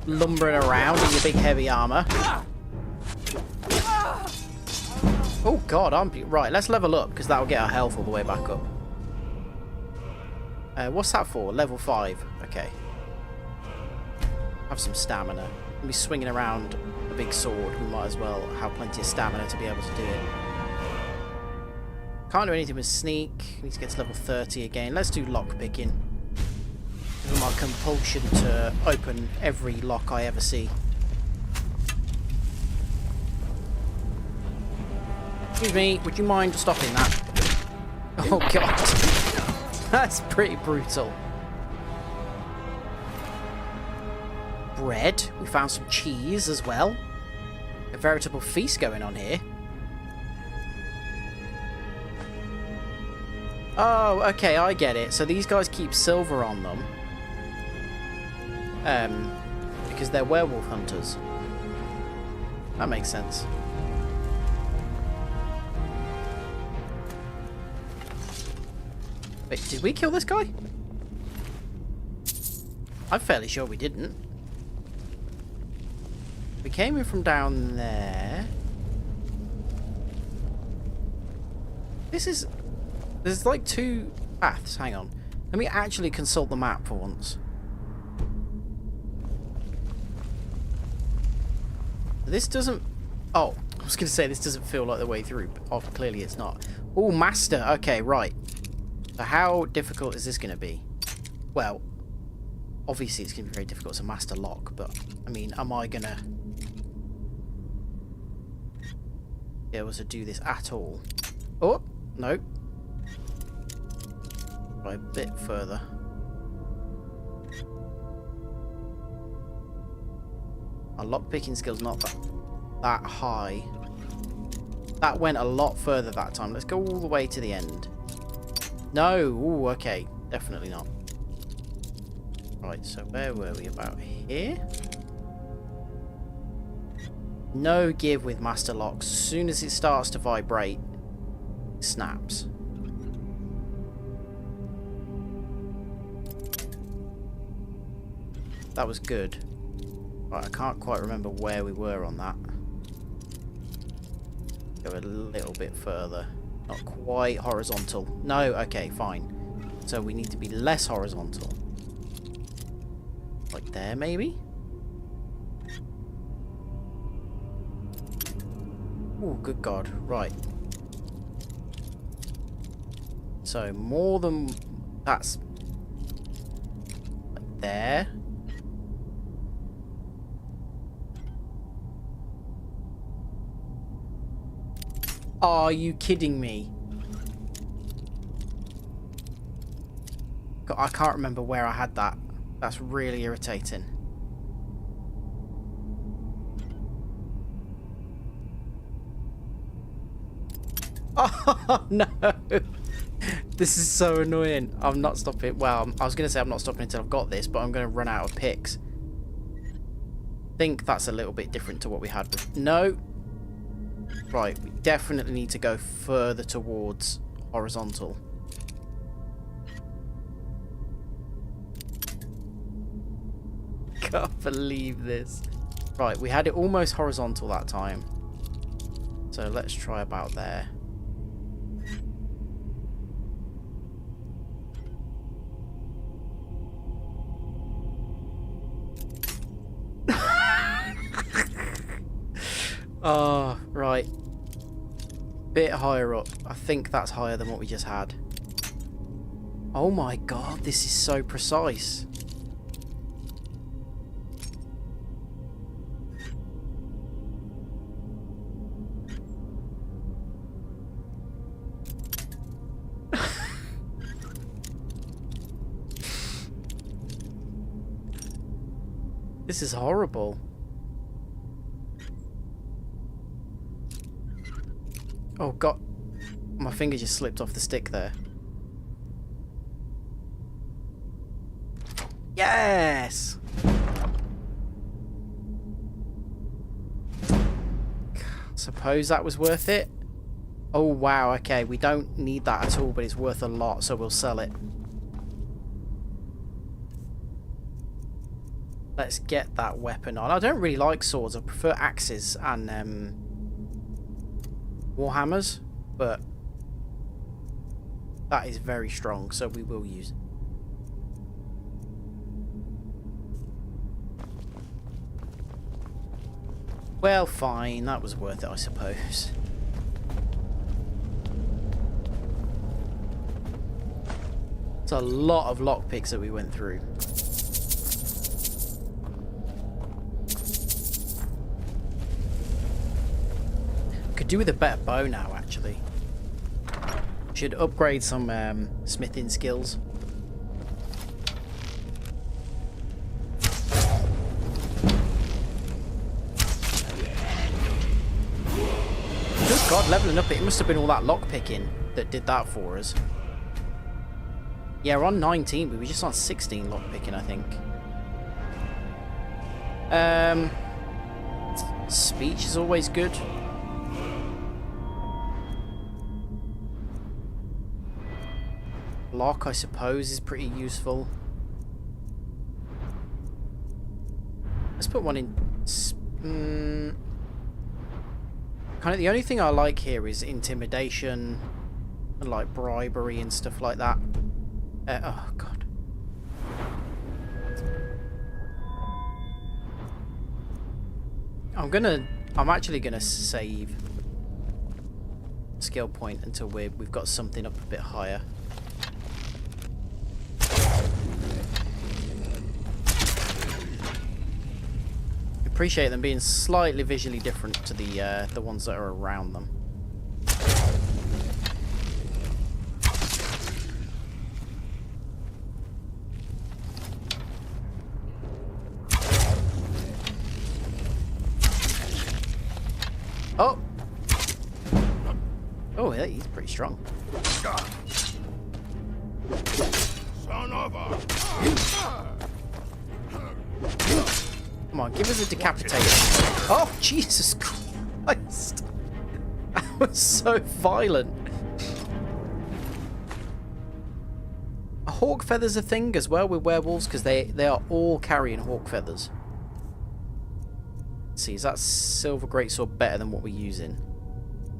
Lumbering around in your big heavy armor. Oh god, right, let's level up, because that'll get our health all the way back up. What's that for? Level 5. Okay. Have some stamina. We'll be swinging around a big sword. We might as well have plenty of stamina to be able to do it. Can't do anything with sneak. Need to get to level 30 again. Let's do lockpicking. Give them my compulsion to open every lock I ever see. Excuse me, would you mind stopping that? Oh god. That's pretty brutal. Bread. We found some cheese as well. A veritable feast going on here. Oh, okay, I get it. So these guys keep silver on them. Because they're werewolf hunters. That makes sense. Wait, did we kill this guy? I'm fairly sure we didn't. We came in from down there. There's like two paths. Hang on. Let me actually consult the map for once. This doesn't... Oh, I was going to say this doesn't feel like the way through, but oh, clearly it's not. Oh, master. Okay, right. So how difficult is this going to be? Well, obviously it's going to be very difficult. It's a master lock, but, I mean, am I going to be able to do this at all? Oh, no. Try a bit further. Our lockpicking skill's not that high. That went a lot further that time. Let's go all the way to the end. No! Ooh, okay. Definitely not. Right, so where were we? About here? No give with master locks. As soon as it starts to vibrate, it snaps. That was good. Right, I can't quite remember where we were on that. Go a little bit further. Not quite horizontal. No, okay, fine. So we need to be less horizontal. Like there, maybe? Oh, good God. Right. So more than... That's... Like there. Are you kidding me? God, I can't remember where I had that. That's really irritating. Oh no! This is so annoying. I'm not stopping. Well, I was going to say I'm not stopping until I've got this, but I'm going to run out of picks. I think that's a little bit different to what we had with... No! Right, we definitely need to go further towards horizontal. Can't believe this. Right, we had it almost horizontal that time. So let's try about there. Oh, right. Bit higher up. I think that's higher than what we just had. Oh my God, this is so precise. This is horrible. Oh God, my finger just slipped off the stick there. Yes! Suppose that was worth it. Oh wow, okay, we don't need that at all, but it's worth a lot, so we'll sell it. Let's get that weapon on. I don't really like swords, I prefer axes and warhammers, but that is very strong, so we will use it. Well, fine, that was worth it, I suppose. It's a lot of lockpicks that we went through. Could do with a better bow now, actually. Should upgrade some smithing skills. Good God, leveling up it must have been all that lockpicking that did that for us. Yeah, we're on 19, but we're just on 16 lockpicking, I think. Speech is always good. Lock, I suppose, is pretty useful. Let's put one in. Kind of the only thing I like here is intimidation, And like bribery and stuff like that. Oh god. I'm actually gonna save skill point until we've got something up a bit higher. Appreciate them being slightly visually different to the ones that are around them. Oh! Oh, yeah, he's pretty strong. Son of a... Come on, give us a decapitation. Oh, Jesus Christ! That was so violent. Are hawk feathers a thing as well with werewolves? Because they are all carrying hawk feathers. Let's see, is that silver greatsword better than what we're using?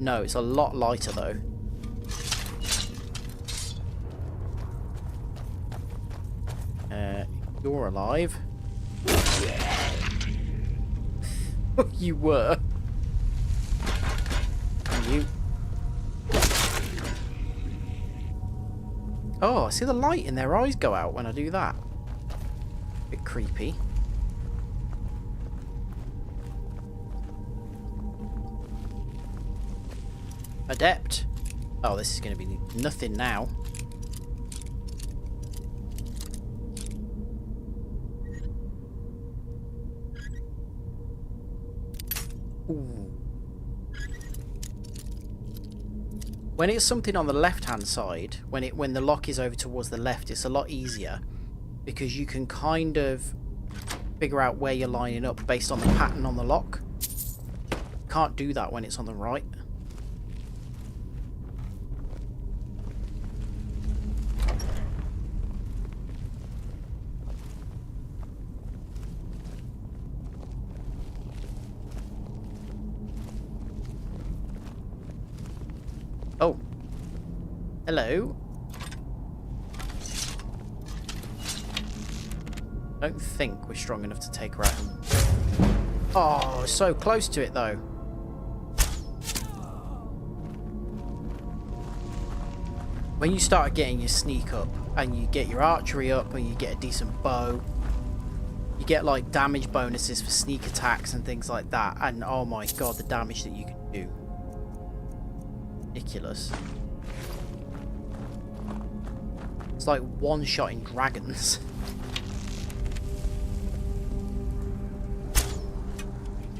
No, it's a lot lighter though. You're alive. You were. And you. Oh, I see the light in their eyes go out when I do that. Bit creepy. Adept. Oh, this is going to be nothing now. Ooh. When it's something on the left-hand side, when the lock is over towards the left, it's a lot easier because you can kind of figure out where you're lining up based on the pattern on the lock. Can't do that when it's on the right. Oh. Hello. Don't think we're strong enough to take her out. Oh, so close to it though. When you start getting your sneak up and you get your archery up and you get a decent bow, you get like damage bonuses for sneak attacks and things like that, and oh my god, the damage that you can do. Ridiculous. It's like one-shotting dragons.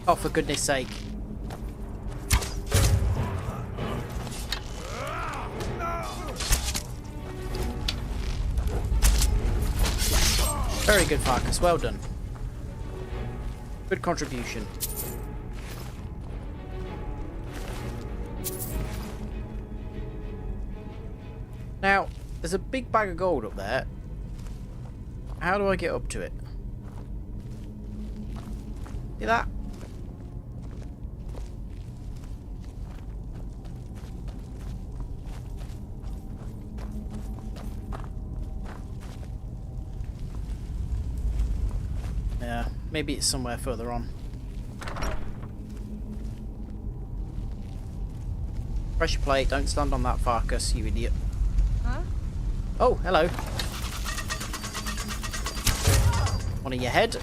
Oh, for goodness sake. Very good, Farkas. Well done. Good contribution. Now, there's a big bag of gold up there. How do I get up to it? See that? Yeah, maybe it's somewhere further on. Press your plate, don't stand on that, Farkas, you idiot. Huh? Oh, hello. One in your head.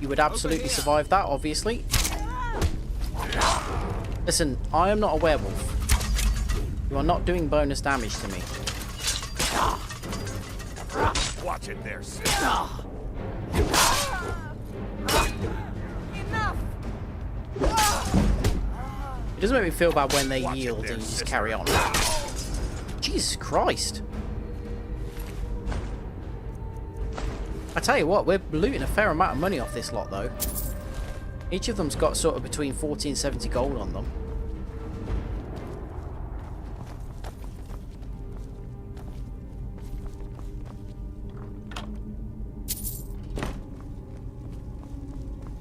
You would absolutely survive that, obviously. Listen, I am not a werewolf. You are not doing bonus damage to me. Watch it there, sister. It doesn't make me feel bad when they yield and you just carry on. Jesus Christ. I tell you what, we're looting a fair amount of money off this lot though. Each of them's got sort of between 40 and 70 gold on them.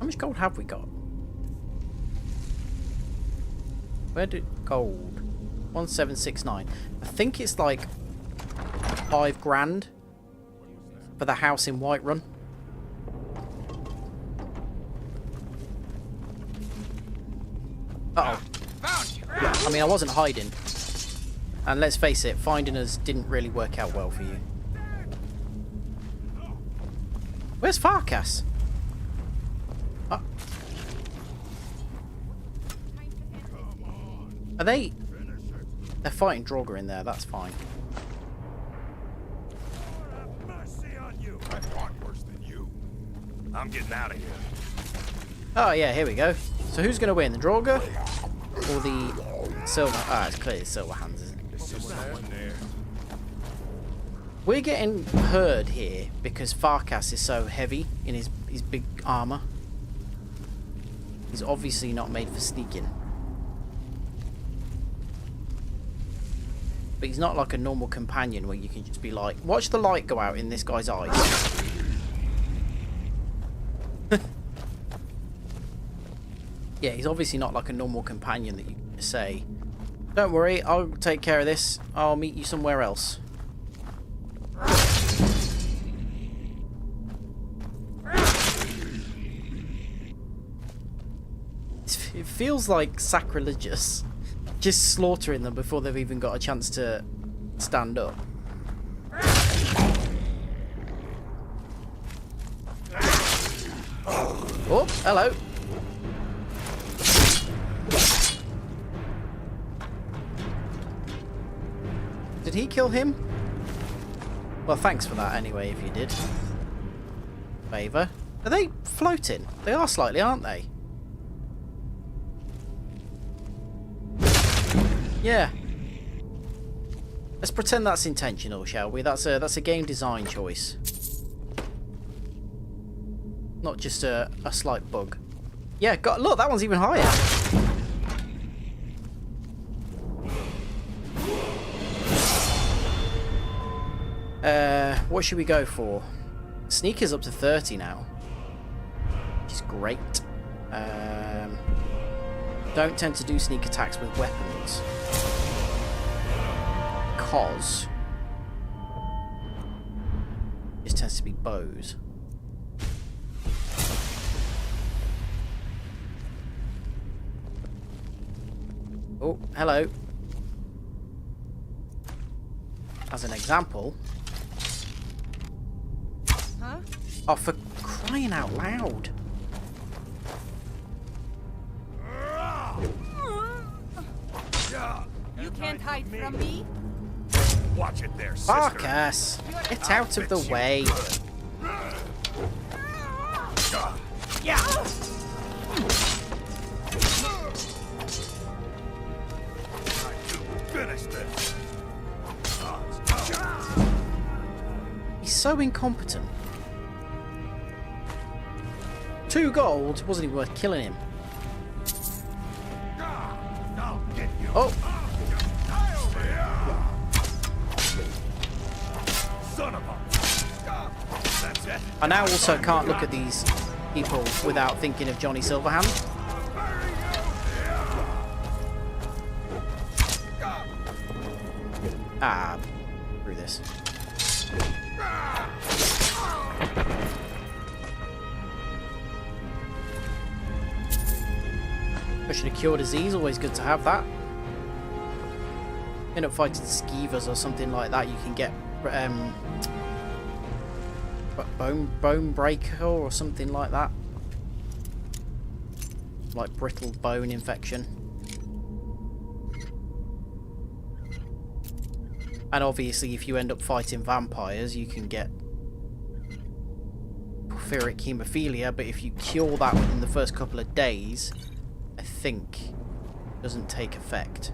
How much gold have we got? Where did gold? 1769. I think it's like 5 grand for the house in Whiterun. Uh-oh. I mean, I wasn't hiding. And let's face it, finding us didn't really work out well for you. Where's Farkas? Oh. Are they... They're fighting Draugr in there, that's fine. I'm getting out of here. Oh yeah, here we go. So who's going to win, the Draugr or the Silver? Ah, it's clearly Silver Hands, isn't it? We're getting heard here because Farkas is so heavy in his big armor. He's obviously not made for sneaking. But he's not like a normal companion where you can just be like, watch the light go out in this guy's eyes. Yeah, he's obviously not like a normal companion that you can say, don't worry, I'll take care of this. I'll meet you somewhere else. It feels like sacrilegious. Just slaughtering them before they've even got a chance to stand up. Oh, hello. Did he kill him? Well, thanks for that anyway, if you did. Favour. Are they floating? They are slightly, aren't they? Yeah. Let's pretend that's intentional, shall we? That's a game design choice. Not just a slight bug. Yeah, look, that one's even higher. What should we go for? Sneaker's up to 30 now, which is great. Don't tend to do sneak attacks with weapons because this tends to be bows. Oh, hello. As an example. Huh? Oh, for crying out loud. You can't hide from me. Watch it there, sister. Farkas, get out of the way. Yeah. Finish this. He's so incompetent. 2 gold wasn't even worth killing him. Oh. I now also can't look at these people without thinking of Johnny Silverhand. Ah, through this. Pushing a cure disease, always good to have that. End up fighting skeevers or something like that, you can get bone breaker or something like that, like brittle bone infection. And obviously if you end up fighting vampires you can get porphyric hemophilia, but if you cure that within the first couple of days, I think it doesn't take effect.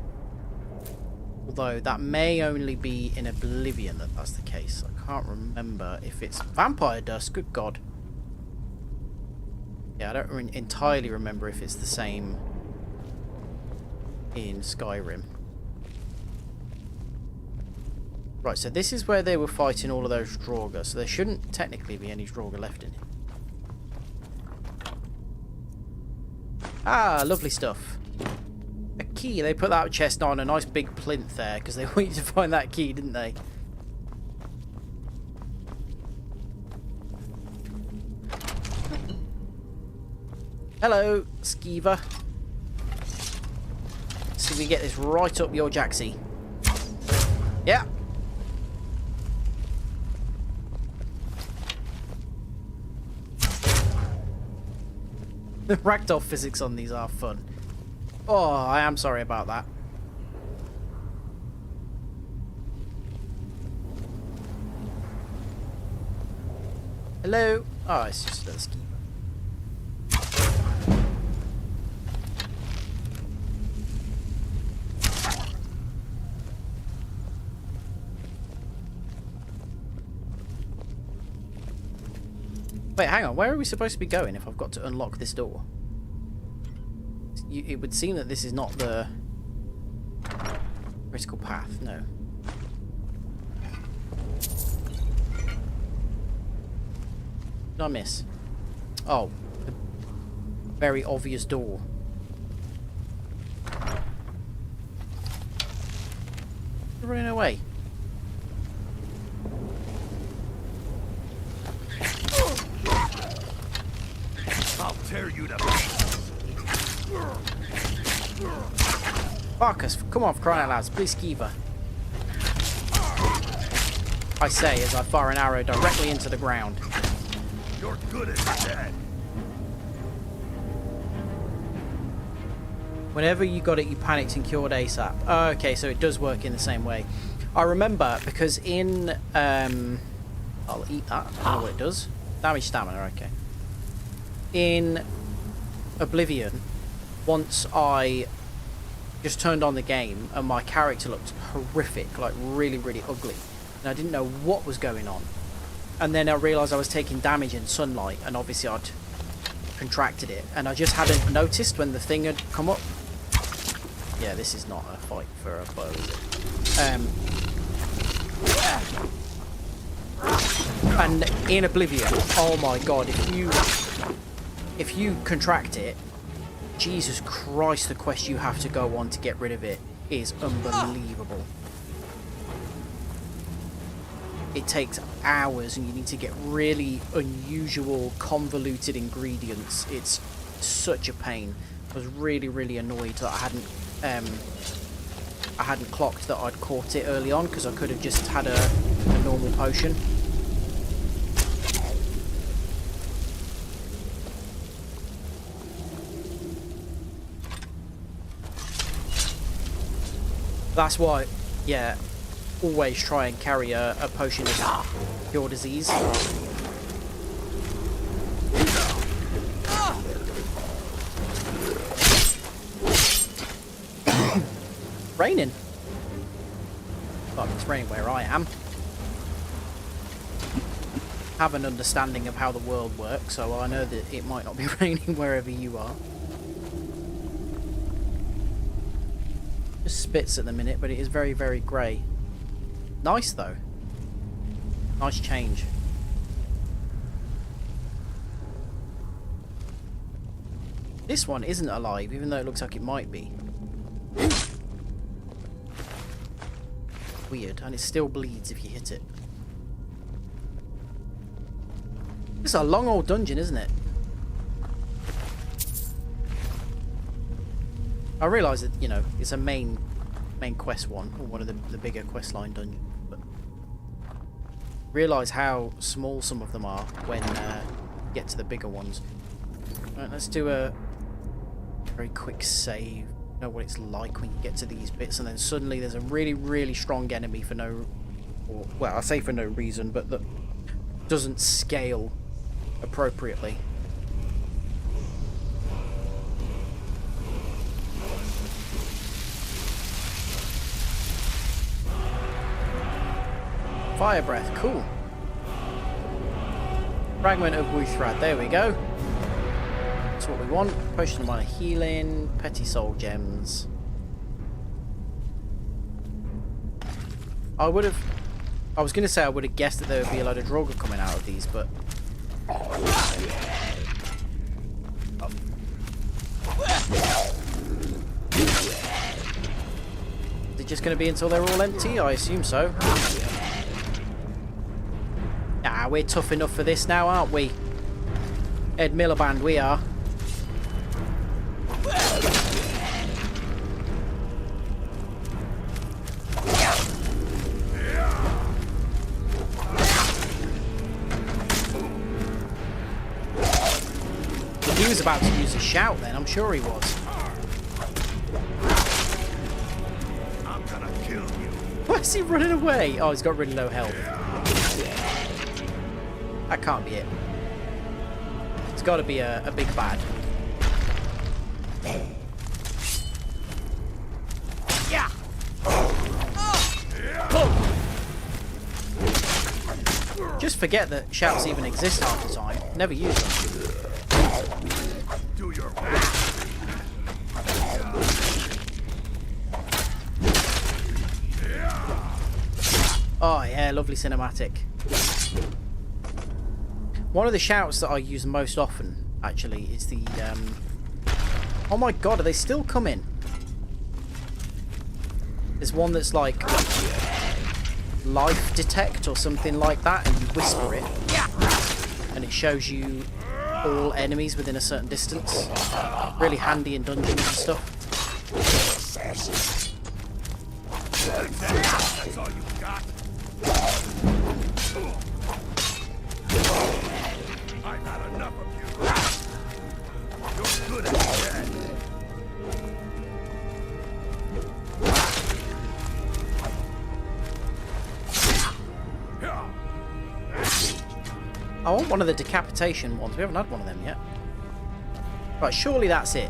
Although that may only be in Oblivion that that's the case. I can't remember if it's Vampire Dust, good god. Yeah, I don't entirely remember if it's the same in Skyrim. Right, so this is where they were fighting all of those Draugr, so there shouldn't technically be any Draugr left in it. Ah, lovely stuff. A key. They put that chest on a nice big plinth there because they want you to find that key, didn't they? Hello, Skeever. See if we get this right up your jacksy. Yeah. The ragdoll physics on these are fun. Oh, I am sorry about that. Hello? Oh, it's just a Skeever. Wait, hang on. Where are we supposed to be going if I've got to unlock this door? It would seem that this is not the critical path. No. What did I miss? Oh, the very obvious door. They're running away. I'll tear you to pieces. Marcus, come on, for crying out loud, please Skeever. I say as I fire an arrow directly into the ground. You're good as dead. Whenever you got it, you panicked and cured ASAP. Oh, okay, so it does work in the same way. I remember because in I'll eat that. I don't know what it does. Damage stamina. Okay. In Oblivion, once I just turned on the game and my character looked horrific, like really, really ugly, and I didn't know what was going on. And then I realised I was taking damage in sunlight, and obviously I'd contracted it, and I just hadn't noticed when the thing had come up. Yeah, this is not a fight for a bow, is it? And in Oblivion, oh my god, if you contract it, Jesus Christ, the quest you have to go on to get rid of it is unbelievable. It takes hours and you need to get really unusual, convoluted ingredients. It's such a pain. I was really, really annoyed that I hadn't clocked that I'd caught it early on, because I could have just had a normal potion. That's why, yeah, always try and carry a potion of cure disease. Raining. Well, it's raining where I am. Have an understanding of how the world works, so I know that it might not be raining wherever you are. Just spits at the minute, but it is very, very grey. Nice though. Nice change. This one isn't alive, even though it looks like it might be. Weird, and it still bleeds if you hit it. This is a long old dungeon, isn't it? I realise that, you know, it's a main quest one, or one of the bigger quest line dungeons, but realise how small some of them are when you get to the bigger ones. Right, let's do a very quick save. Know what it's like when you get to these bits, and then suddenly there's a really, really strong enemy for no, or well, I say for no reason, but that doesn't scale appropriately. Fire breath, cool. Fragment of Wuthrad, there we go. That's what we want. Potion of minor healing, petty soul gems. I was going to say I would have guessed that there would be a load of Draugr coming out of these, but just going to be until they're all empty? I assume so. Ah, we're tough enough for this now, aren't we? Ed Miliband, we are. He was about to use a shout then, I'm sure he was. I'm gonna kill you. Why is he running away? Oh, he's got really low health. That can't be it. It's got to be a big bad. Yeah. Just forget that shouts even exist half the time. Never use them. Do your Oh yeah, lovely cinematic. One of the shouts that I use most often, actually, is the... Oh my god, are they still coming? There's one that's like... Life detect or something like that, and you whisper it. And it shows you all enemies within a certain distance. Really handy in dungeons and stuff. That's all you got? I've had enough of you. You're good at that. I want one of the decapitation ones. We haven't had one of them yet. Right, surely that's it.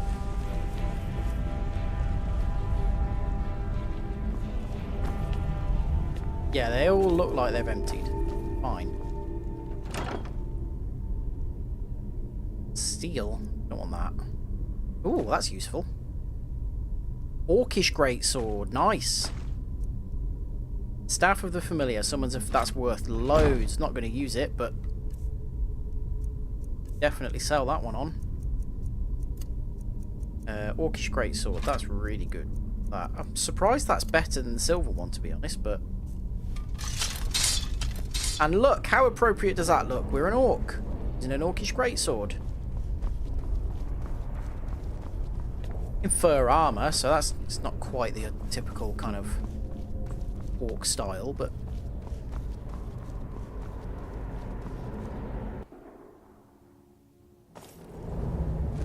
Yeah, they all look like they've emptied. Fine. Steel. Don't want that. Ooh, that's useful. Orcish greatsword. Nice. Staff of the Familiar. Summons if that's worth loads. Not going to use it, but definitely sell that one on. Orcish greatsword. That's really good. I'm surprised that's better than the silver one, to be honest, but... And look, how appropriate does that look? We're an orc. Using an orcish greatsword. In fur armor, so it's not quite the typical kind of orc style, but...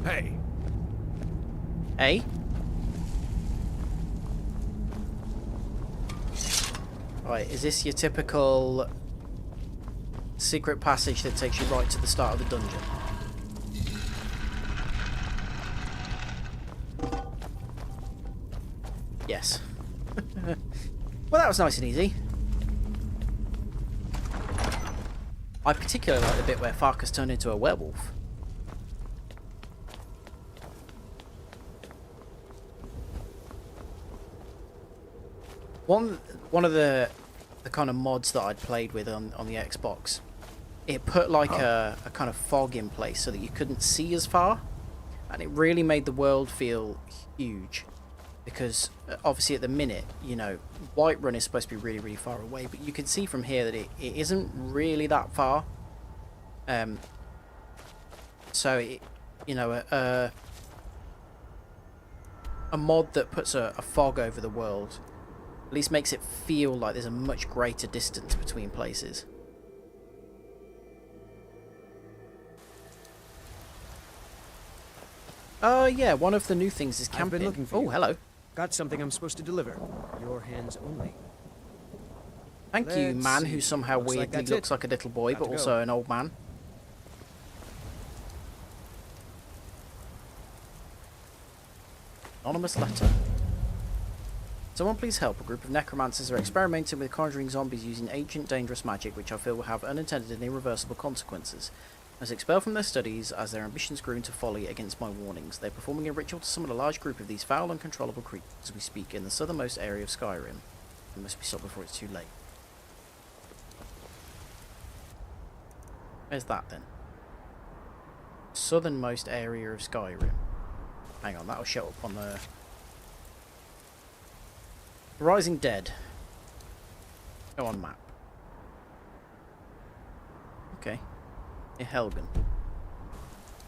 Hey. Hey? Right, is this your typical secret passage that takes you right to the start of the dungeon? Yes. Well, that was nice and easy. I particularly like the bit where Farkas turned into a werewolf. One of the kind of mods that I'd played with on the Xbox, it put like a kind of fog in place so that you couldn't see as far, and it really made the world feel huge, because obviously at the minute, you know, Whiterun is supposed to be really, really far away, but you can see from here that it isn't really that far. So it, you know, a mod that puts a fog over the world at least makes it feel like there's a much greater distance between places. Yeah, one of the new things is camping. I've been looking for you. Oh, hello. Got something I'm supposed to deliver. Your hands only. Thank you, man, who somehow Looks like weirdly that's looks it. like a little boy, Got but to also go. an old man. Anonymous letter. Someone please help. A group of necromancers are experimenting with conjuring zombies using ancient dangerous magic, which I feel will have unintended and irreversible consequences. I was expelled from their studies as their ambitions grew into folly against my warnings. They're performing a ritual to summon a large group of these foul, uncontrollable creatures as we speak in the southernmost area of Skyrim. It must be stopped before it's too late. Where's that then? Southernmost area of Skyrim. Hang on, that'll show up on the... Rising Dead. Go on map. Okay. Near Helgen.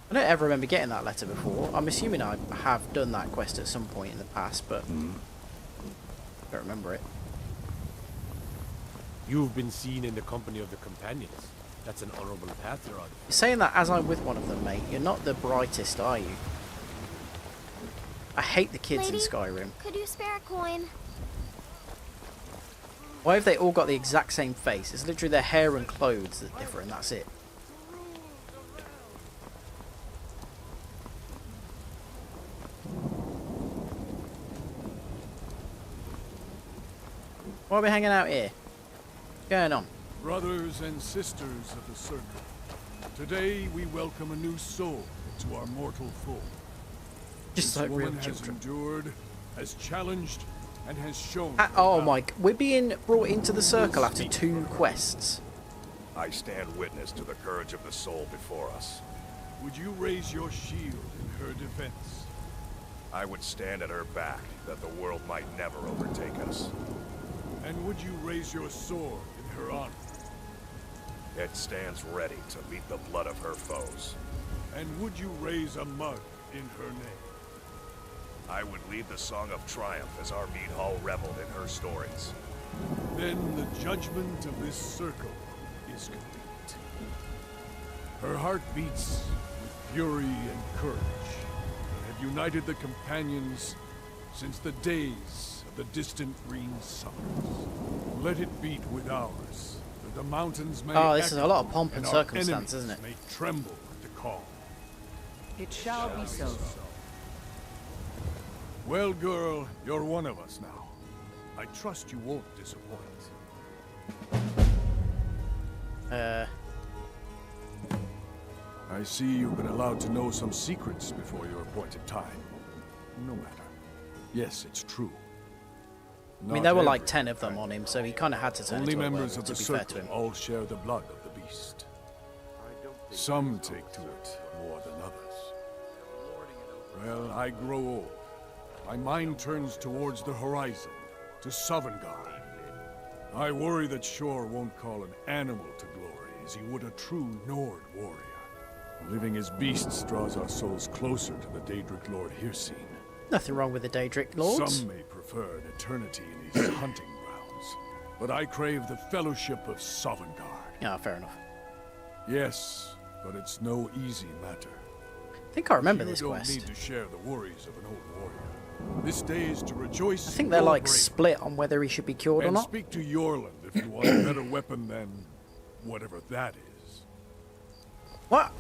I don't ever remember getting that letter before. I'm assuming I have done that quest at some point in the past, but I don't remember it. You've been seen in the company of the companions. That's an honorable path you're on. You're saying that as I'm with one of them, mate. You're not the brightest, are you? I hate the kids Lady, in Skyrim. Could you spare a coin? Why have they all got the exact same face? It's literally their hair and clothes that differ, and that's it. Why are we hanging out here? What's going on? Brothers and sisters of the Circle, today we welcome a new soul to our mortal fold. Just This like real woman has children. endured, has challenged, and has shown. Oh my! We're being brought into the circle after 2 quests. I stand witness to the courage of the soul before us. Would you raise your shield in her defense? I would stand at her back, that the world might never overtake us. And would you raise your sword in her honor? It stands ready to meet the blood of her foes. And would you raise a mug in her name? I would lead the Song of Triumph as our mead hall reveled in her stories. Then the judgment of this circle is complete. Her heart beats with fury and courage, and have united the companions since the days of the distant green summers. Let it beat with ours, that the mountains may Oh, this is a lot of echo pomp and our circumstance, enemies isn't it? may tremble at the call. It shall be so. Well, girl, you're one of us now. I trust you won't disappoint. I see you've been allowed to know some secrets before your appointed time. No matter. Yes, it's true. I mean, there were like 10 of them on him, so he kind of had to turn Only into a members werewolf, of to the be fair to circle him. all share the blood of the beast. Some take to it more than others. Well, I grow old. My mind turns towards the horizon, to Sovngarde. I worry that Shor won't call an animal to glory as he would a true Nord warrior. Living as beasts draws our souls closer to the Daedric Lord Hircine. Nothing wrong with the Daedric Lords. Some may prefer an eternity in these hunting grounds, but I crave the fellowship of Sovngarde. Yeah, fair enough. Yes, but it's no easy matter. I think I remember this You don't quest. need to share the worries of an old warrior. This day is to rejoice. I think they're like split on whether he should be cured or And not. speak to Yorland if you want a better weapon than whatever that is. What?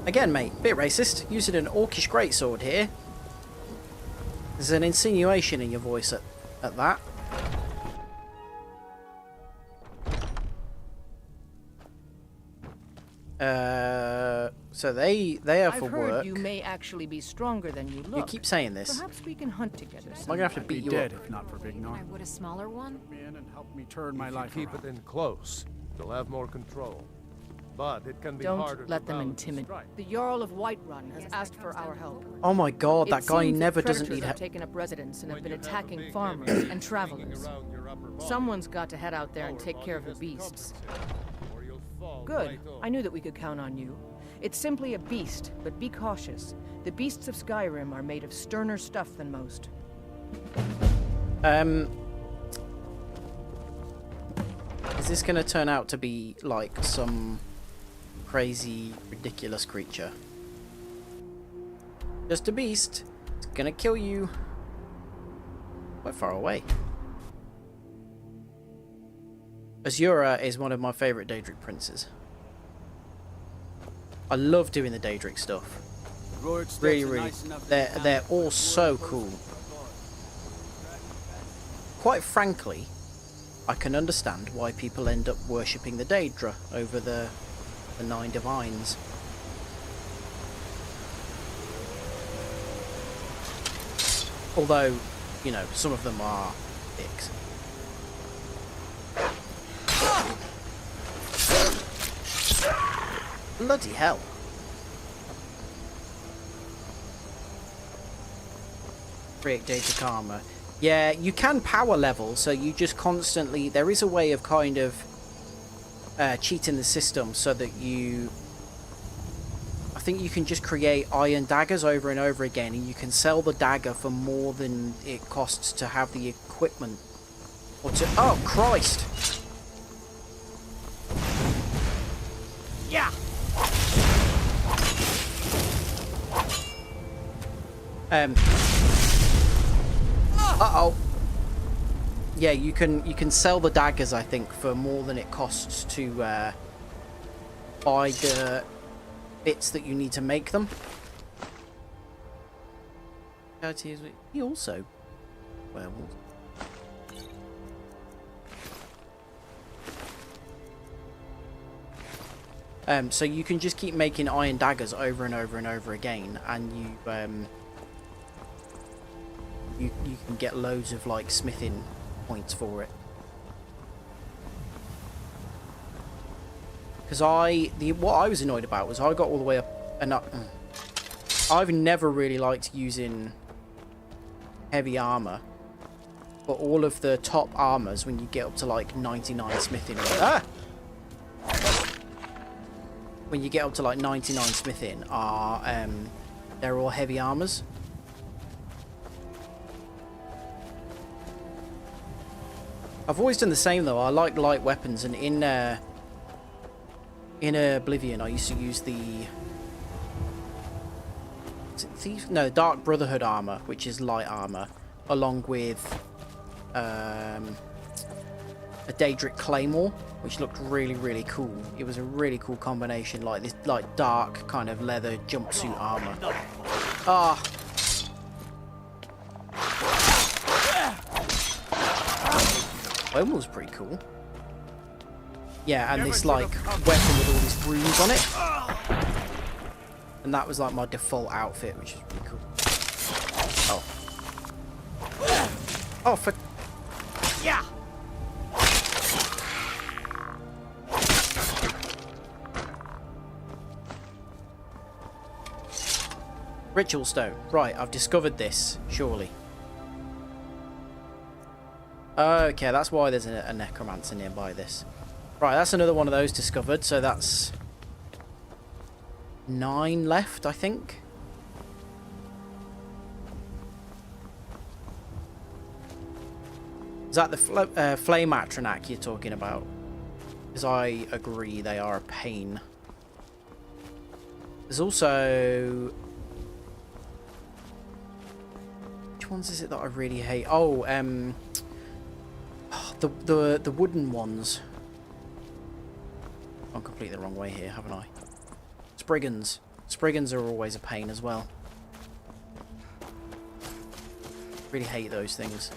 Again, mate, bit racist. Using an orcish greatsword here. There's an insinuation in your voice at that. So they are for I've heard work. you may actually be stronger than you look. You keep saying this. Perhaps we can hunt together. I'm gonna have to beat you up. If not for Big North. I would a smaller one. In and help me turn my life. Keep it in close. You'll have more control. But it can be harder Don't let to them balance intimidate. The Jarl of Whiterun has asked for our help. Oh my god, that It guy seems never that doesn't predators need have help. taken up residence and have been attacking farmers and travelers. Someone's got to head out there and take care of the beasts. Good. I knew that we could count on you. It's simply a beast, but be cautious. The beasts of Skyrim are made of sterner stuff than most. Is this gonna turn out to be like some crazy, ridiculous creature? Just a beast. It's gonna kill you. Quite far away. Azura is one of my favourite Daedric princes. I love doing the Daedric stuff. Really, they're all so cool. Quite frankly, I can understand why people end up worshipping the Daedra over the 9 divines. Although, you know, some of them are dicks. Bloody hell. Create Daedric armor. Yeah, you can power level, so you just constantly... There is a way of kind of cheating the system so that you... I think you can just create iron daggers over and over again, and you can sell the dagger for more than it costs to have the equipment. Or to... Oh, Christ! Yeah! Uh-oh. Yeah, you can sell the daggers, I think, for more than it costs to buy the bits that you need to make them. He also werewolf. So you can just keep making iron daggers over and over and over again, and you can get loads of like smithing points for it. Because what I was annoyed about was I got all the way up, and I've never really liked using heavy armor, but all of the top armors when you get up to like 99 smithing, when you get up to like 99 smithing are they're all heavy armors. I've always done the same though. I like light weapons, and in Oblivion I used to use the Dark Brotherhood armor, which is light armor, along with a Daedric Claymore, which looked really, really cool. It was a really cool combination, like this like dark kind of leather jumpsuit armor. Ah. That one was pretty cool. Yeah, and this like weapon with all these runes on it. And that was like my default outfit, which is really cool. Oh. Oh, for... Yeah! Ritual stone. Right, I've discovered this, surely. Okay, that's why there's a necromancer nearby this. Right, that's another one of those discovered, so that's 9 left, I think. Is that the flame Atronak you're talking about? Because I agree, they are a pain. There's also... Which ones is it that I really hate? Oh, the wooden ones. I'm completely the wrong way here, haven't I? Spriggans. Spriggans are always a pain as well. Really hate those things.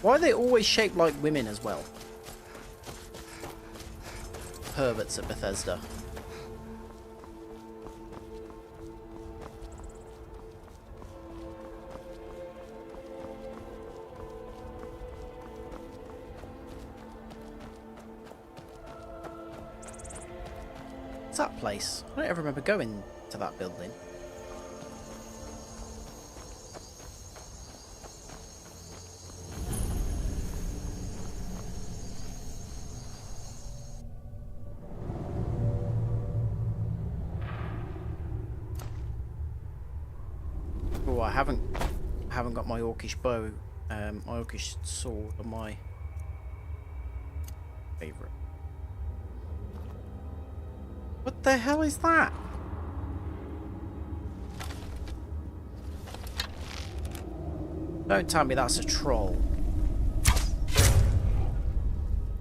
Why are they always shaped like women as well? Perverts at Bethesda. What's that place? I don't ever remember going to that building. Oh, I haven't got my orcish bow, my orcish sword on my favourite. What the hell is that? Don't tell me that's a troll.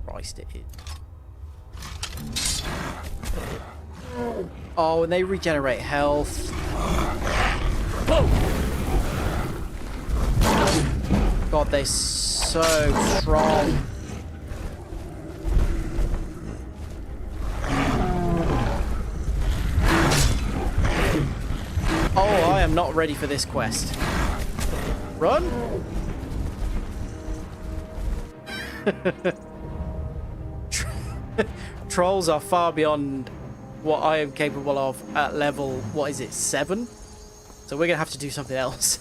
Christ, it is. Oh, and they regenerate health. God, they're so strong. Oh, I am not ready for this quest. Run! Trolls are far beyond what I am capable of at level, what is it, 7? So we're going to have to do something else.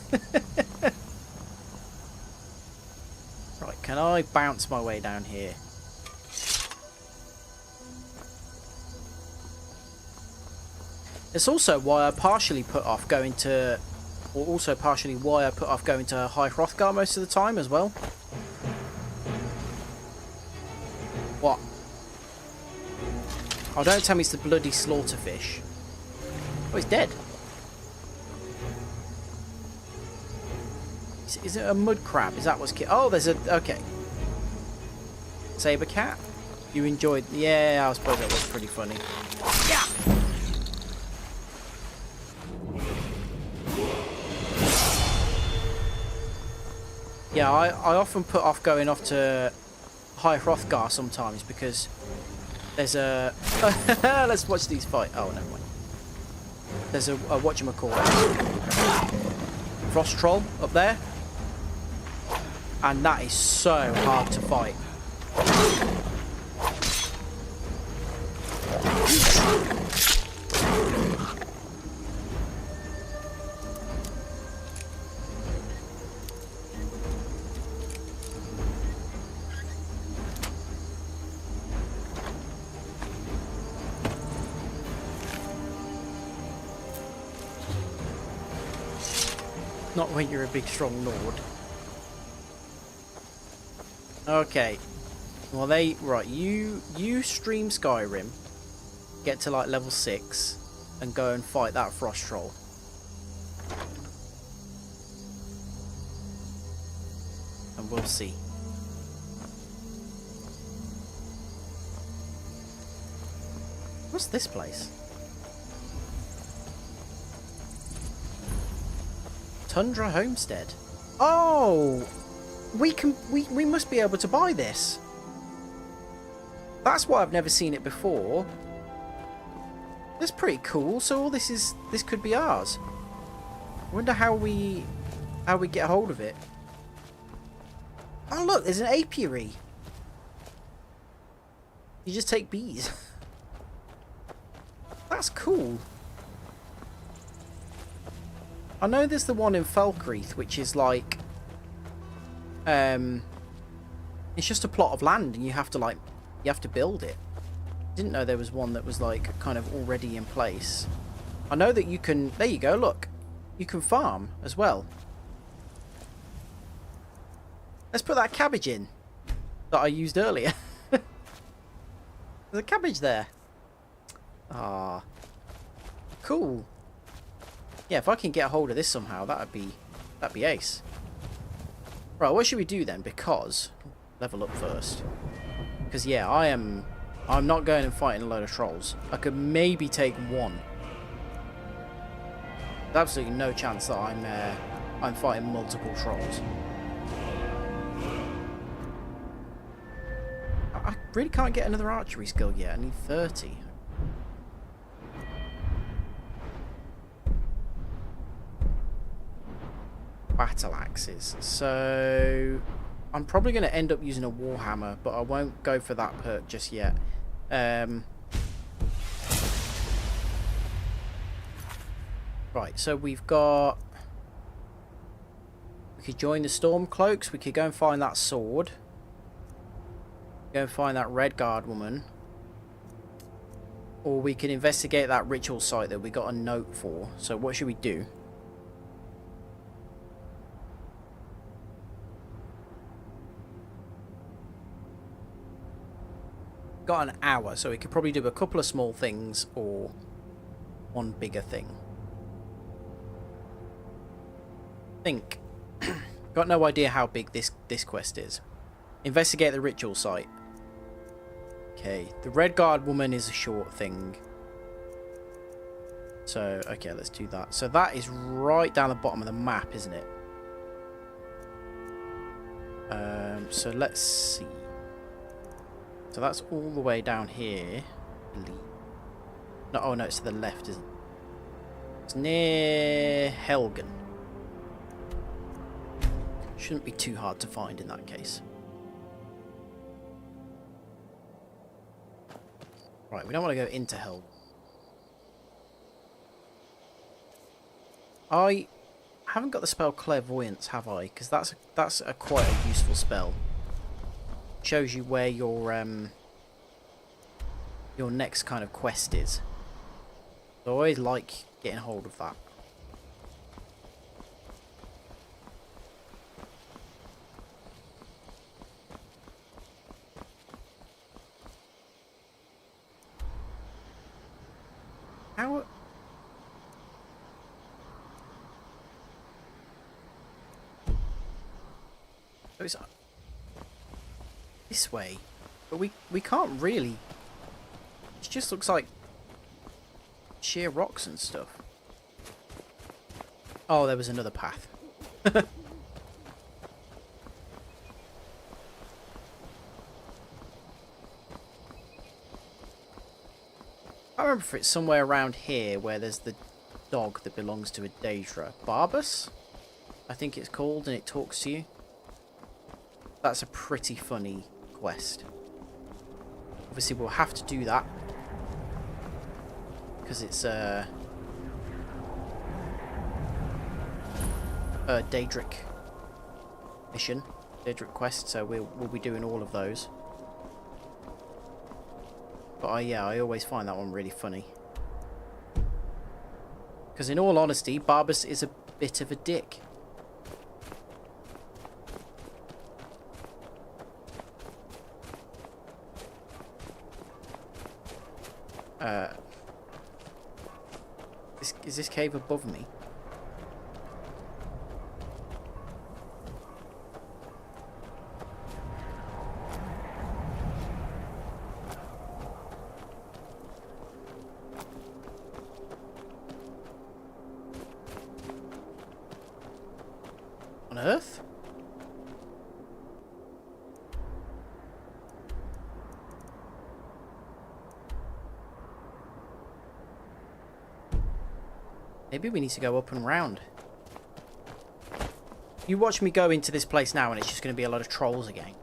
can I bounce my way down here? It's also why I partially put off going to... Or also partially why I put off going to High Hrothgar most of the time as well. What? Oh, don't tell me it's the bloody slaughterfish. Oh, he's dead. Is it a mud crab? Is that what's... Oh, there's a... Okay. Saber cat? You enjoyed... Yeah, I suppose that was pretty funny. Yeah! Yeah, I often put off going off to High Hrothgar sometimes because there's a... Let's watch these fight. Oh, never mind. There's a whatchamacallit. Frost troll up there. And that is so hard to fight. Not when you're a big strong lord. Okay. Well, right, you stream Skyrim, get to like level 6 and go and fight that frost troll. And we'll see. What's this place? Tundra Homestead. Oh, we must be able to buy this. That's why I've never seen it before. That's pretty cool. So all this could be ours. I wonder how we get hold of it. Oh look, there's an apiary. You just take bees. That's cool. I know there's the one in Felcreath, which is like, it's just a plot of land, and you have to build it. Didn't know there was one that was like kind of already in place. I know that you can. There you go. Look, you can farm as well. Let's put that cabbage in that I used earlier. There's a cabbage there. Ah, cool. Yeah, if I can get a hold of this somehow, that'd be ace. Right, what should we do then? Because level up first. Because yeah, I'm not going and fighting a load of trolls. I could maybe take one. There's absolutely no chance that I'm fighting multiple trolls. I really can't get another archery skill yet. I need 30. Battle axes. So I'm probably going to end up using a warhammer, but I won't go for that perk just yet. Right, so we've got... We could join the Stormcloaks. We could go and find that sword. Go and find that Redguard woman. Or we can investigate that ritual site that we got a note for. So what should we do? Got an hour, so we could probably do a couple of small things or one bigger thing. Think. Got no idea how big this quest is. Investigate the ritual site. Okay, the Redguard woman is a short thing. So, okay, let's do that. So that is right down the bottom of the map, isn't it? So let's see. So that's all the way down here. No, oh no, it's to the left, isn't it? It's near Helgen. Shouldn't be too hard to find in that case. Right, we don't want to go into Helgen. I haven't got the spell Clairvoyance, have I? Because that's quite a useful spell. shows you where your next kind of quest is. So I always like getting hold of that. How? So it's this way, but we can't really. It just looks like sheer rocks and stuff. Oh, there was another path. I remember if it's somewhere around here where there's the dog that belongs to a Daedra. Barbus, I think it's called, and it talks to you. That's a pretty funny quest. Obviously, we'll have to do that because it's a Daedric mission, Daedric quest. So we'll be doing all of those. But yeah, I always find that one really funny. Because in all honesty, Barbus is a bit of a dick. Is this cave above me? On Earth? Maybe we need to go up and round. You watch me go into this place now and it's just going to be a lot of trolls again.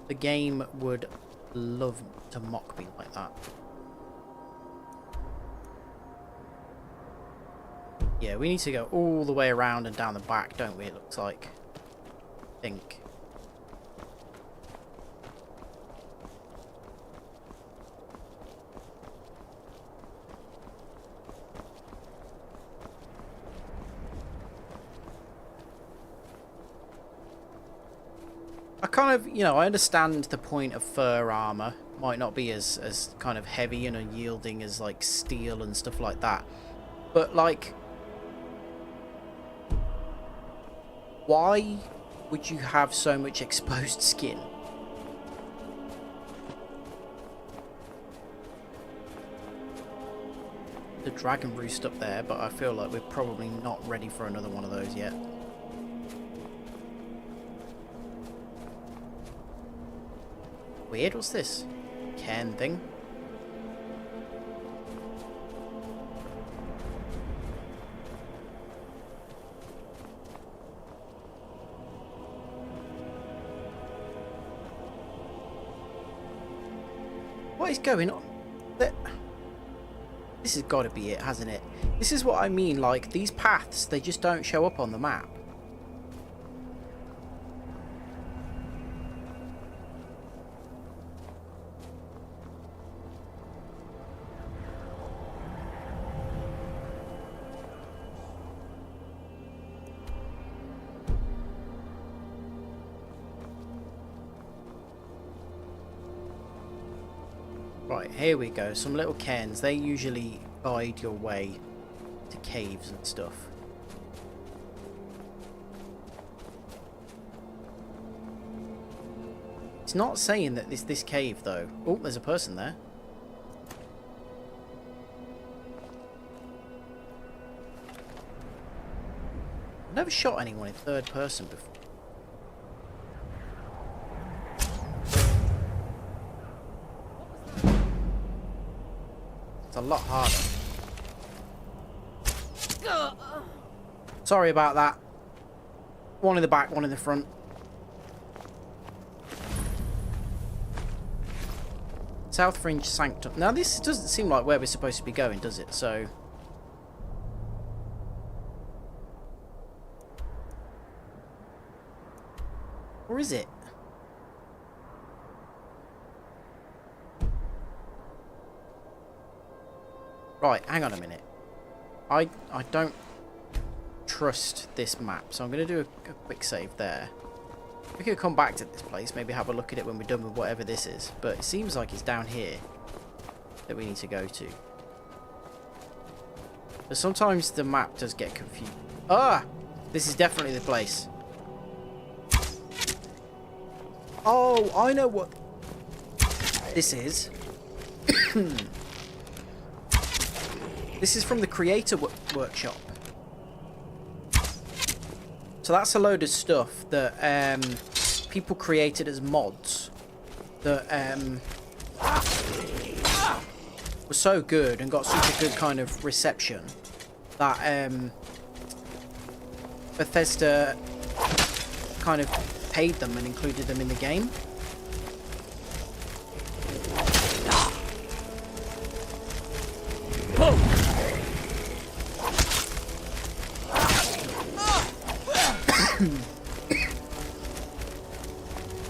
The game would love to mock me like that. Yeah, we need to go all the way around and down the back, don't we? It looks like. I think. I kind of, you know, I understand the point of fur armor. Might not be as kind of heavy and unyielding as like steel and stuff like that. But like, why would you have so much exposed skin? The dragon roost up there, but I feel like we're probably not ready for another one of those yet. Weird, what's this? Cairn thing? What is going on? This has got to be it, hasn't it? This is what I mean, like, these paths, they just don't show up on the map. Right, here we go. Some little cairns. They usually guide your way to caves and stuff. It's not saying that this cave, though. Oh, there's a person there. I've never shot anyone in third person before. It's a lot harder. Sorry about that. One in the back, one in the front. South Fringe Sanctum. Now this doesn't seem like where we're supposed to be going, does it? So... Or is it? Right, hang on a minute. I don't trust this map, so I'm going to do a quick save there. We could come back to this place, maybe have a look at it when we're done with whatever this is, but it seems like it's down here that we need to go to. But sometimes the map does get confused. Ah! This is definitely the place. Oh, I know what this is. This is from the Creator Workshop. So that's a load of stuff that people created as mods that were so good and got such a good kind of reception that Bethesda kind of paid them and included them in the game.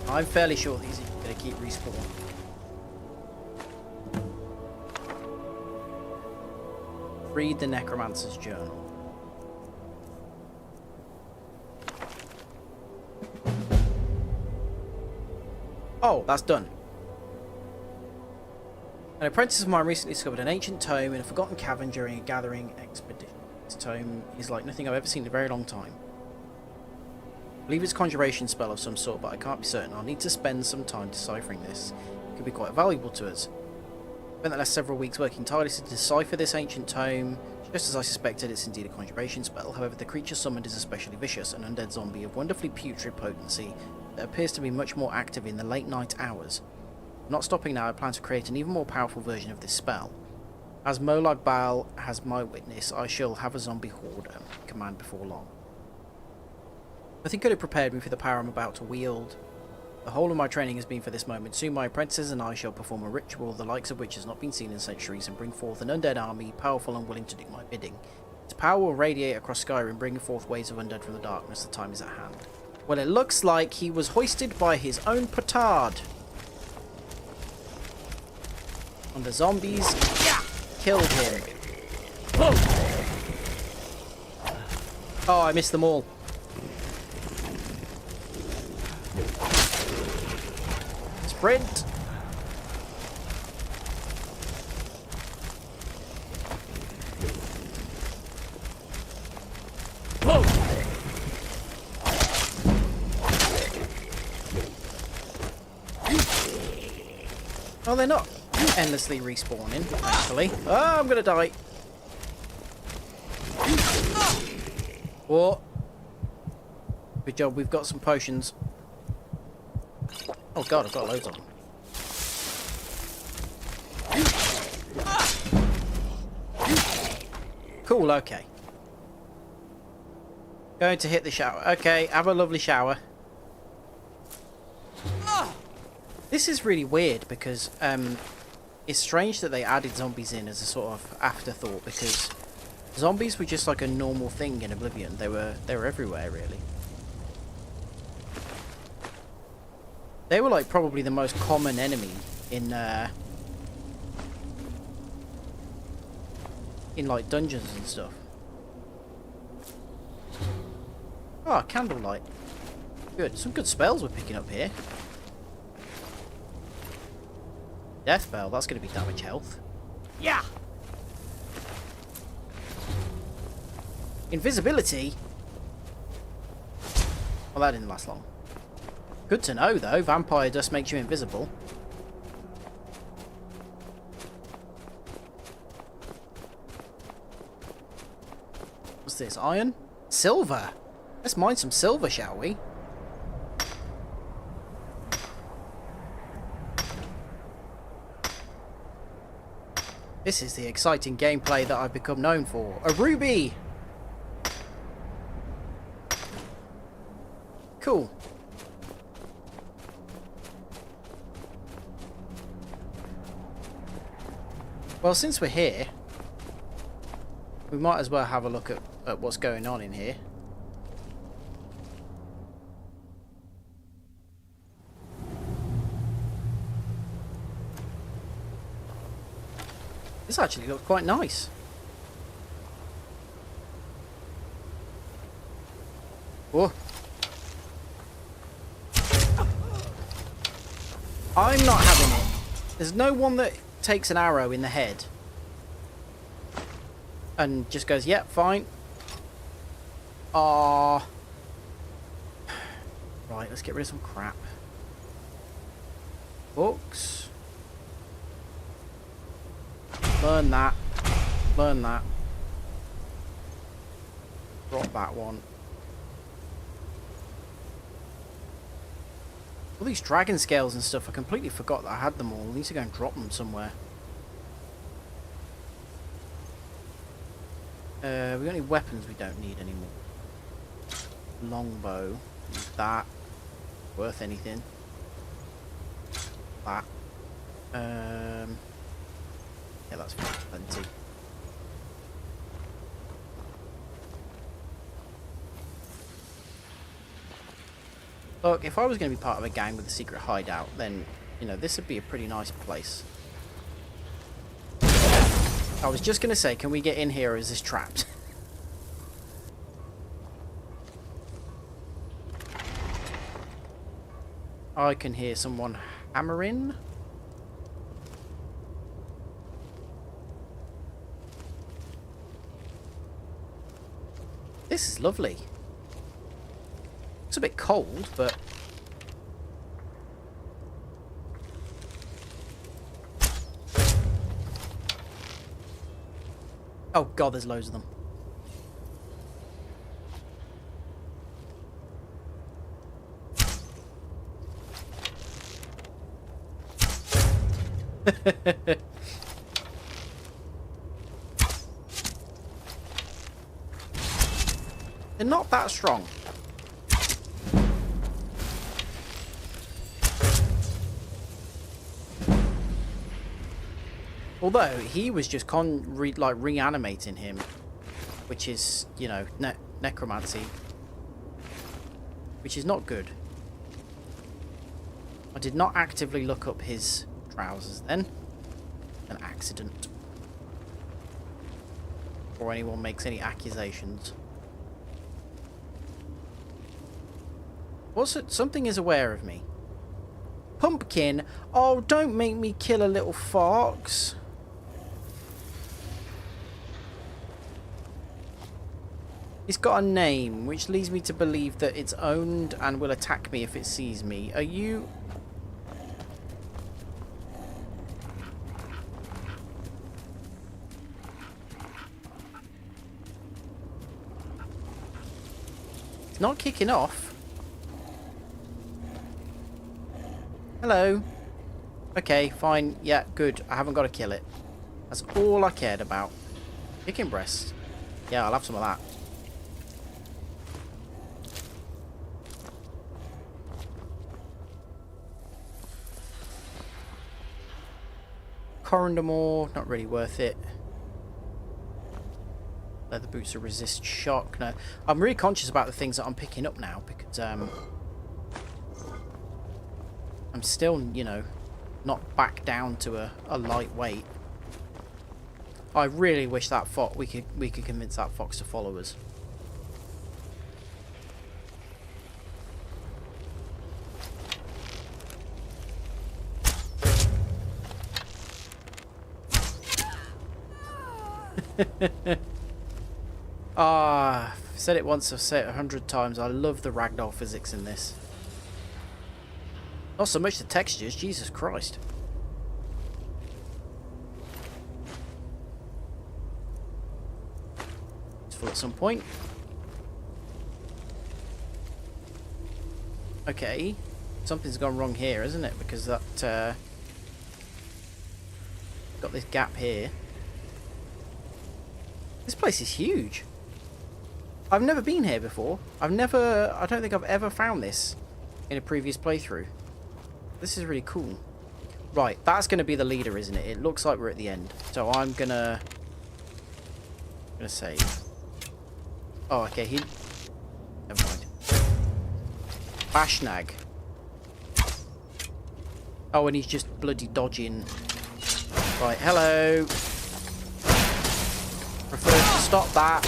I'm fairly sure these are going to keep respawning. Read the Necromancer's Journal. Oh, that's done. An apprentice of mine recently discovered an ancient tome in a forgotten cavern during a gathering expedition. This tome is like nothing I've ever seen in a very long time. I believe it's a conjuration spell of some sort, but I can't be certain. I'll need to spend some time deciphering this. It could be quite valuable to us. I spent the last several weeks working tirelessly to decipher this ancient tome. Just as I suspected, it's indeed a conjuration spell. However, the creature summoned is especially vicious, an undead zombie of wonderfully putrid potency that appears to be much more active in the late night hours. I'm not stopping now. I plan to create an even more powerful version of this spell. As Molag Bal has my witness, I shall have a zombie horde at command before long. I think it had prepared me for the power I'm about to wield. The whole of my training has been for this moment. Soon my apprentices and I shall perform a ritual, the likes of which has not been seen in centuries, and bring forth an undead army, powerful and willing to do my bidding. Its power will radiate across Skyrim, bringing forth waves of undead from the darkness. The time is at hand. Well, it looks like he was hoisted by his own petard. And the zombies killed him. Oh, I missed them all. Sprint. Oh, they're not endlessly respawning, thankfully. Oh, I'm gonna die. What? Good job, we've got some potions. Oh god, I've got loads of them. Cool, okay. Going to hit the shower. Okay, have a lovely shower. This is really weird because it's strange that they added zombies in as a sort of afterthought, because zombies were just like a normal thing in Oblivion. They were everywhere, really. They were like probably the most common enemy in like dungeons and stuff. Oh, candlelight. Good. Some good spells we're picking up here. Death Bell, that's going to be damage health. Yeah! Invisibility? Well, that didn't last long. Good to know, though. Vampire dust makes you invisible. What's this? Iron? Silver? Let's mine some silver, shall we? This is the exciting gameplay that I've become known for. A ruby! Cool. Well, since we're here, we might as well have a look at what's going on in here. This actually looks quite nice. Oh. I'm not having it. There's no one that takes an arrow in the head and just goes, yep, fine. Ah. Right, let's get rid of some crap. Books. Learn that. Learn that. Drop that one. All these dragon scales and stuff, I completely forgot that I had them all. I need to go and drop them somewhere. We got any weapons we don't need anymore? Longbow. Use that. Worth anything. That. Yeah, that's plenty. Look, if I was going to be part of a gang with a secret hideout, then, you know, this would be a pretty nice place. I was just going to say, can we get in here or is this trapped? I can hear someone hammering. This is lovely. It's a bit cold, but... Oh god, there's loads of them. They're not that strong. Although he was just reanimating him, which is, you know, necromancy, which is not good. I did not actively look up his trousers then. An accident. Or anyone makes any accusations. What's it? Something is aware of me. Pumpkin. Oh, don't make me kill a little fox. It's got a name, which leads me to believe that it's owned and will attack me if it sees me. Are you... It's not kicking off. Hello. Okay, fine. Yeah, good. I haven't got to kill it. That's all I cared about. Chicken breast. Yeah, I'll have some of that. Corindamore, not really worth it. Leather boots to resist shock. No, I'm really conscious about the things that I'm picking up now because I'm still, you know, not back down to a lightweight. I really wish that fox we could convince that fox to follow us. I've said it once, I've said it 100 times. I love the ragdoll physics in this. Not so much the textures, Jesus Christ. It's full at some point. Okay, something's gone wrong here, isn't it? Because that got this gap here. This place is huge. I've never been here before. I don't think I've ever found this in a previous playthrough. This is really cool. Right, that's going to be the leader, isn't it? It looks like we're at the end. So I'm gonna save. Oh, okay, never mind. Bashnag. Oh, and he's just bloody dodging. Right, hello. Prefer to stop that.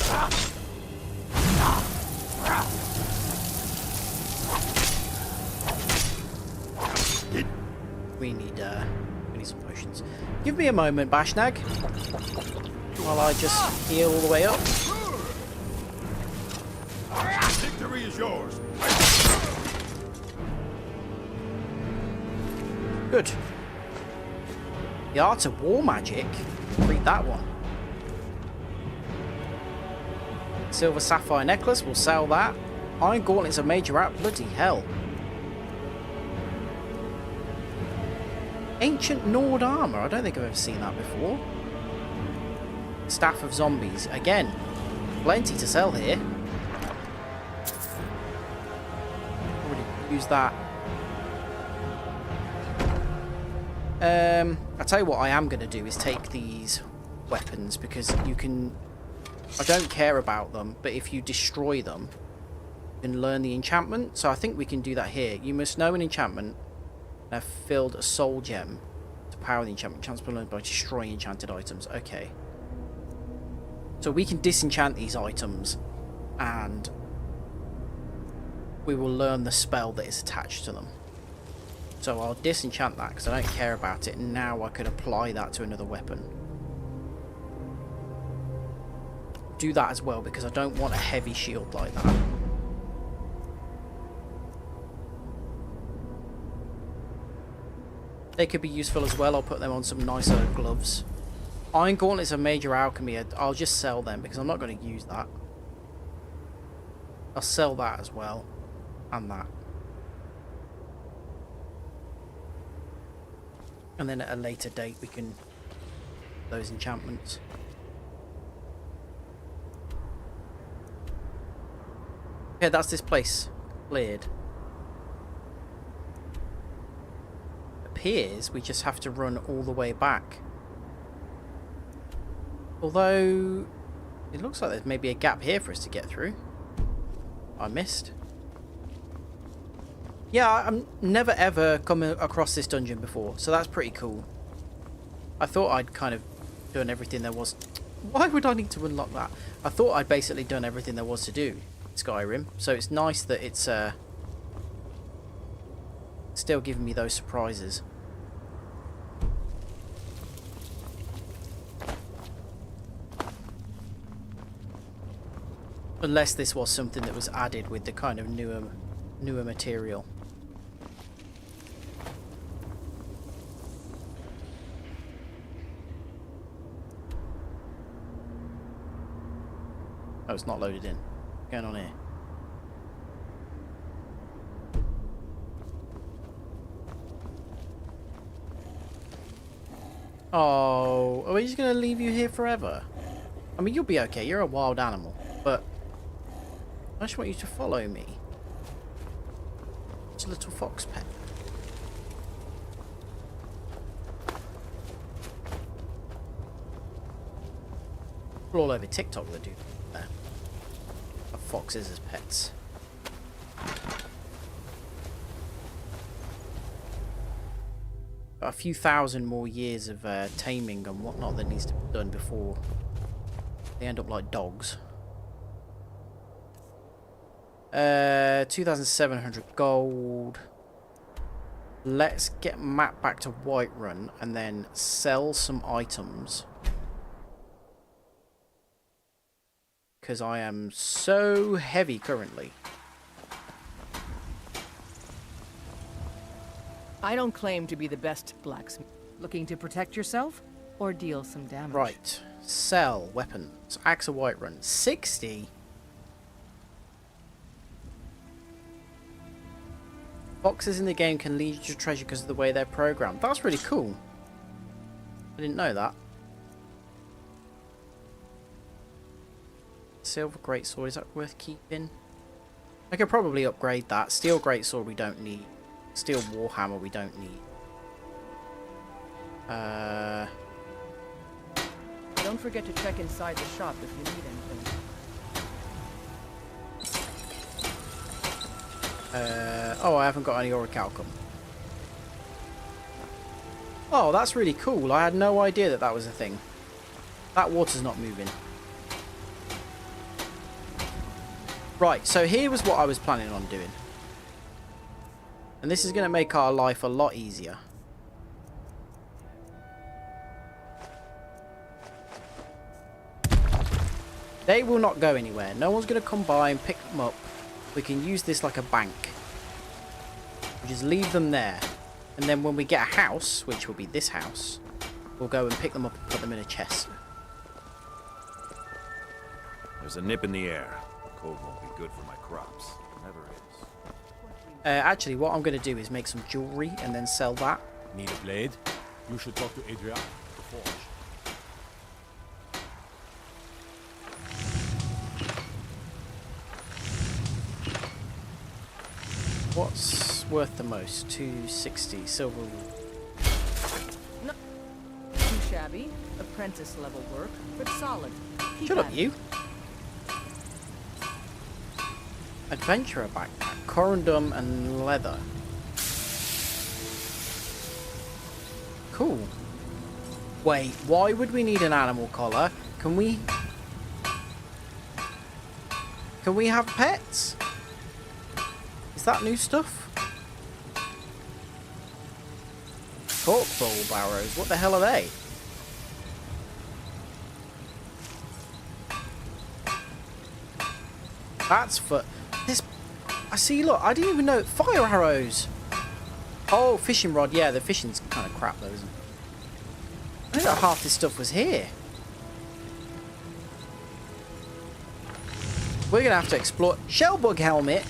We need some potions. Give me a moment, Bashnag, while I just heal all the way up. Victory is yours. Good. The Art of War Magic. Read that one. Silver Sapphire Necklace. We'll sell that. Iron Gauntlets of Major Out. Bloody hell. Ancient Nord Armor. I don't think I've ever seen that before. Staff of Zombies. Again, plenty to sell here. Already used that. I'll tell you what I am going to do is take these weapons because you can... I don't care about them, but if you destroy them, you can learn the enchantment. So I think we can do that here. You must know an enchantment and have filled a soul gem to power the enchantment. Enchantments learned by destroying enchanted items. Okay. So we can disenchant these items and we will learn the spell that is attached to them. So I'll disenchant that because I don't care about it. Now I could apply that to another weapon. Do that as well because I don't want a heavy shield like that. They could be useful as well. I'll put them on some nicer gloves. Iron Gauntlets of Major Alchemy. I'll just sell them because I'm not going to use that. I'll sell that as well. And that. And then at a later date we can... those enchantments. Okay, that's this place. Cleared. Appears we just have to run all the way back. Although... it looks like there's maybe a gap here for us to get through. I missed. Yeah, I've never ever come across this dungeon before, so that's pretty cool. I thought I'd kind of done everything there was... Why would I need to unlock that? I thought I'd basically done everything there was to do in Skyrim, so it's nice that it's still giving me those surprises. Unless this was something that was added with the kind of newer material. Oh, it's not loaded in. What's going on here? Oh, are we just going to leave you here forever? I mean, you'll be okay. You're a wild animal. But I just want you to follow me. It's a little fox pet. We're all over TikTok that do that. Have foxes as pets. Got a few thousand more years of taming and whatnot that needs to be done before they end up like dogs. 2,700 gold. Let's get Matt back to Whiterun and then sell some items. Because I am so heavy currently. I don't claim to be the best blacksmith. Looking to protect yourself or deal some damage? Right. Sell weapons. Axe of Whiterun. 60. Boxes in the game can lead you to treasure because of the way they're programmed. That's really cool. I didn't know that. Silver greatsword, is that worth keeping? I could probably upgrade that. Steel greatsword we don't need. Steel warhammer we don't need. Don't forget to check inside the shop if you need anything. Oh, I haven't got any orichalcum. Oh, that's really cool. I had no idea that that was a thing. That water's not moving. Right, so here was what I was planning on doing. And this is going to make our life a lot easier. They will not go anywhere. No one's going to come by and pick them up. We can use this like a bank. We just leave them there. And then when we get a house, which will be this house, we'll go and pick them up and put them in a chest. There's a nip in the air. The cold won't be good for my crops. It never is. Actually, what I'm going to do is make some jewelry and then sell that. Need a blade? You should talk to Adrian, the forge. What's worth the most? 260 silver. No, too shabby. Apprentice level work, but solid. Keep Shut at up, it. you. Adventurer backpack, corundum and leather. Cool. Wait, why would we need an animal collar? Can we have pets? Is that new stuff? Corkball barrows, what the hell are they? That's for this. I see, look, I didn't even know. Fire arrows. Oh, fishing rod. Yeah, the fishing's kind of crap though, isn't it? I didn't know half this stuff was here. We're going to have to explore. Shellbug helmet.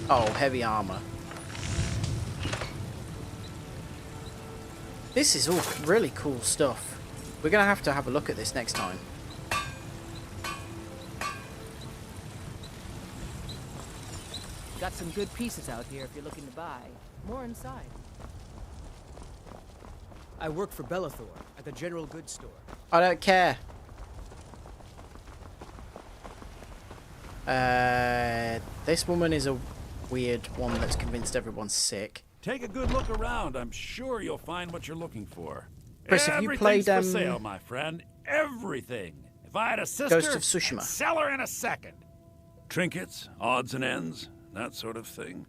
Oh, heavy armor. This is all really cool stuff. We're going to have a look at this next time. Got some good pieces out here if you're looking to buy. More inside. I work for Bellathor at the general goods store. I don't care. This woman is a weird one that's convinced everyone's sick. Take a good look around. I'm sure you'll find what you're looking for. Chris, have you played for sale, my friend. Everything. If I had a sister, Ghost of Tsushima. I'd sell her in a second. Trinkets, odds and ends, that sort of thing.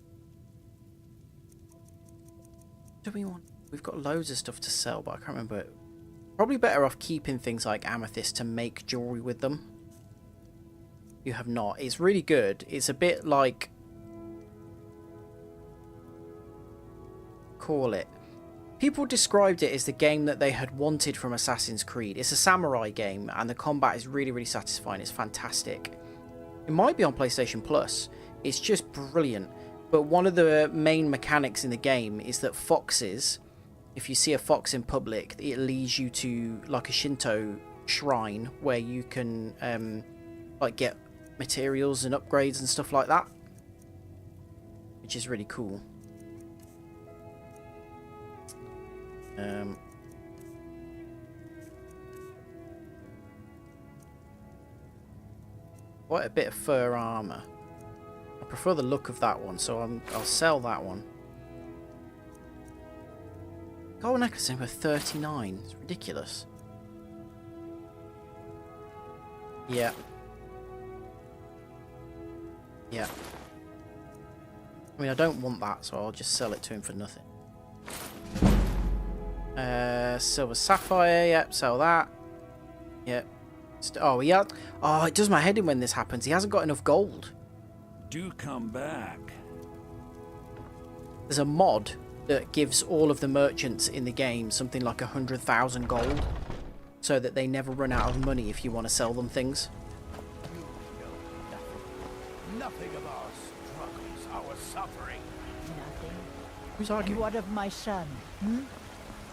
Do we want? We've got loads of stuff to sell, but I can't remember it. Probably better off keeping things like amethyst to make jewelry with them. You have not. It's really good. It's a bit like... Call it. People described it as the game that they had wanted from Assassin's Creed. It's a samurai game, and the combat is really, really satisfying. It's fantastic. It might be on PlayStation Plus. It's just brilliant. But one of the main mechanics in the game is that foxes, if you see a fox in public, it leads you to like a Shinto shrine where you can like get materials and upgrades and stuff like that, which is really cool. Quite a bit of fur armor. I prefer the look of that one, so I'll sell that one. Gold necklace in for 39. It's ridiculous. Yeah. Yeah. I mean, I don't want that, so I'll just sell it to him for nothing. Silver sapphire, yep, sell that. Yep. Oh, yeah. Oh, it does my head in when this happens. He hasn't got enough gold. Do come back. There's a mod that gives all of the merchants in the game something like 100,000 gold, so that they never run out of money if you want to sell them things. Nothing of our struggles, our suffering. Nothing. Who's arguing? And what of my son? Hmm?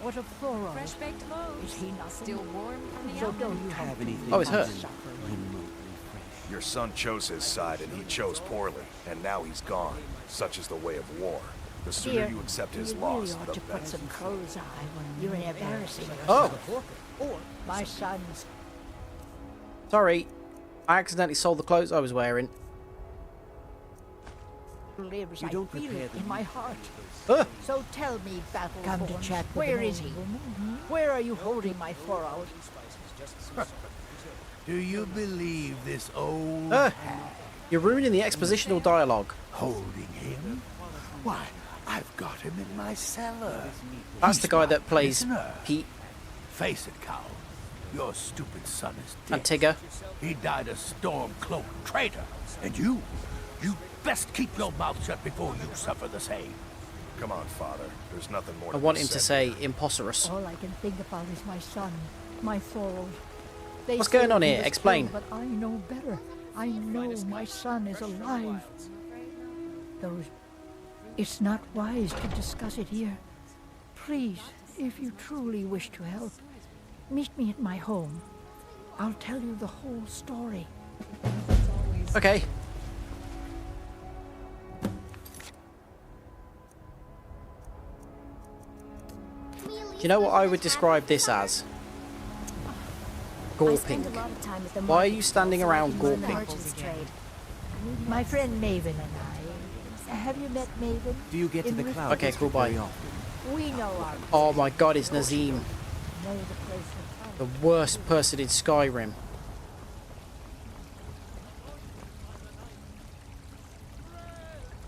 What of Thoros? Fresh baked loaves. Is he nothing? Still warm from the So oven. don't you have anything? Oh, it's her. Your son chose his side and he chose poorly, and now he's gone. Such is the way of war. The sooner you accept his loss, the to put better. some clothes on. You're embarrassing Oh. yourself. My son's Sorry. I accidentally sold the clothes I was wearing. lives. You I don't feel prepare it them. in my heart. Huh. So tell me, Battle Come to chat with where an is old he? woman, Where are you holding my Thorold? Do you believe this old You're ruining the expositional dialogue. holding him? Why, I've got him in my cellar. That's He's the guy my that plays prisoner. Pete Face it, Cal. Your stupid son is dead. and Tigger. He died a storm-cloaked traitor. And you best keep your mouth shut before you suffer the same. Come on, Father. There's nothing more I to want be him to said say here. imposterous. All I can think about is my son, my Thorold. They What's say going on he here? was Explain. killed, but I know better. I know my son is alive. Those... It's not wise to discuss it here. Please, if you truly wish to help, meet me at my home. I'll tell you the whole story. Okay. Do you know what I would describe this as? Gawping. Why are you standing around gawping? My friend Maven and I. Have you met Maven? Do you get to In the Rift- cloud? Okay, cool, bye. We know our... Oh my god, it's Nazim. Know the place of The worst person in Skyrim.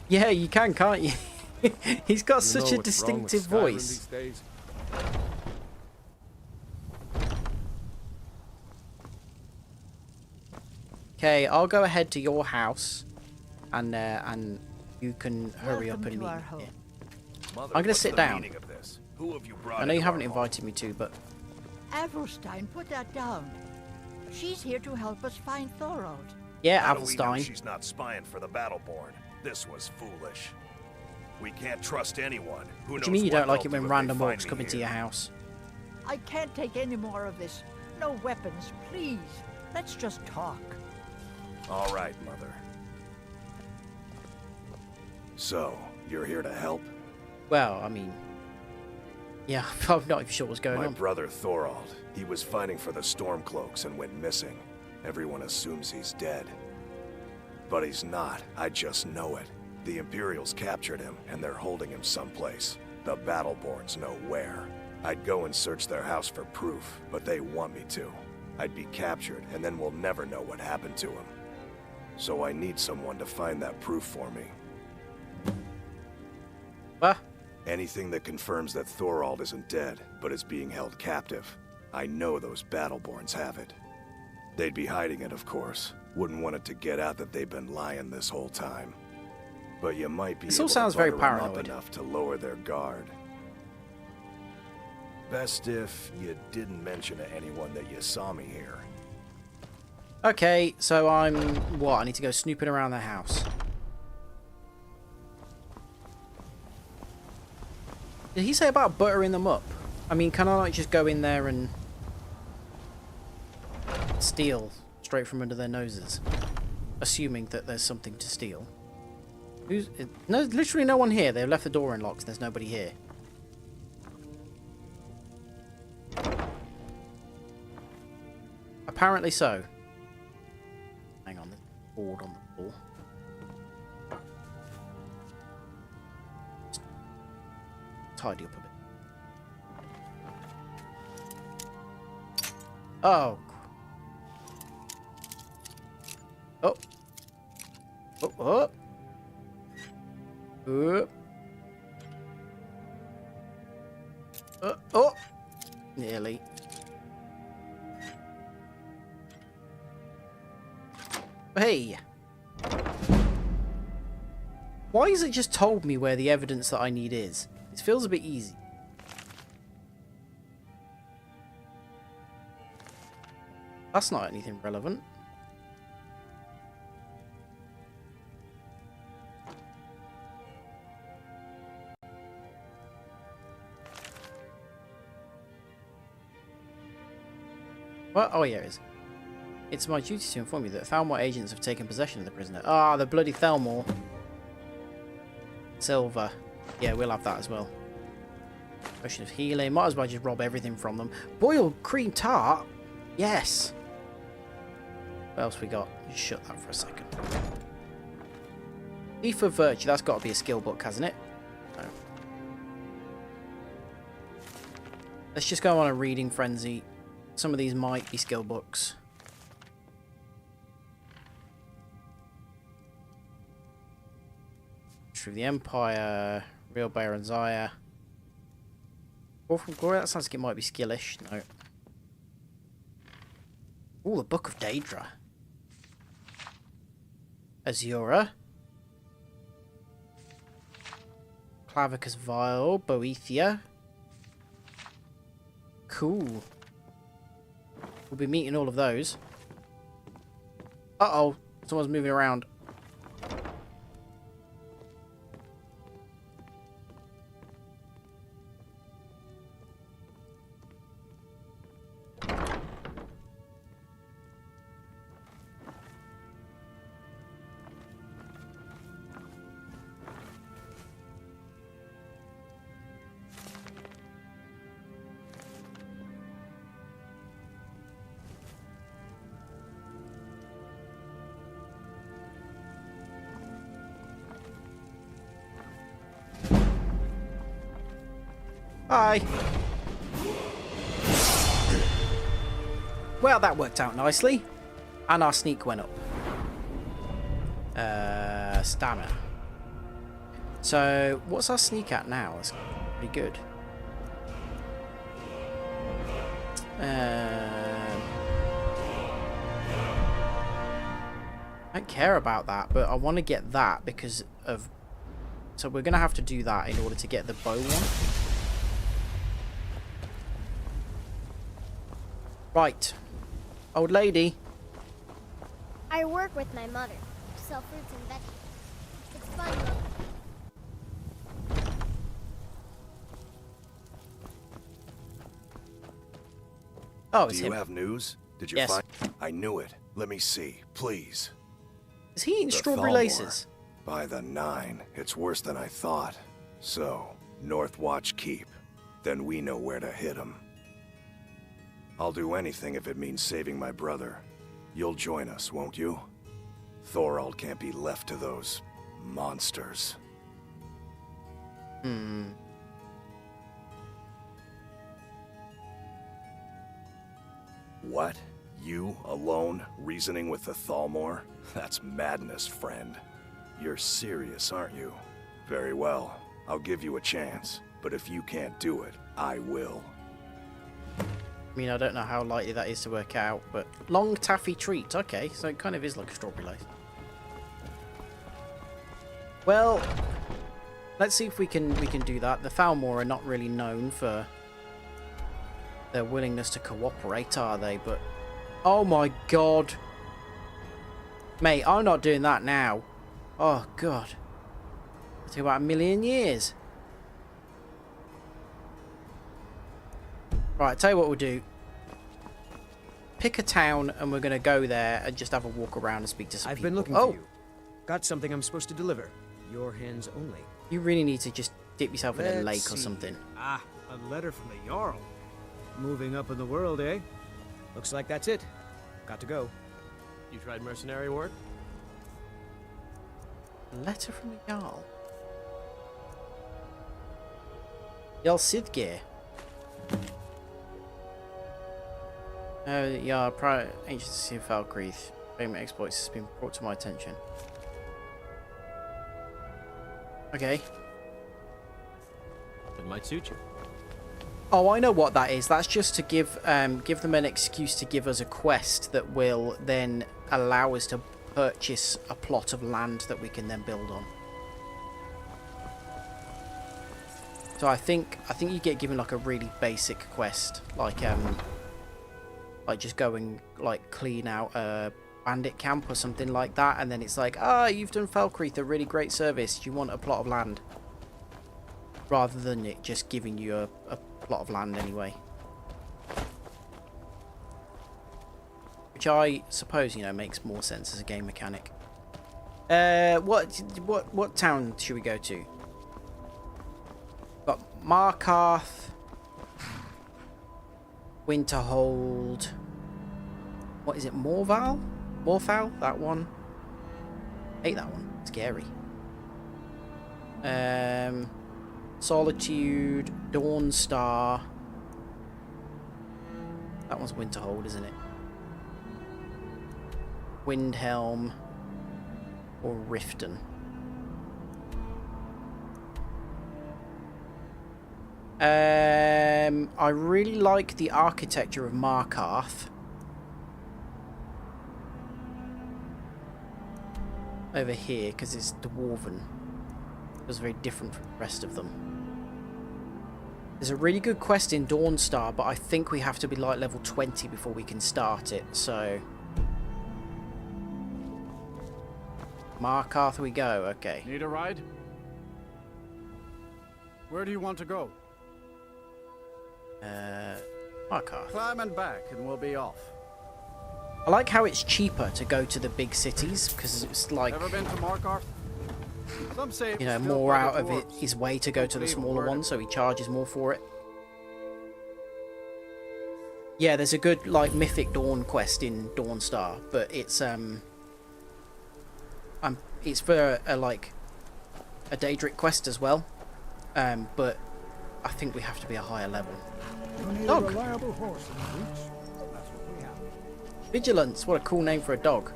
Yeah, you can, can't you? He's got such a distinctive voice. Okay, I'll go ahead to your house, and you can hurry up and meet me. here. Mother, I'm gonna what's sit the down. meaning of this? Who have you brought I know you into haven't our home? invited me to, but Avrelstein, put that down. She's here to help us find Thorold. yeah, How do we know Avelstein. she's not spying for the Battleborn? This was foolish. We can't trust anyone. Who What knows do you mean you what don't like they'll it when do if they random find orcs me come into here. your house? I can't take any more of this. No weapons, please. Let's just talk. All right, Mother. So, you're here to help? Well, I mean, yeah, I'm not even sure what's going My on. brother Thorold. He was fighting for the Stormcloaks and went missing. Everyone assumes he's dead. But he's not. I just know it. The Imperials captured him, and they're holding him someplace. The Battleborns know where. I'd go and search their house for proof, but they want me to. I'd be captured, and then we'll never know what happened to him. So I need someone to find that proof for me. What? Anything that confirms that Thorold isn't dead, but is being held captive. I know those Battleborns have it. They'd be hiding it, of course. Wouldn't want it to get out that they've been lying this whole time. But you might be This all able sounds to very butter 'em up paranoid. enough to lower their guard. Best if you didn't mention to anyone that you saw me here. Okay, so I'm... what? I need to go snooping around the house. Did he say about buttering them up? I mean, can I not just go in there and steal straight from under their noses? Assuming that there's something to steal. Who's... no, literally no one here. They've left the door unlocked. There's nobody here. Apparently so. Hang on, there's a board on the floor. Tidy up a bit. Oh. Oh. Oh, oh. Oh. Nearly. Hey. Why has it just told me where the evidence that I need is? It feels a bit easy. That's not anything relevant. What? Oh, yeah, it is. It's my duty to inform you that Thalmor agents have taken possession of the prisoner. Ah, the bloody Thalmor. Silver. Yeah, we'll have that as well. Potion of healing. Might as well just rob everything from them. Boiled cream tart? Yes. What else we got? Just shut that for a second. Leaf of Virtue. That's got to be a skill book, hasn't it? No. Let's just go on a reading frenzy. Some of these might be skill books. Through the Empire. Real Baron Zaya. Or from Glory. That sounds like it might be skillish. No. Oh, the Book of Daedra. Azura. Clavicus Vial. Boethia. Cool. We'll be meeting all of those. Uh-oh. Someone's moving around. Hi. Well, that worked out nicely. And our sneak went up. Stamina. So, what's our sneak at now? That's pretty good. I don't care about that, but I want to get that because of... So we're going to have to do that in order to get the bow one. Right. Old lady. I work with my mother. Sell fruits and vegetables. It's fun, Mother. Oh, Do you have news? Did you find... I knew it. Let me see, please. Is he eating The strawberry Thalmor. laces? By the 9. It's worse than I thought. So, North Watch Keep. Then we know where to hit him. I'll do anything if it means saving my brother. You'll join us, won't you? Thorald can't be left to those... monsters. What? You, alone, reasoning with the Thalmor? That's madness, friend. You're serious, aren't you? Very well. I'll give you a chance. But if you can't do it, I will. I mean, I don't know how likely that is to work out, but... Long taffy treat. Okay, so it kind of is like a strawberry lace. Well, let's see if we can do that. The Thalmor are not really known for their willingness to cooperate, are they? But... Oh my god. Mate, I'm not doing that now. Oh god. It'll take about 1 million years. Right, tell you what we'll do. Pick a town and we're going to go there and just have a walk around and speak to some I've people. been looking for you. Got something I'm supposed to deliver. Your hands only. You really need to just dip yourself in a Let's lake or see. something. Ah, a letter from the Jarl. Moving up in the world, eh? Looks like that's it. Got to go. You tried mercenary work? Letter from the Jarl. Jarl Sidgeir. Yeah, prior agency of Valkyrie. Famous exploits has been brought to my attention. Okay. It might suit you. Oh, I know what that is. That's just to give them an excuse to give us a quest that will then allow us to purchase a plot of land that we can then build on. So I think you get given like a really basic quest, like just go and like clean out a bandit camp or something like that, and then it's like, you've done Falkreath a really great service. Do you want a plot of land? Rather than it just giving you a plot of land anyway. Which I suppose, makes more sense as a game mechanic. What town should we go to? Got Markarth, Winterhold. What is it? Morval? Morthal? That one. Hate that one. Scary. Solitude, Dawnstar. That one's Winterhold, isn't it? Windhelm or Riften. I really like the architecture of Markarth. Over here, because it's dwarven. It's very different from the rest of them. There's a really good quest in Dawnstar, but I think we have to be like level 20 before we can start it, so... Markarth we go, okay. Need a ride? Where do you want to go? Markarth. Climb and back and we'll be off. I like how it's cheaper to go to the big cities, because it's like... Ever been to Markarth? Some say you know, more out of his way to go to the smaller ones, so he charges more for it. Yeah, there's a good, like, Mythic Dawn quest in Dawnstar, but it's for like a Daedric quest as well, but I think we have to be a higher level. Dog. Reliable horse in the reach. That's what we have. Vigilance, what a cool name for a dog.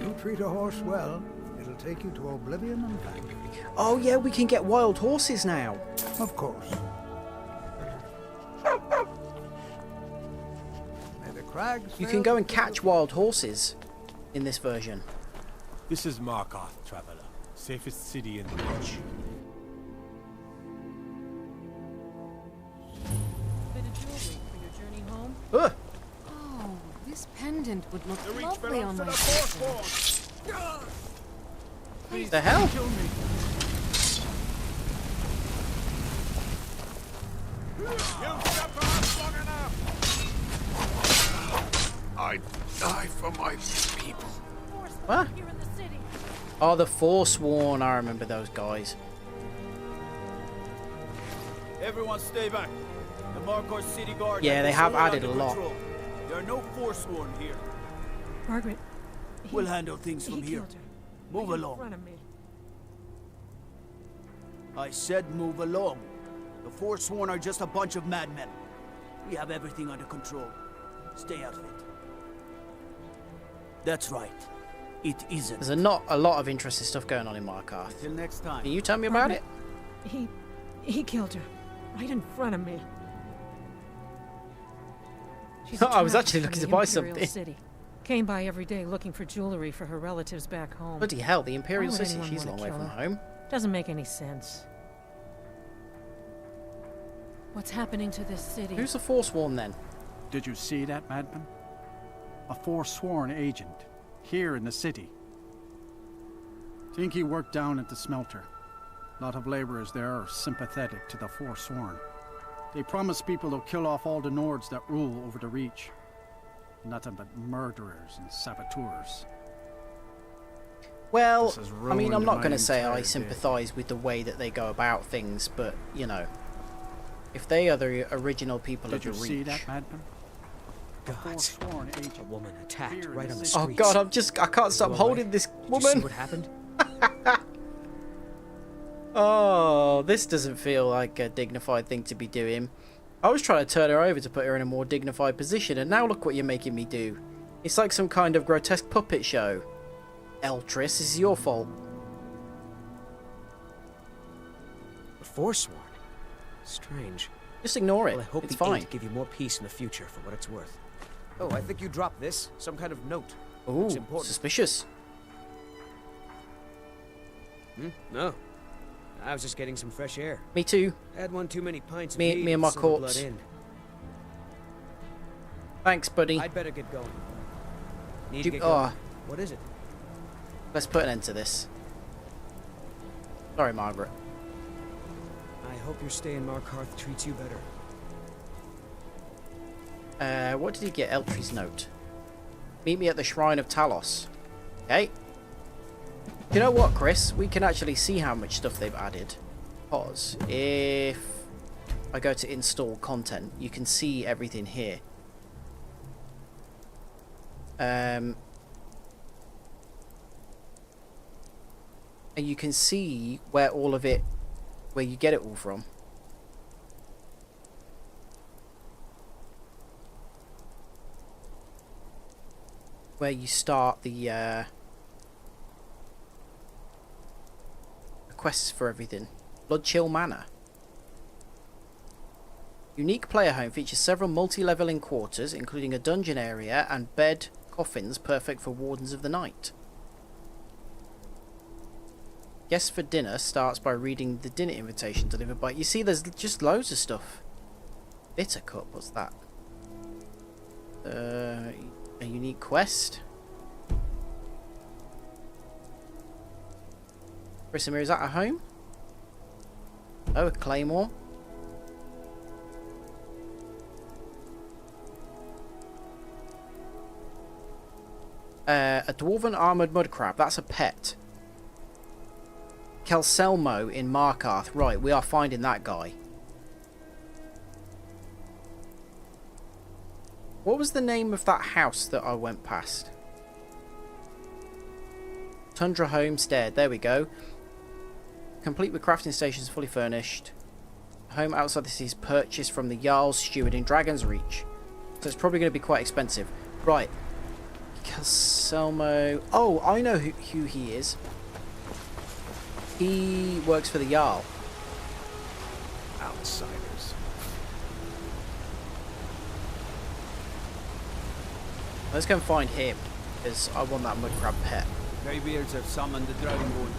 You treat a horse well, it'll take you to oblivion and back. Oh yeah, we can get wild horses now. Of course. May the crags You can go and catch wild horses in this version. This is Markarth, traveler. Safest city in the Reach. Bit of jewelry for your journey home? Ugh. Oh, this pendant would look The Reach lovely on belongs my to the finger. Forsworn. Please, the hell? Kill me. You've stepped on long enough. I die for my people. What? Oh, the Forsworn. I remember those guys. Everyone stay back. The Markarth City Guard... Yeah, they have added a under lot. control. There are no Forsworn here. Margaret. We'll handle things from here. Move along. I said move along. The Forsworn are just a bunch of madmen. We have everything under control. Stay out of it. That's right. It isn't. There's not a lot of interesting stuff going on in Markarth. Till next time. Can you tell me about it? He killed her. Right in front of me. I was actually looking to buy something. City. Came by every day looking for jewelry for her relatives back home. Bloody hell, the Imperial Why would City, anyone she's a wanna long way kill from her? home. Doesn't make any sense. What's happening to this city? Who's the Forsworn then? Did you see that, madman? A Forsworn agent. Here in the city. Think he worked down at the smelter. A lot of laborers there are sympathetic to the Forsworn. They promise people they'll kill off all the Nords that rule over the Reach. Nothing but murderers and saboteurs. Well, This has I mean, I'm ruined not my going to say entire I day. sympathise with the way that they go about things, but, you know, if they are the original people Did of the you Reach... see that, madman? A God, Forsworn agent. a woman attacked Here in right the on the city. Oh streets. god, I can't stop Go away. holding this Did you woman. see what happened? Oh, this doesn't feel like a dignified thing to be doing. I was trying to turn her over to put her in a more dignified position, and now look what you're making me do. It's like some kind of grotesque puppet show. Eltris, this is your fault. The Forsworn? Strange. Just ignore it. Well, I hope It's the fine. Eight give you more peace in the future for what it's worth. Oh, I think you dropped this. Some kind of note. Ooh, Looks important. suspicious. No. I was just getting some fresh air. Me too. Had one too many pints of Me mead and my with some blood corpse. in. Thanks, buddy. I'd better get going. Need You- to get going. oh. What is it? Let's put an end to this. Sorry, Margaret. I hope your stay in Markarth treats you better. What did he get? Eltry's note. Meet me at the Shrine of Talos. Okay. You know what, Chris? We can actually see how much stuff they've added. Because if I go to install content, you can see everything here. And you can see where all of it, where you get it all from. Where you start the quests for everything. Bloodchill Manor. Unique player home features several multi-leveling quarters, including a dungeon area and bed coffins perfect for Wardens of the Night. Guests for dinner starts by reading the dinner invitation delivered by... You see, there's just loads of stuff. Bitter Cup, what's that? A unique quest. Brisimir, is that a home? Oh, a claymore. A dwarven armoured mudcrab. That's a pet. Kelselmo in Markarth. Right, we are finding that guy. What was the name of that house that I went past? Tundra Homestead. There we go. Complete with crafting stations, fully furnished. Home outside the city is purchased from the Jarl's Steward in Dragon's Reach. So it's probably going to be quite expensive. Right. Kelselmo. Oh, I know who he is. He works for the Jarl. Outsiders. Let's go and find him, because I want that mudcrab pet. Greybeards have summoned the Dragonborn.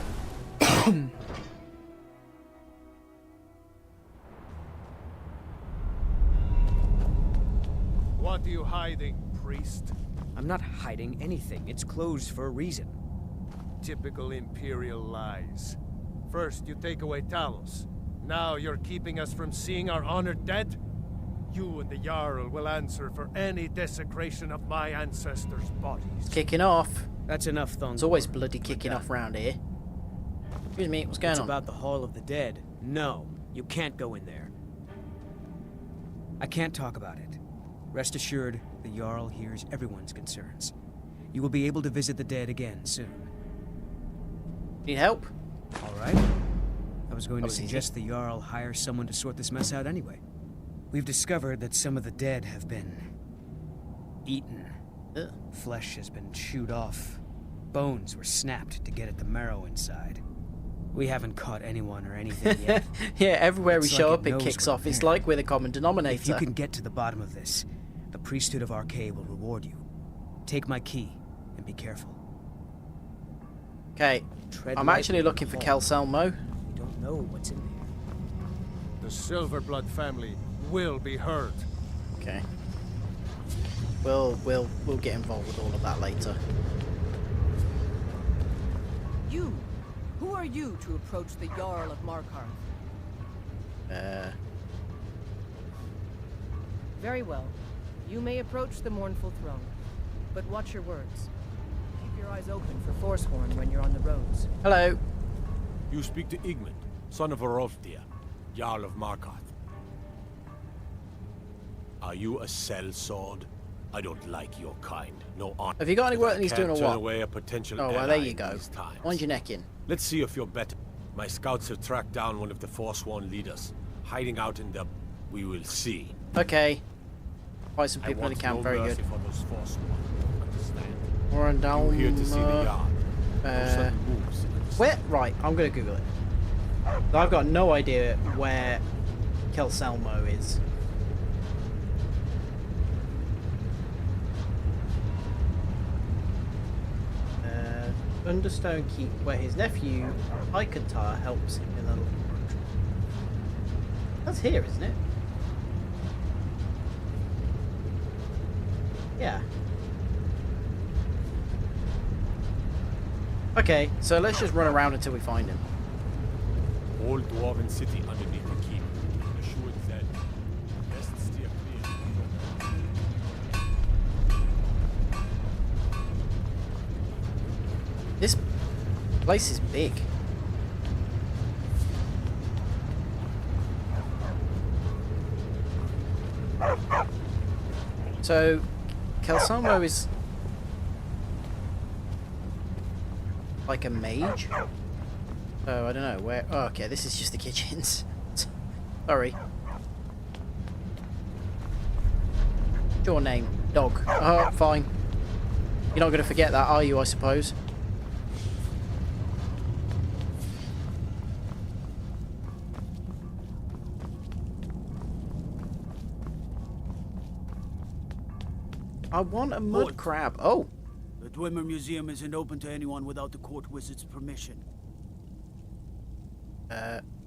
What are you hiding, priest? I'm not hiding anything. It's closed for a reason. Typical Imperial lies. First, you take away Talos. Now you're keeping us from seeing our honored dead? You and the Jarl will answer for any desecration of my ancestors' bodies. Kicking off. That's enough, Thong. It's always bloody kicking off round here. Excuse me, what's going on? It's about the Hall of the Dead. No, you can't go in there. I can't talk about it. Rest assured, the Jarl hears everyone's concerns. You will be able to visit the dead again soon. Need help? All right. I was going to suggest the Jarl hire someone to sort this mess out anyway. We've discovered that some of the dead have been eaten. Ugh. Flesh has been chewed off. Bones were snapped to get at the marrow inside. We haven't caught anyone or anything yet. Yeah, everywhere we It's show like up, it kicks we're off. It's there. like we're the common denominator. If you can get to the bottom of this, the priesthood of Arcade will reward you. Take my key and be careful. Okay, I'm actually looking for Kelselmo. You don't know what's in there. The Silverblood family will be heard. Okay. We'll get involved with all of that later. You! Who are you to approach the Jarl of Markarth? Very well. You may approach the mournful throne, but watch your words. Keep your eyes open for Forsworn when you're on the roads. Hello. You speak to Igmund, son of Arolfdir, Jarl of Markarth. Are you a sellsword? I don't like your kind. No honor. Have you got any work that he's doing or Turn what? away a potential Oh, well, ally there you in go. these times. Wind your neck in. Let's see if you're better. My scouts have tracked down one of the Forsworn leaders, hiding out in the... We will see. Okay. Fight some people in the camp. Very good. For those Forsworn. Understand? We're on down. You're here to see the yard. No sudden moves. Where? Right, I'm gonna Google it. I've got no idea where Kelselmo is. Understone Keep, where his nephew Icantar helps him in a little. That's here, isn't it? Yeah. Okay, so let's just run around until we find him. Old dwarven city underneath the keep. Assured that. Best steer clear. This place is big. So, Kelsomo is like a mage. Oh, I don't know where. Oh, okay, this is just the kitchens. Sorry. What's your name? Dog. Oh, fine. You're not going to forget that, are you, I suppose? I want a mud crab. Oh. The Dwemer Museum isn't open to anyone without the court wizard's permission.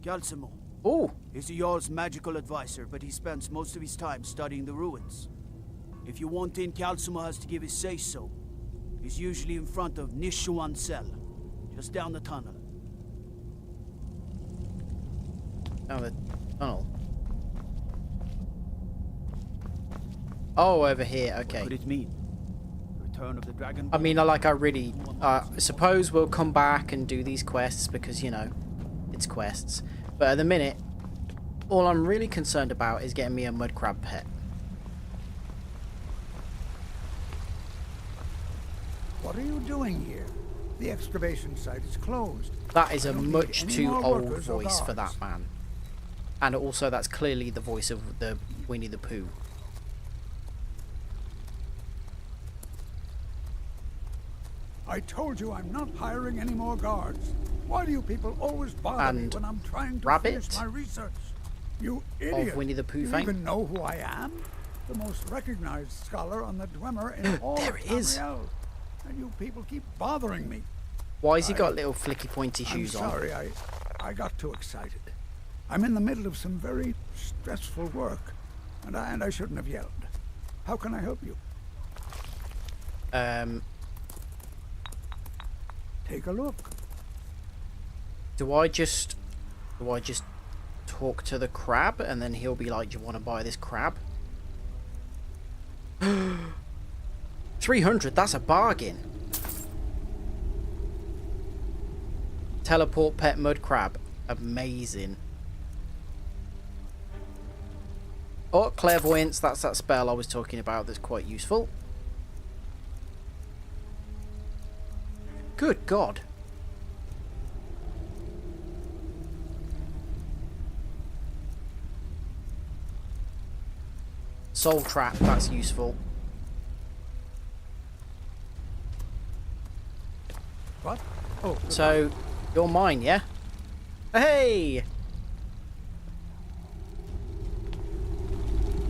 Calcimo. Oh. He's the Jarl's magical advisor, but he spends most of his time studying the ruins. If you want in, Calcimo has to give his say-so. He's usually in front of Nishuan Cell, just down the tunnel. Down the tunnel? Oh, over here, okay. What could it mean? Return of the Dragon? I mean, I really... I suppose we'll come back and do these quests because, you know, it's quests. But at the minute, all I'm really concerned about is getting me a mud crab pet. What are you doing here? The excavation site is closed. That is a much any too more old workers or voice for guards. that man. And also, that's clearly the voice of the Winnie the Pooh. I told you I'm not hiring any more guards. Why do you people always bother me And when I'm trying to Rabbit finish my research? You idiot! Winnie the Pooh you fame? even know who I am? The most recognized scholar on the Dwemer in all There of it is. Tamriel. And you people keep bothering me. Why has he got little flicky pointy shoes I'm sorry, I got too excited. I'm in the middle of some very stressful work, and I shouldn't have yelled. How can I help you? Take a look. Do I just talk to the crab and then he'll be like, do you want to buy this crab? 300, that's a bargain. Teleport pet mud crab. Amazing. Oh, clairvoyance, that's that spell I was talking about that's quite useful. Good God. Soul trap, that's useful. What? Oh. So, you're mine, yeah? Hey!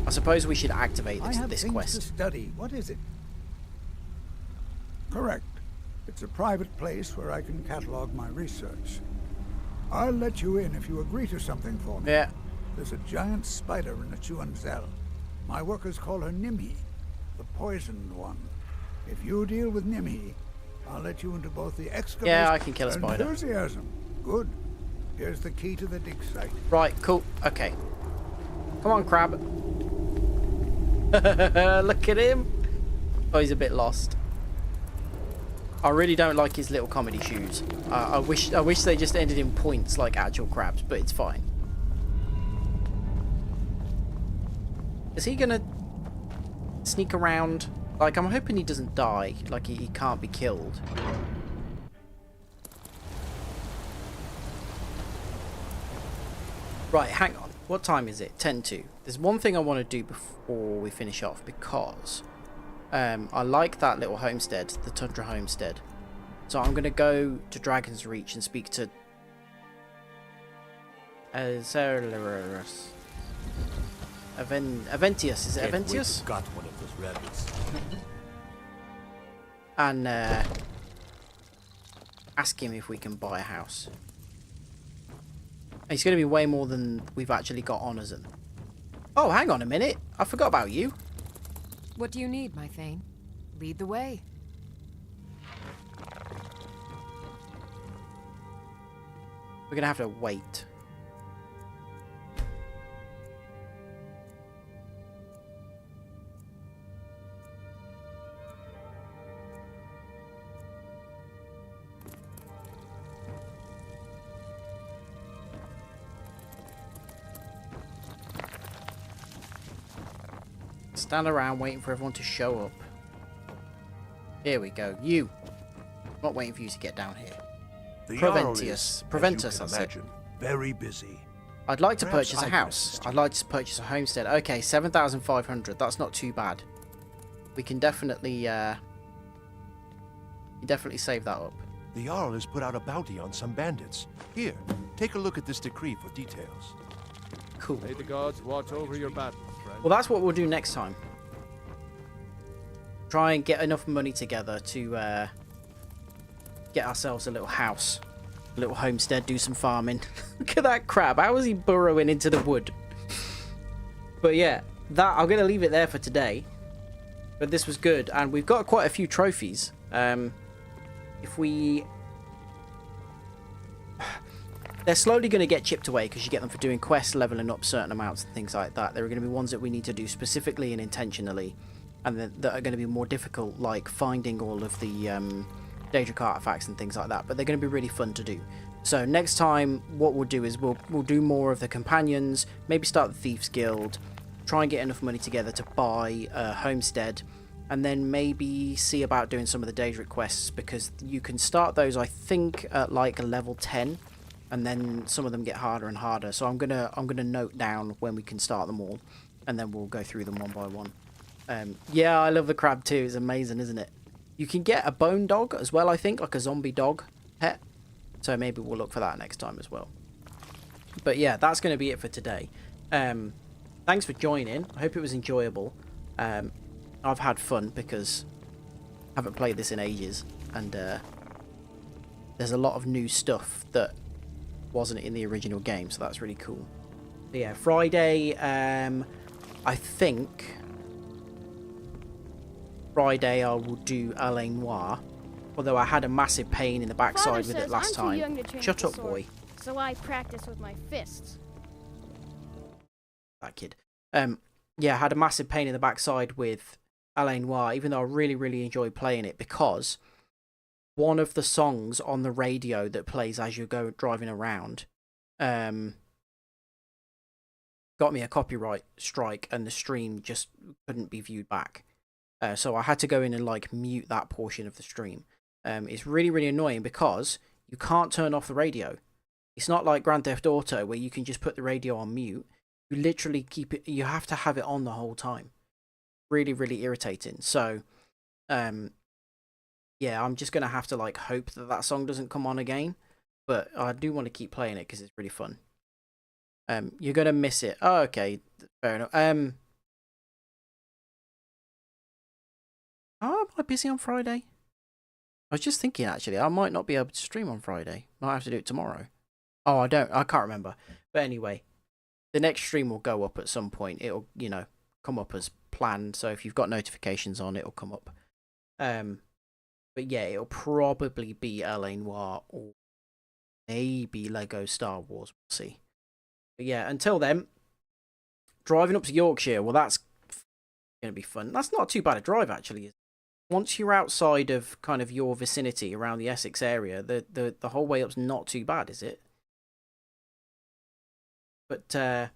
I suppose we should activate I this, have this things quest. to study. What is it? Correct. It's a private place where I can catalog my research. I'll let you in if you agree to something for me. Yeah. There's a giant spider in the Chuanzel. My workers call her Nimhi, the poisoned one. If you deal with Nimhi, I'll let you into both the excavation. Yeah, I can kill a spider. Enthusiasm. Good. Here's the key to the dig site. Right, cool. Okay. Come on, crab. Look at him. Oh, he's a bit lost. I really don't like his little comedy shoes. I wish they just ended in points like actual crabs, but it's fine. Is he gonna sneak around? Like, I'm hoping he doesn't die. Like, he can't be killed. Right, hang on. What time is it? 10:02. There's one thing I want to do before we finish off, because I like that little homestead, the Tundra homestead. So I'm going to go to Dragon's Reach and speak to Aventius. Is it Aventius? Got one of those rabbits. And ask him if we can buy a house. It's going to be way more than we've actually got on us. Oh, hang on a minute. I forgot about you. What do you need, my Thane? Lead the way. We're going to have to wait. Stand around waiting for everyone to show up. Here we go. You. I'm not waiting for you to get down here. The Jarl is, Preventius, as I you said. can imagine, very busy. I'd like to Perhaps purchase a I can house. assist you. I'd like to purchase a homestead. Okay, 7,500. That's not too bad. We can definitely save that up. The Jarl has put out a bounty on some bandits. Here, take a look at this decree for details. Cool. May the gods watch over your battle, friend. Well, that's what we'll do next time. Try and get enough money together to get ourselves a little house, a little homestead, do some farming. Look at that crab. How is he burrowing into the wood? But yeah, I'm going to leave it there for today. But this was good, and we've got quite a few trophies. If we... They're slowly going to get chipped away because you get them for doing quests, leveling up certain amounts and things like that. There are going to be ones that we need to do specifically and intentionally, and that are going to be more difficult, like finding all of the Daedric artifacts and things like that. But they're going to be really fun to do. So next time, what we'll do is we'll do more of the companions, maybe start the Thieves Guild, try and get enough money together to buy a homestead, and then maybe see about doing some of the Daedric quests, because you can start those, I think, at like level 10. And then some of them get harder and harder. So I'm gonna note down when we can start them all, and then we'll go through them one by one. Yeah, I love the crab too. It's amazing, isn't it? You can get a bone dog as well, I think, like a zombie dog pet. So maybe we'll look for that next time as well. But yeah, that's going to be it for today. Thanks for joining. I hope it was enjoyable. I've had fun because I haven't played this in ages, and there's a lot of new stuff that wasn't in the original game, so that's really cool. But yeah, Friday, I think Friday I will do L.A. Noire, although I had a massive pain in the backside with it last time. Shut up, boy. So I practice with my fists. That kid. Yeah, I had a massive pain in the backside with L.A. Noire, even though I really enjoyed playing it, because one of the songs on the radio that plays as you go driving around got me a copyright strike, and the stream just couldn't be viewed back. So I had to go in and like mute that portion of the stream. It's really annoying because you can't turn off the radio. It's not like Grand Theft Auto where you can just put the radio on mute. You literally keep it, you have to have it on the whole time. Really irritating. So yeah, I'm just gonna have to like hope that that song doesn't come on again, but I do want to keep playing it because it's really fun. You're gonna miss it. Oh, okay, fair enough. Oh, am I busy on Friday? I was just thinking actually, I might not be able to stream on Friday. Might have to do it tomorrow. Oh, I can't remember. But anyway, the next stream will go up at some point. It'll, you know, come up as planned. So if you've got notifications on, it'll come up. But yeah, it'll probably be L.A. Noire or maybe Lego Star Wars. We'll see. But yeah, until then, driving up to Yorkshire, well, that's going to be fun. That's not too bad a drive, actually. Once you're outside of kind of your vicinity around the Essex area, the whole way up's not too bad, is it? But I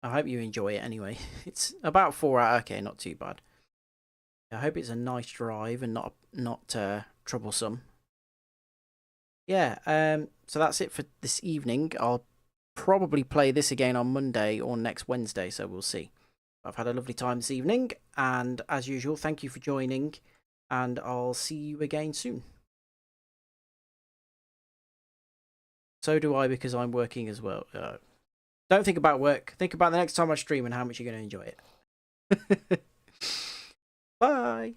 hope you enjoy it anyway. It's about 4 hours. Okay, not too bad. I hope it's a nice drive and not troublesome. Yeah, so that's it for this evening. I'll probably play this again on Monday or next Wednesday, so we'll see. I've had a lovely time this evening, and as usual, thank you for joining, and I'll see you again soon. So do I, because I'm working as well. Don't think about work. Think about the next time I stream and how much you're going to enjoy it. Bye.